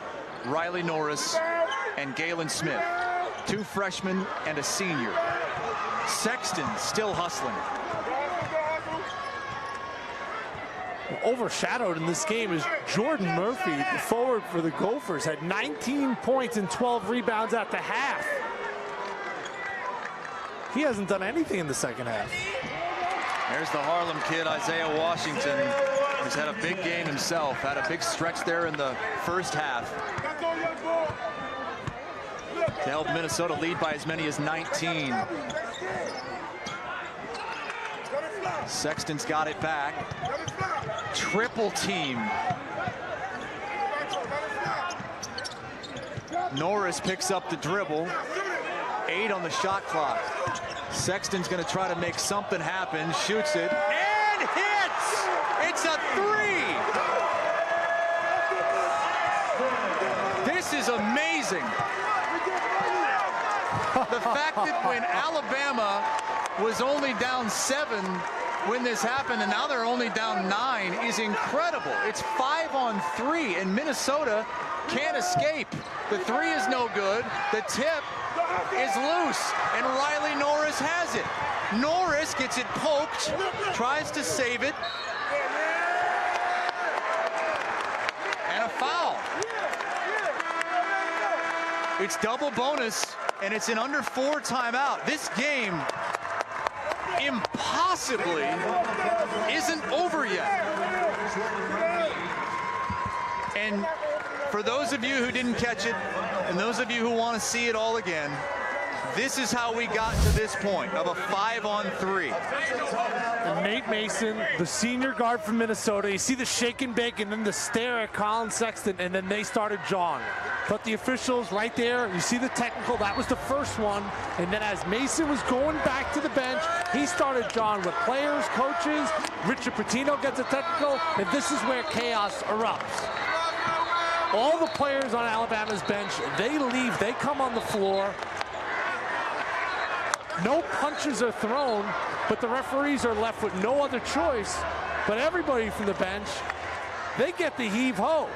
Riley Norris, and Galen Smith. 2 freshmen and a senior. Sexton still hustling. Overshadowed in this game is Jordan Murphy, the forward for the Gophers, had 19 points and 12 rebounds at the half. He hasn't done anything in the second half. There's the Harlem kid, Isaiah Washington, who's had a big game himself, had a big stretch there in the first half to help Minnesota lead by as many as 19. Sexton's got it back. Triple team. Norris picks up the dribble. 8 on the shot clock. Sexton's going to try to make something happen. Shoots it and hits! It's a 3! This is amazing. The fact that when Alabama was only down 7 when this happened, and now they're only down 9, is incredible. It's 5 on 3, and Minnesota can't escape. The 3 is no good. The tip is loose, and Riley Norris has it. Norris gets it poked, tries to save it, and a foul. It's double bonus, and it's an under 4 timeout. This game impossibly isn't over yet. And for those of you who didn't catch it, and those of you who want to see it all again, this is how we got to this point of a 5 on 3. And Nate Mason, the senior guard from Minnesota, you see the shake and bake and then the stare at Collin Sexton, and then they started jawing. But the officials right there, you see the technical, that was the first one. And then as Mason was going back to the bench, he started jawing with players, coaches. Richard Pitino gets a technical, and this is where chaos erupts. All the players on Alabama's bench, they leave, they come on the floor. No punches are thrown, but the referees are left with no other choice. But everybody from the bench, they get the heave-ho.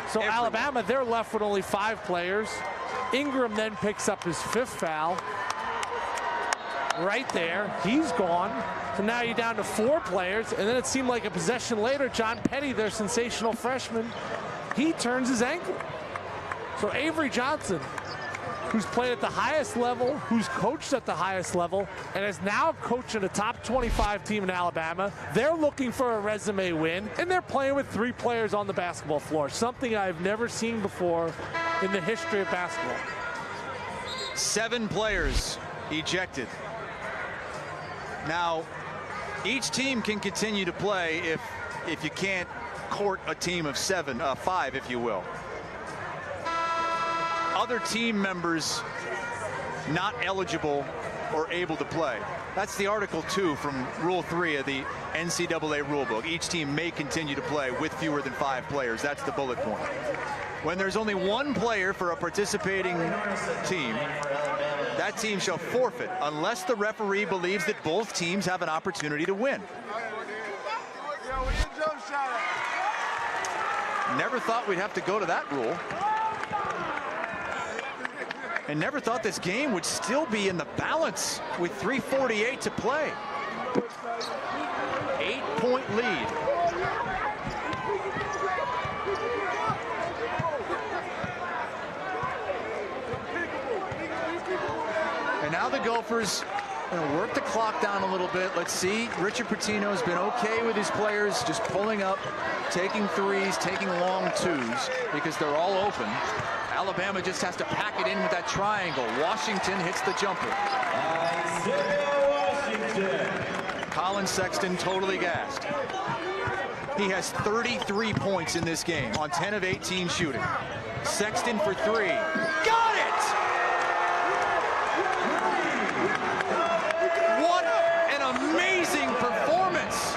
So Alabama, they're left with only 5 players. Ingram then picks up his 5th foul. Right there, he's gone. So now you're down to 4 players, and then it seemed like a possession later, John Petty, their sensational freshman, he turns his ankle. So Avery Johnson, who's played at the highest level, who's coached at the highest level, and is now coaching a top 25 team in Alabama. They're looking for a resume win, and they're playing with 3 players on the basketball floor, something I've never seen before in the history of basketball. 7 players ejected. Now, each team can continue to play if you can't court a team of 5, if you will. Other team members not eligible or able to play. That's the Article 2 from Rule 3 of the NCAA rulebook. Each team may continue to play with fewer than 5 players. That's the bullet point. When there's only 1 player for a participating team, that team shall forfeit unless the referee believes that both teams have an opportunity to win. Never thought we'd have to go to that rule. And never thought this game would still be in the balance with 3:48 to play. 8-point lead. And now the Gophers work the clock down a little bit. Let's see. Richard Pitino's been okay with his players just pulling up, taking 3s, taking long 2s because they're all open. Alabama just has to pack it in with that triangle. Washington hits the jumper. Collin Sexton totally gassed. He has 33 points in this game on 10 of 18 shooting. Sexton for 3. Got it! What an amazing performance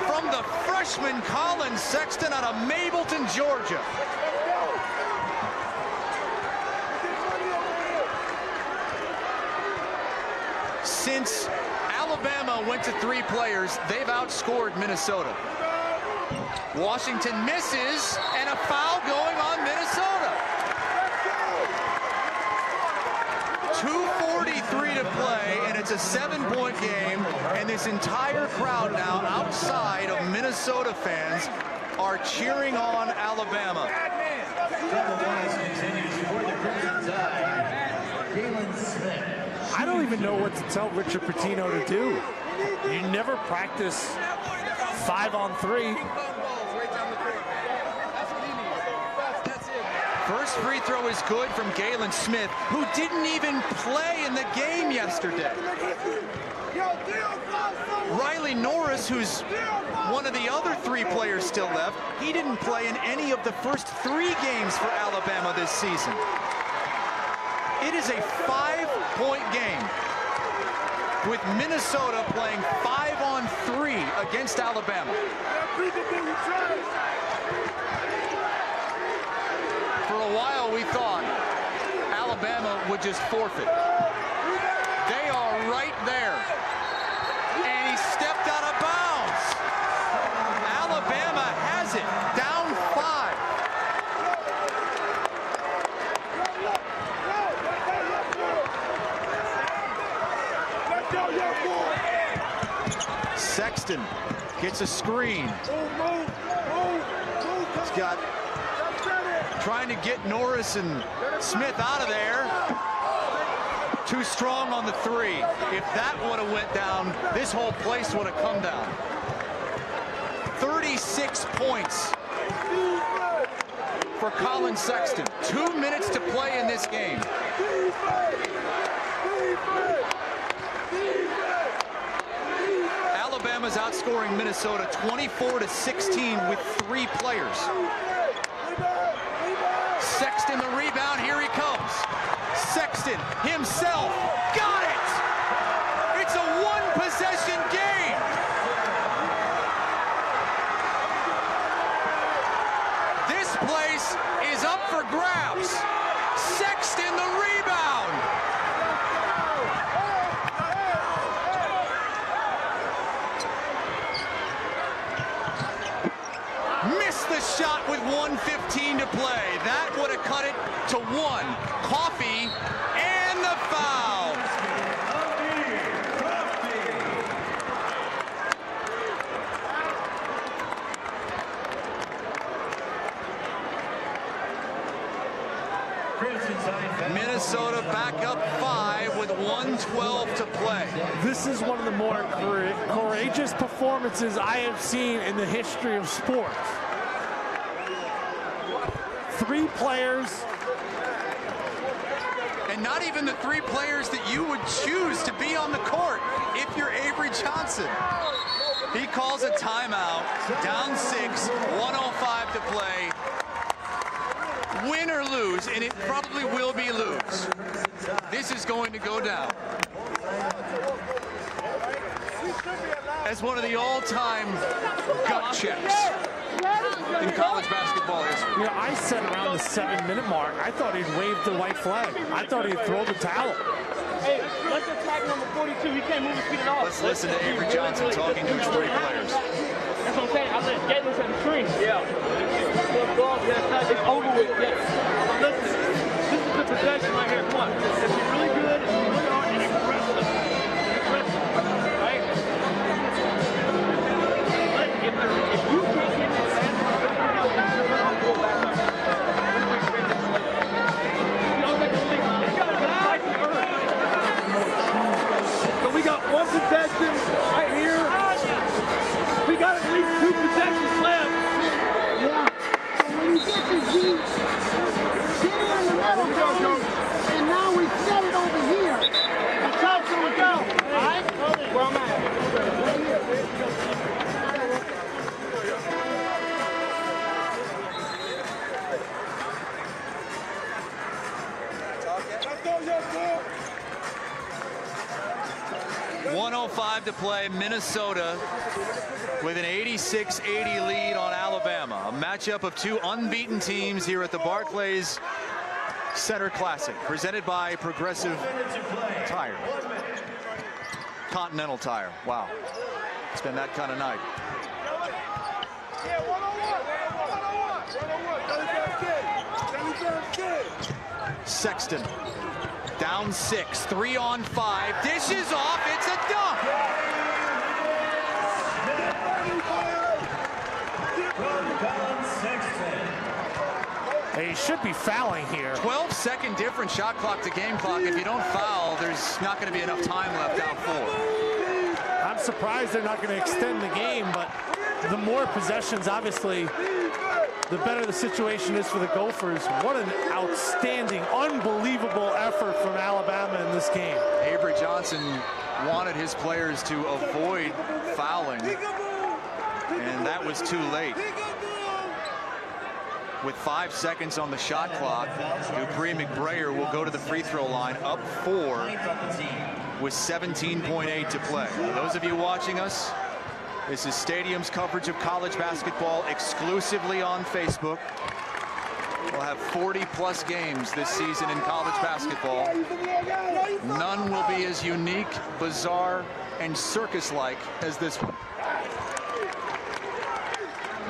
from the freshman Collin Sexton out of Mableton, Georgia. Since Alabama went to 3 players, they've outscored Minnesota. Washington misses, and a foul going on Minnesota. 2:43 to play, and it's a 7-point game, and this entire crowd now outside of Minnesota fans are cheering on Alabama. I don't even know what to tell Richard Pitino to do. You never practice 5-on-3. First free throw is good from Galen Smith, who didn't even play in the game yesterday. Riley Norris, who's one of the other 3 players still left, he didn't play in any of the first 3 games for Alabama this season. It is a 5-point game with Minnesota playing 5-on-3 against Alabama. For a while, we thought Alabama would just forfeit. They are right there. And he stepped out of bounds. Alabama has it, down 5. Sexton gets a screen. He's got trying to get Norris and Smith out of there. Too strong on the 3. If that would have went down, this whole place would have come down. 36 points for Collin Sexton. 2 minutes to play in this game. Alabama's outscoring Minnesota 24-16 with 3 players. Sexton the rebound, here he comes. Sexton himself, got it! It's a 1-possession game! This place is up for grabs. Sexton the rebound! Missed the shot with 1:15 to play. That would have cut it to 1. Coffee and the foul. Minnesota back up 5 with 1:12 to play. This is one of the more courageous performances I have seen in the history of sports. 3 players. And not even the 3 players that you would choose to be on the court if you're Avery Johnson. He calls a timeout, down 6, 1:05 to play. Win or lose, and it probably will be lose. This is going to go down as one of the all-time gut checks in college basketball history. You know, I said around the 7-minute mark, I thought he'd wave the white flag. I thought he'd throw the towel. Hey, let's attack number 42. He can't move his feet at all. Let's listen to Avery Johnson talking to his 3 players. That's what I'm saying. I let Galen set the screen. Yeah. It's over with. Yes. Listen, this is the possession right here. Come on. If you're really good, if you're really hard, and aggressive. Right? If you can't get this basket, go back up. So we got 1 possession right here. We got at least 2 possessions left. Yeah. When you get the deep, get in the middle zone, and now we set it over here. That's how it's going to go. All right? Where am I at? Right here. Let's go, yes, sir. 1:05 to play. Minnesota with an 86-80 lead on Alabama. A matchup of 2 unbeaten teams here at the Barclays Center Classic, presented by Progressive Tire. Continental Tire. Wow. It's been that kind of night. Sexton Down 6, 3 on 5. Dishes off. It's a dunk. He should be fouling here. 12-second difference, shot clock to game clock. If you don't foul, there's not going to be enough time left down 4. I'm surprised they're not going to extend the game, but the more possessions, obviously, the better the situation is for the Gophers. What an outstanding, unbelievable effort from Alabama in this game. Avery Johnson wanted his players to avoid fouling, and that was too late. With 5 seconds on the shot clock, Dupree McBrayer will go to the free throw line, up 4 with 17.8 to play. For those of you watching us, this is Stadium's coverage of college basketball exclusively on Facebook. We'll have 40-plus games this season in college basketball. None will be as unique, bizarre, and circus-like as this one.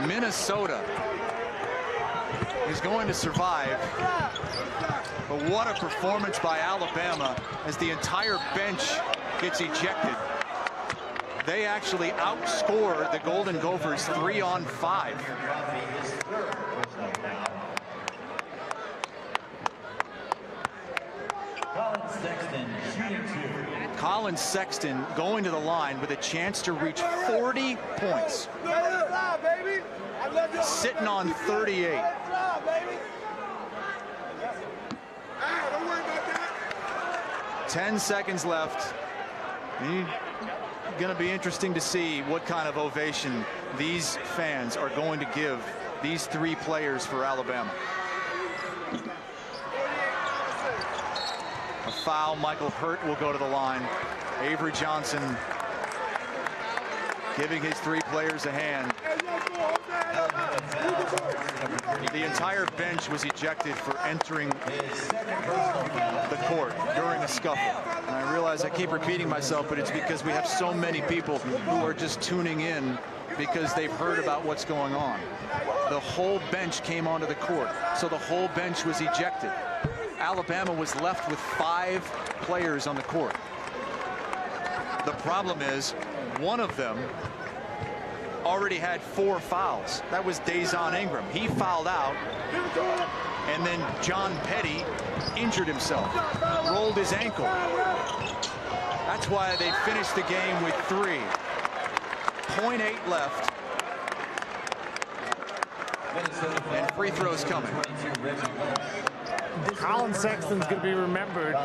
Minnesota is going to survive, but what a performance by Alabama as the entire bench gets ejected. They actually outscore the Golden Gophers 3 on 5. Collin Sexton going to the line with a chance to reach 40 points. Sitting on 38. 10 seconds left. Going to be interesting to see what kind of ovation these fans are going to give these 3 players for Alabama. A foul. Michael Hurt will go to the line. Avery Johnson giving his 3 players a hand. The entire bench was ejected for entering the court during a scuffle. And I realize I keep repeating myself, but it's because we have so many people who are just tuning in because they've heard about what's going on. The whole bench came onto the court, so the whole bench was ejected. Alabama was left with 5 players on the court. The problem is, one of them already had 4 fouls. That was Dazon Ingram. He fouled out, and then John Petty injured himself, rolled his ankle. That's why they finished the game with 3. 0.8 left. And free throws coming. Collin Sexton's going to be remembered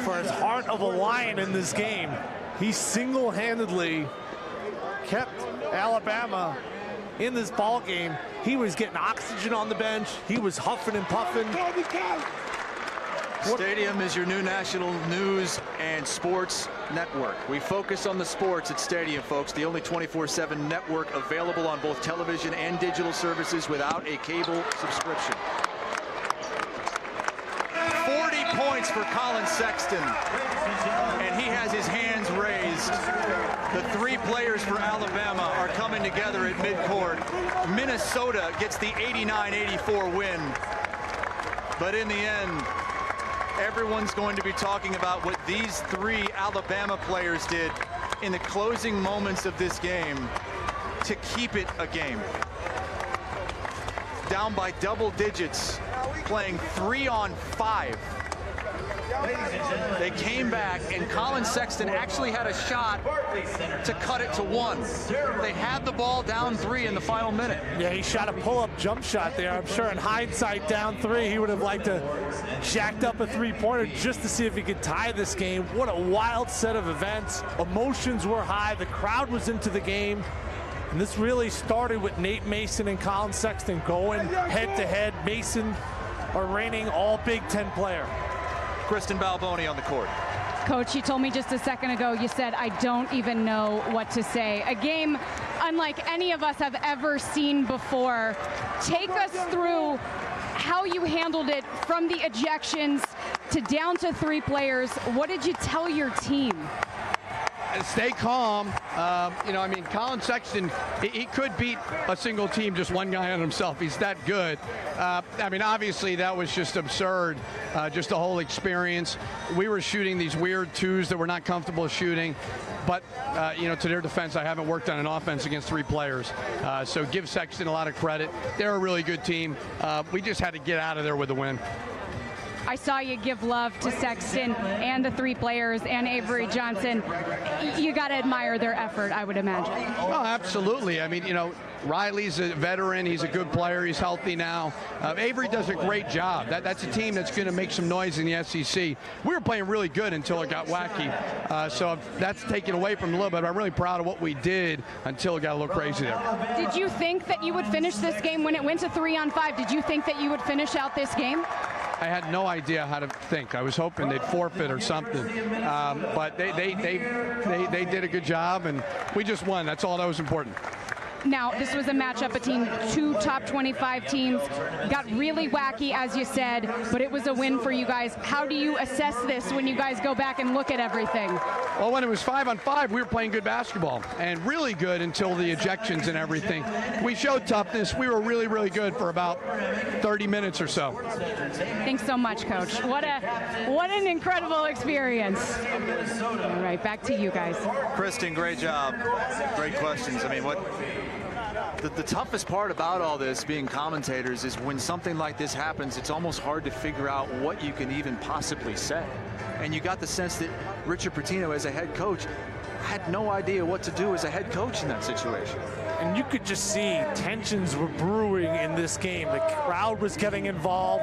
for his heart of a lion in this game. He single-handedly kept Alabama in this ball game. He was getting oxygen on the bench. He was huffing and puffing. Stadium is your new national news and sports network. We focus on the sports at Stadium, folks. The only 24/7 network available on both television and digital services without a cable subscription. 40 points for Collin Sexton, and he has his hands raised. The 3 players for Alabama are coming together at midcourt. Minnesota gets the 89-84 win. But in the end, everyone's going to be talking about what these 3 Alabama players did in the closing moments of this game to keep it a game. Down by double digits, playing 3 on 5. They came back, and Collin Sexton actually had a shot to cut it to 1. They had the ball down 3 in the final minute. Yeah, he shot a pull-up jump shot there. I'm sure in hindsight, down 3, he would have liked to jacked up a 3-pointer just to see if he could tie this game. What a wild set of events. Emotions were high. The crowd was into the game. And this really started with Nate Mason and Collin Sexton going head-to-head. Mason, a reigning all-Big Ten player. Kristen Balboni on the court. Coach, you told me just a second ago, you said, I don't even know what to say. A game unlike any of us have ever seen before. Take us through how you handled it from the ejections to down to 3 players. What did you tell your team? stay calm. You know, I mean, Collin Sexton, he could beat a single team, just one guy on himself. He's that good. I mean, obviously, that was just absurd, just the whole experience. We were shooting these weird twos that we're not comfortable shooting. But, you know, to their defense, I haven't worked on an offense against 3 players. So give Sexton a lot of credit. They're a really good team. We just had to get out of there with a win. I saw you give love to Sexton and the 3 players and Avery Johnson. You got to admire their effort, I would imagine. Oh, absolutely. I mean, you know, Riley's a veteran. He's a good player. He's healthy now. Avery does a great job. That's a team that's going to make some noise in the SEC. We were playing really good until it got wacky. So that's taken away from a little bit. I'm really proud of what we did until it got a little crazy there. Did you think that you would finish this game when it went to 3-on-5? Did you think that you would finish out this game? I had no idea how to think. I was hoping they'd forfeit or something, but they did a good job, and we just won. That's all that was important. Now, this was a matchup between 2 top 25 teams. Got really wacky, as you said, but it was a win for you guys. How do you assess this when you guys go back and look at everything? Well, when it was 5-on-5, we were playing good basketball, and really good until the ejections and everything. We showed toughness. We were really, really good for about 30 minutes or so. Thanks so much, Coach. What an incredible experience. All right, back to you guys. Kristen, great job. Great questions. I mean, the toughest part about all this, being commentators, is when something like this happens, it's almost hard to figure out what you can even possibly say. And you got the sense that Richard Pitino, as a head coach, had no idea what to do as a head coach in that situation. And you could just see tensions were brewing in this game. The crowd was getting involved,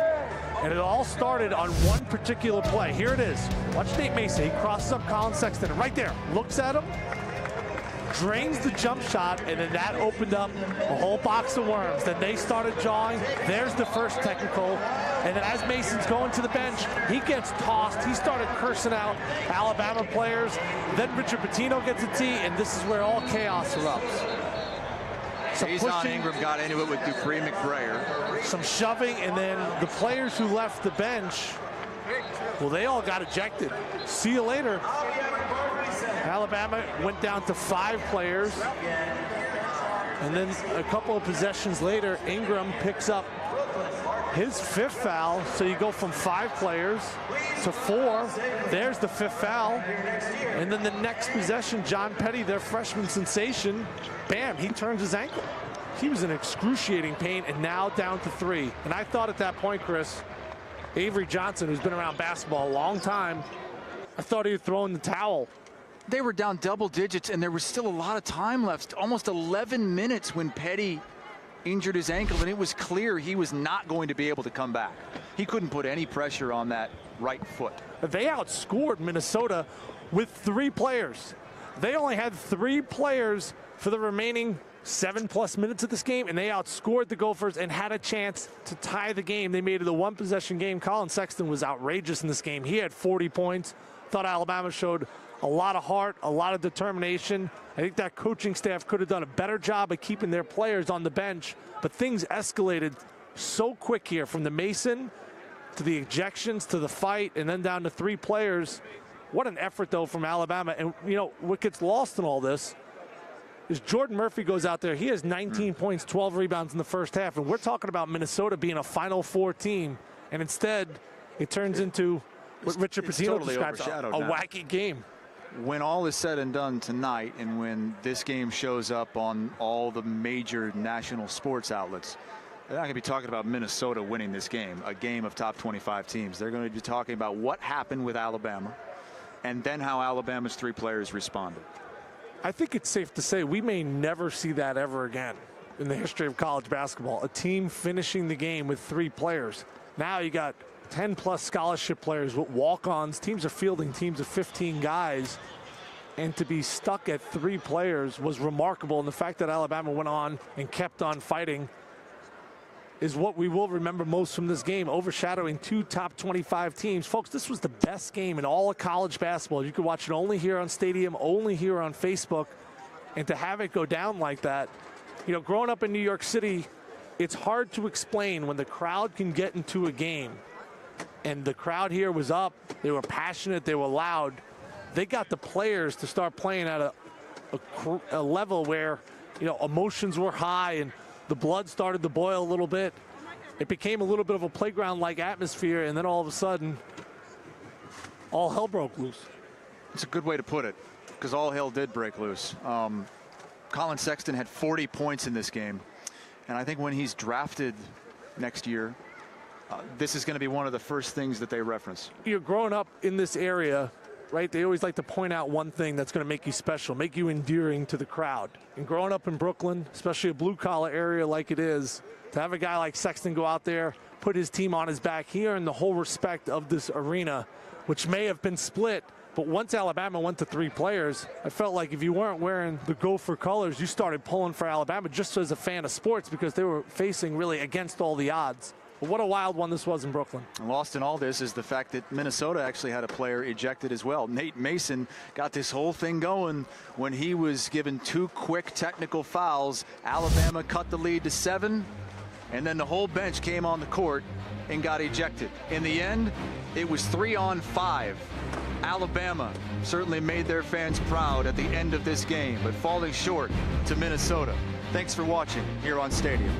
and it all started on one particular play. Here it is. Watch Nate Mason. He crosses up Collin Sexton, right there. Looks at him, drains the jump shot, and then that opened up a whole box of worms. Then they started jawing. There's the first technical. And then as Mason's going to the bench, he gets tossed. He started cursing out Alabama players. Then Richard Pitino gets a tee, and this is where all chaos erupts. Jason Ingram got into it with Dupree McBrayer. Some shoving, and then the players who left the bench, well, they all got ejected. See you later. Alabama went down to 5 players. And then a couple of possessions later, Ingram picks up his 5th foul. So you go from 5 players to 4. There's the 5th foul. And then the next possession, John Petty, their freshman sensation, bam, he turns his ankle. He was in excruciating pain, and now down to 3. And I thought at that point, Chris, Avery Johnson, who's been around basketball a long time, I thought he had thrown the towel. They were down double digits, and there was still a lot of time left, almost 11 minutes when Petty injured his ankle, and it was clear he was not going to be able to come back. He couldn't put any pressure on that right foot. They outscored Minnesota with 3 players. They only had 3 players for the remaining 7+ minutes of this game, and they outscored the Gophers and had a chance to tie the game. They made it a 1-possession game. Collin Sexton was outrageous in this game. He had 40 points. Thought Alabama showed a lot of heart, a lot of determination. I think that coaching staff could have done a better job of keeping their players on the bench, but things escalated so quick here, from the Mason to the ejections to the fight, and then down to 3 players. What an effort, though, from Alabama. And, you know, what gets lost in all this is Jordan Murphy goes out there. He has 19 points, 12 rebounds in the first half, and we're talking about Minnesota being a Final Four team, and instead it turns into what Richard Pitino totally describes a wacky game. When all is said and done tonight, and when this game shows up on all the major national sports outlets, they're not going to be talking about Minnesota winning this game, a game of top 25 teams. They're going to be talking about what happened with Alabama, and then how Alabama's 3 players responded. I think it's safe to say we may never see that ever again in the history of college basketball. A team finishing the game with 3 players. Now you got 10+ scholarship players with walk-ons. Teams are fielding teams of 15 guys. And to be stuck at 3 players was remarkable. And the fact that Alabama went on and kept on fighting is what we will remember most from this game, overshadowing 2 top 25 teams. Folks, this was the best game in all of college basketball. You could watch it only here on Stadium, only here on Facebook. And to have it go down like that, you know, growing up in New York City, it's hard to explain when the crowd can get into a game. And the crowd here was up. They were passionate. They were loud. they got the players to start playing at a level where, you know, emotions were high and the blood started to boil a little bit. It became a little bit of a playground-like atmosphere, and then all of a sudden, all hell broke loose. It's a good way to put it, because all hell did break loose. Collin Sexton had 40 points in this game, and I think when he's drafted next year, this is going to be one of the first things that they reference. You're growing up in this area, right? They always like to point out one thing that's going to make you special, make you endearing to the crowd. And growing up in Brooklyn, especially a blue-collar area like it is, to have a guy like Sexton go out there, put his team on his back, he earned the whole respect of this arena, which may have been split. But once Alabama went to 3 players, I felt like if you weren't wearing the Gopher colors, you started pulling for Alabama just as a fan of sports, because they were facing really against all the odds. But what a wild one this was in Brooklyn. Lost in all this is the fact that Minnesota actually had a player ejected as well. Nate Mason got this whole thing going when he was given 2 quick technical fouls. Alabama cut the lead to 7, and then the whole bench came on the court and got ejected. In the end, it was 3-on-5. Alabama certainly made their fans proud at the end of this game, but falling short to Minnesota. Thanks for watching here on Stadium.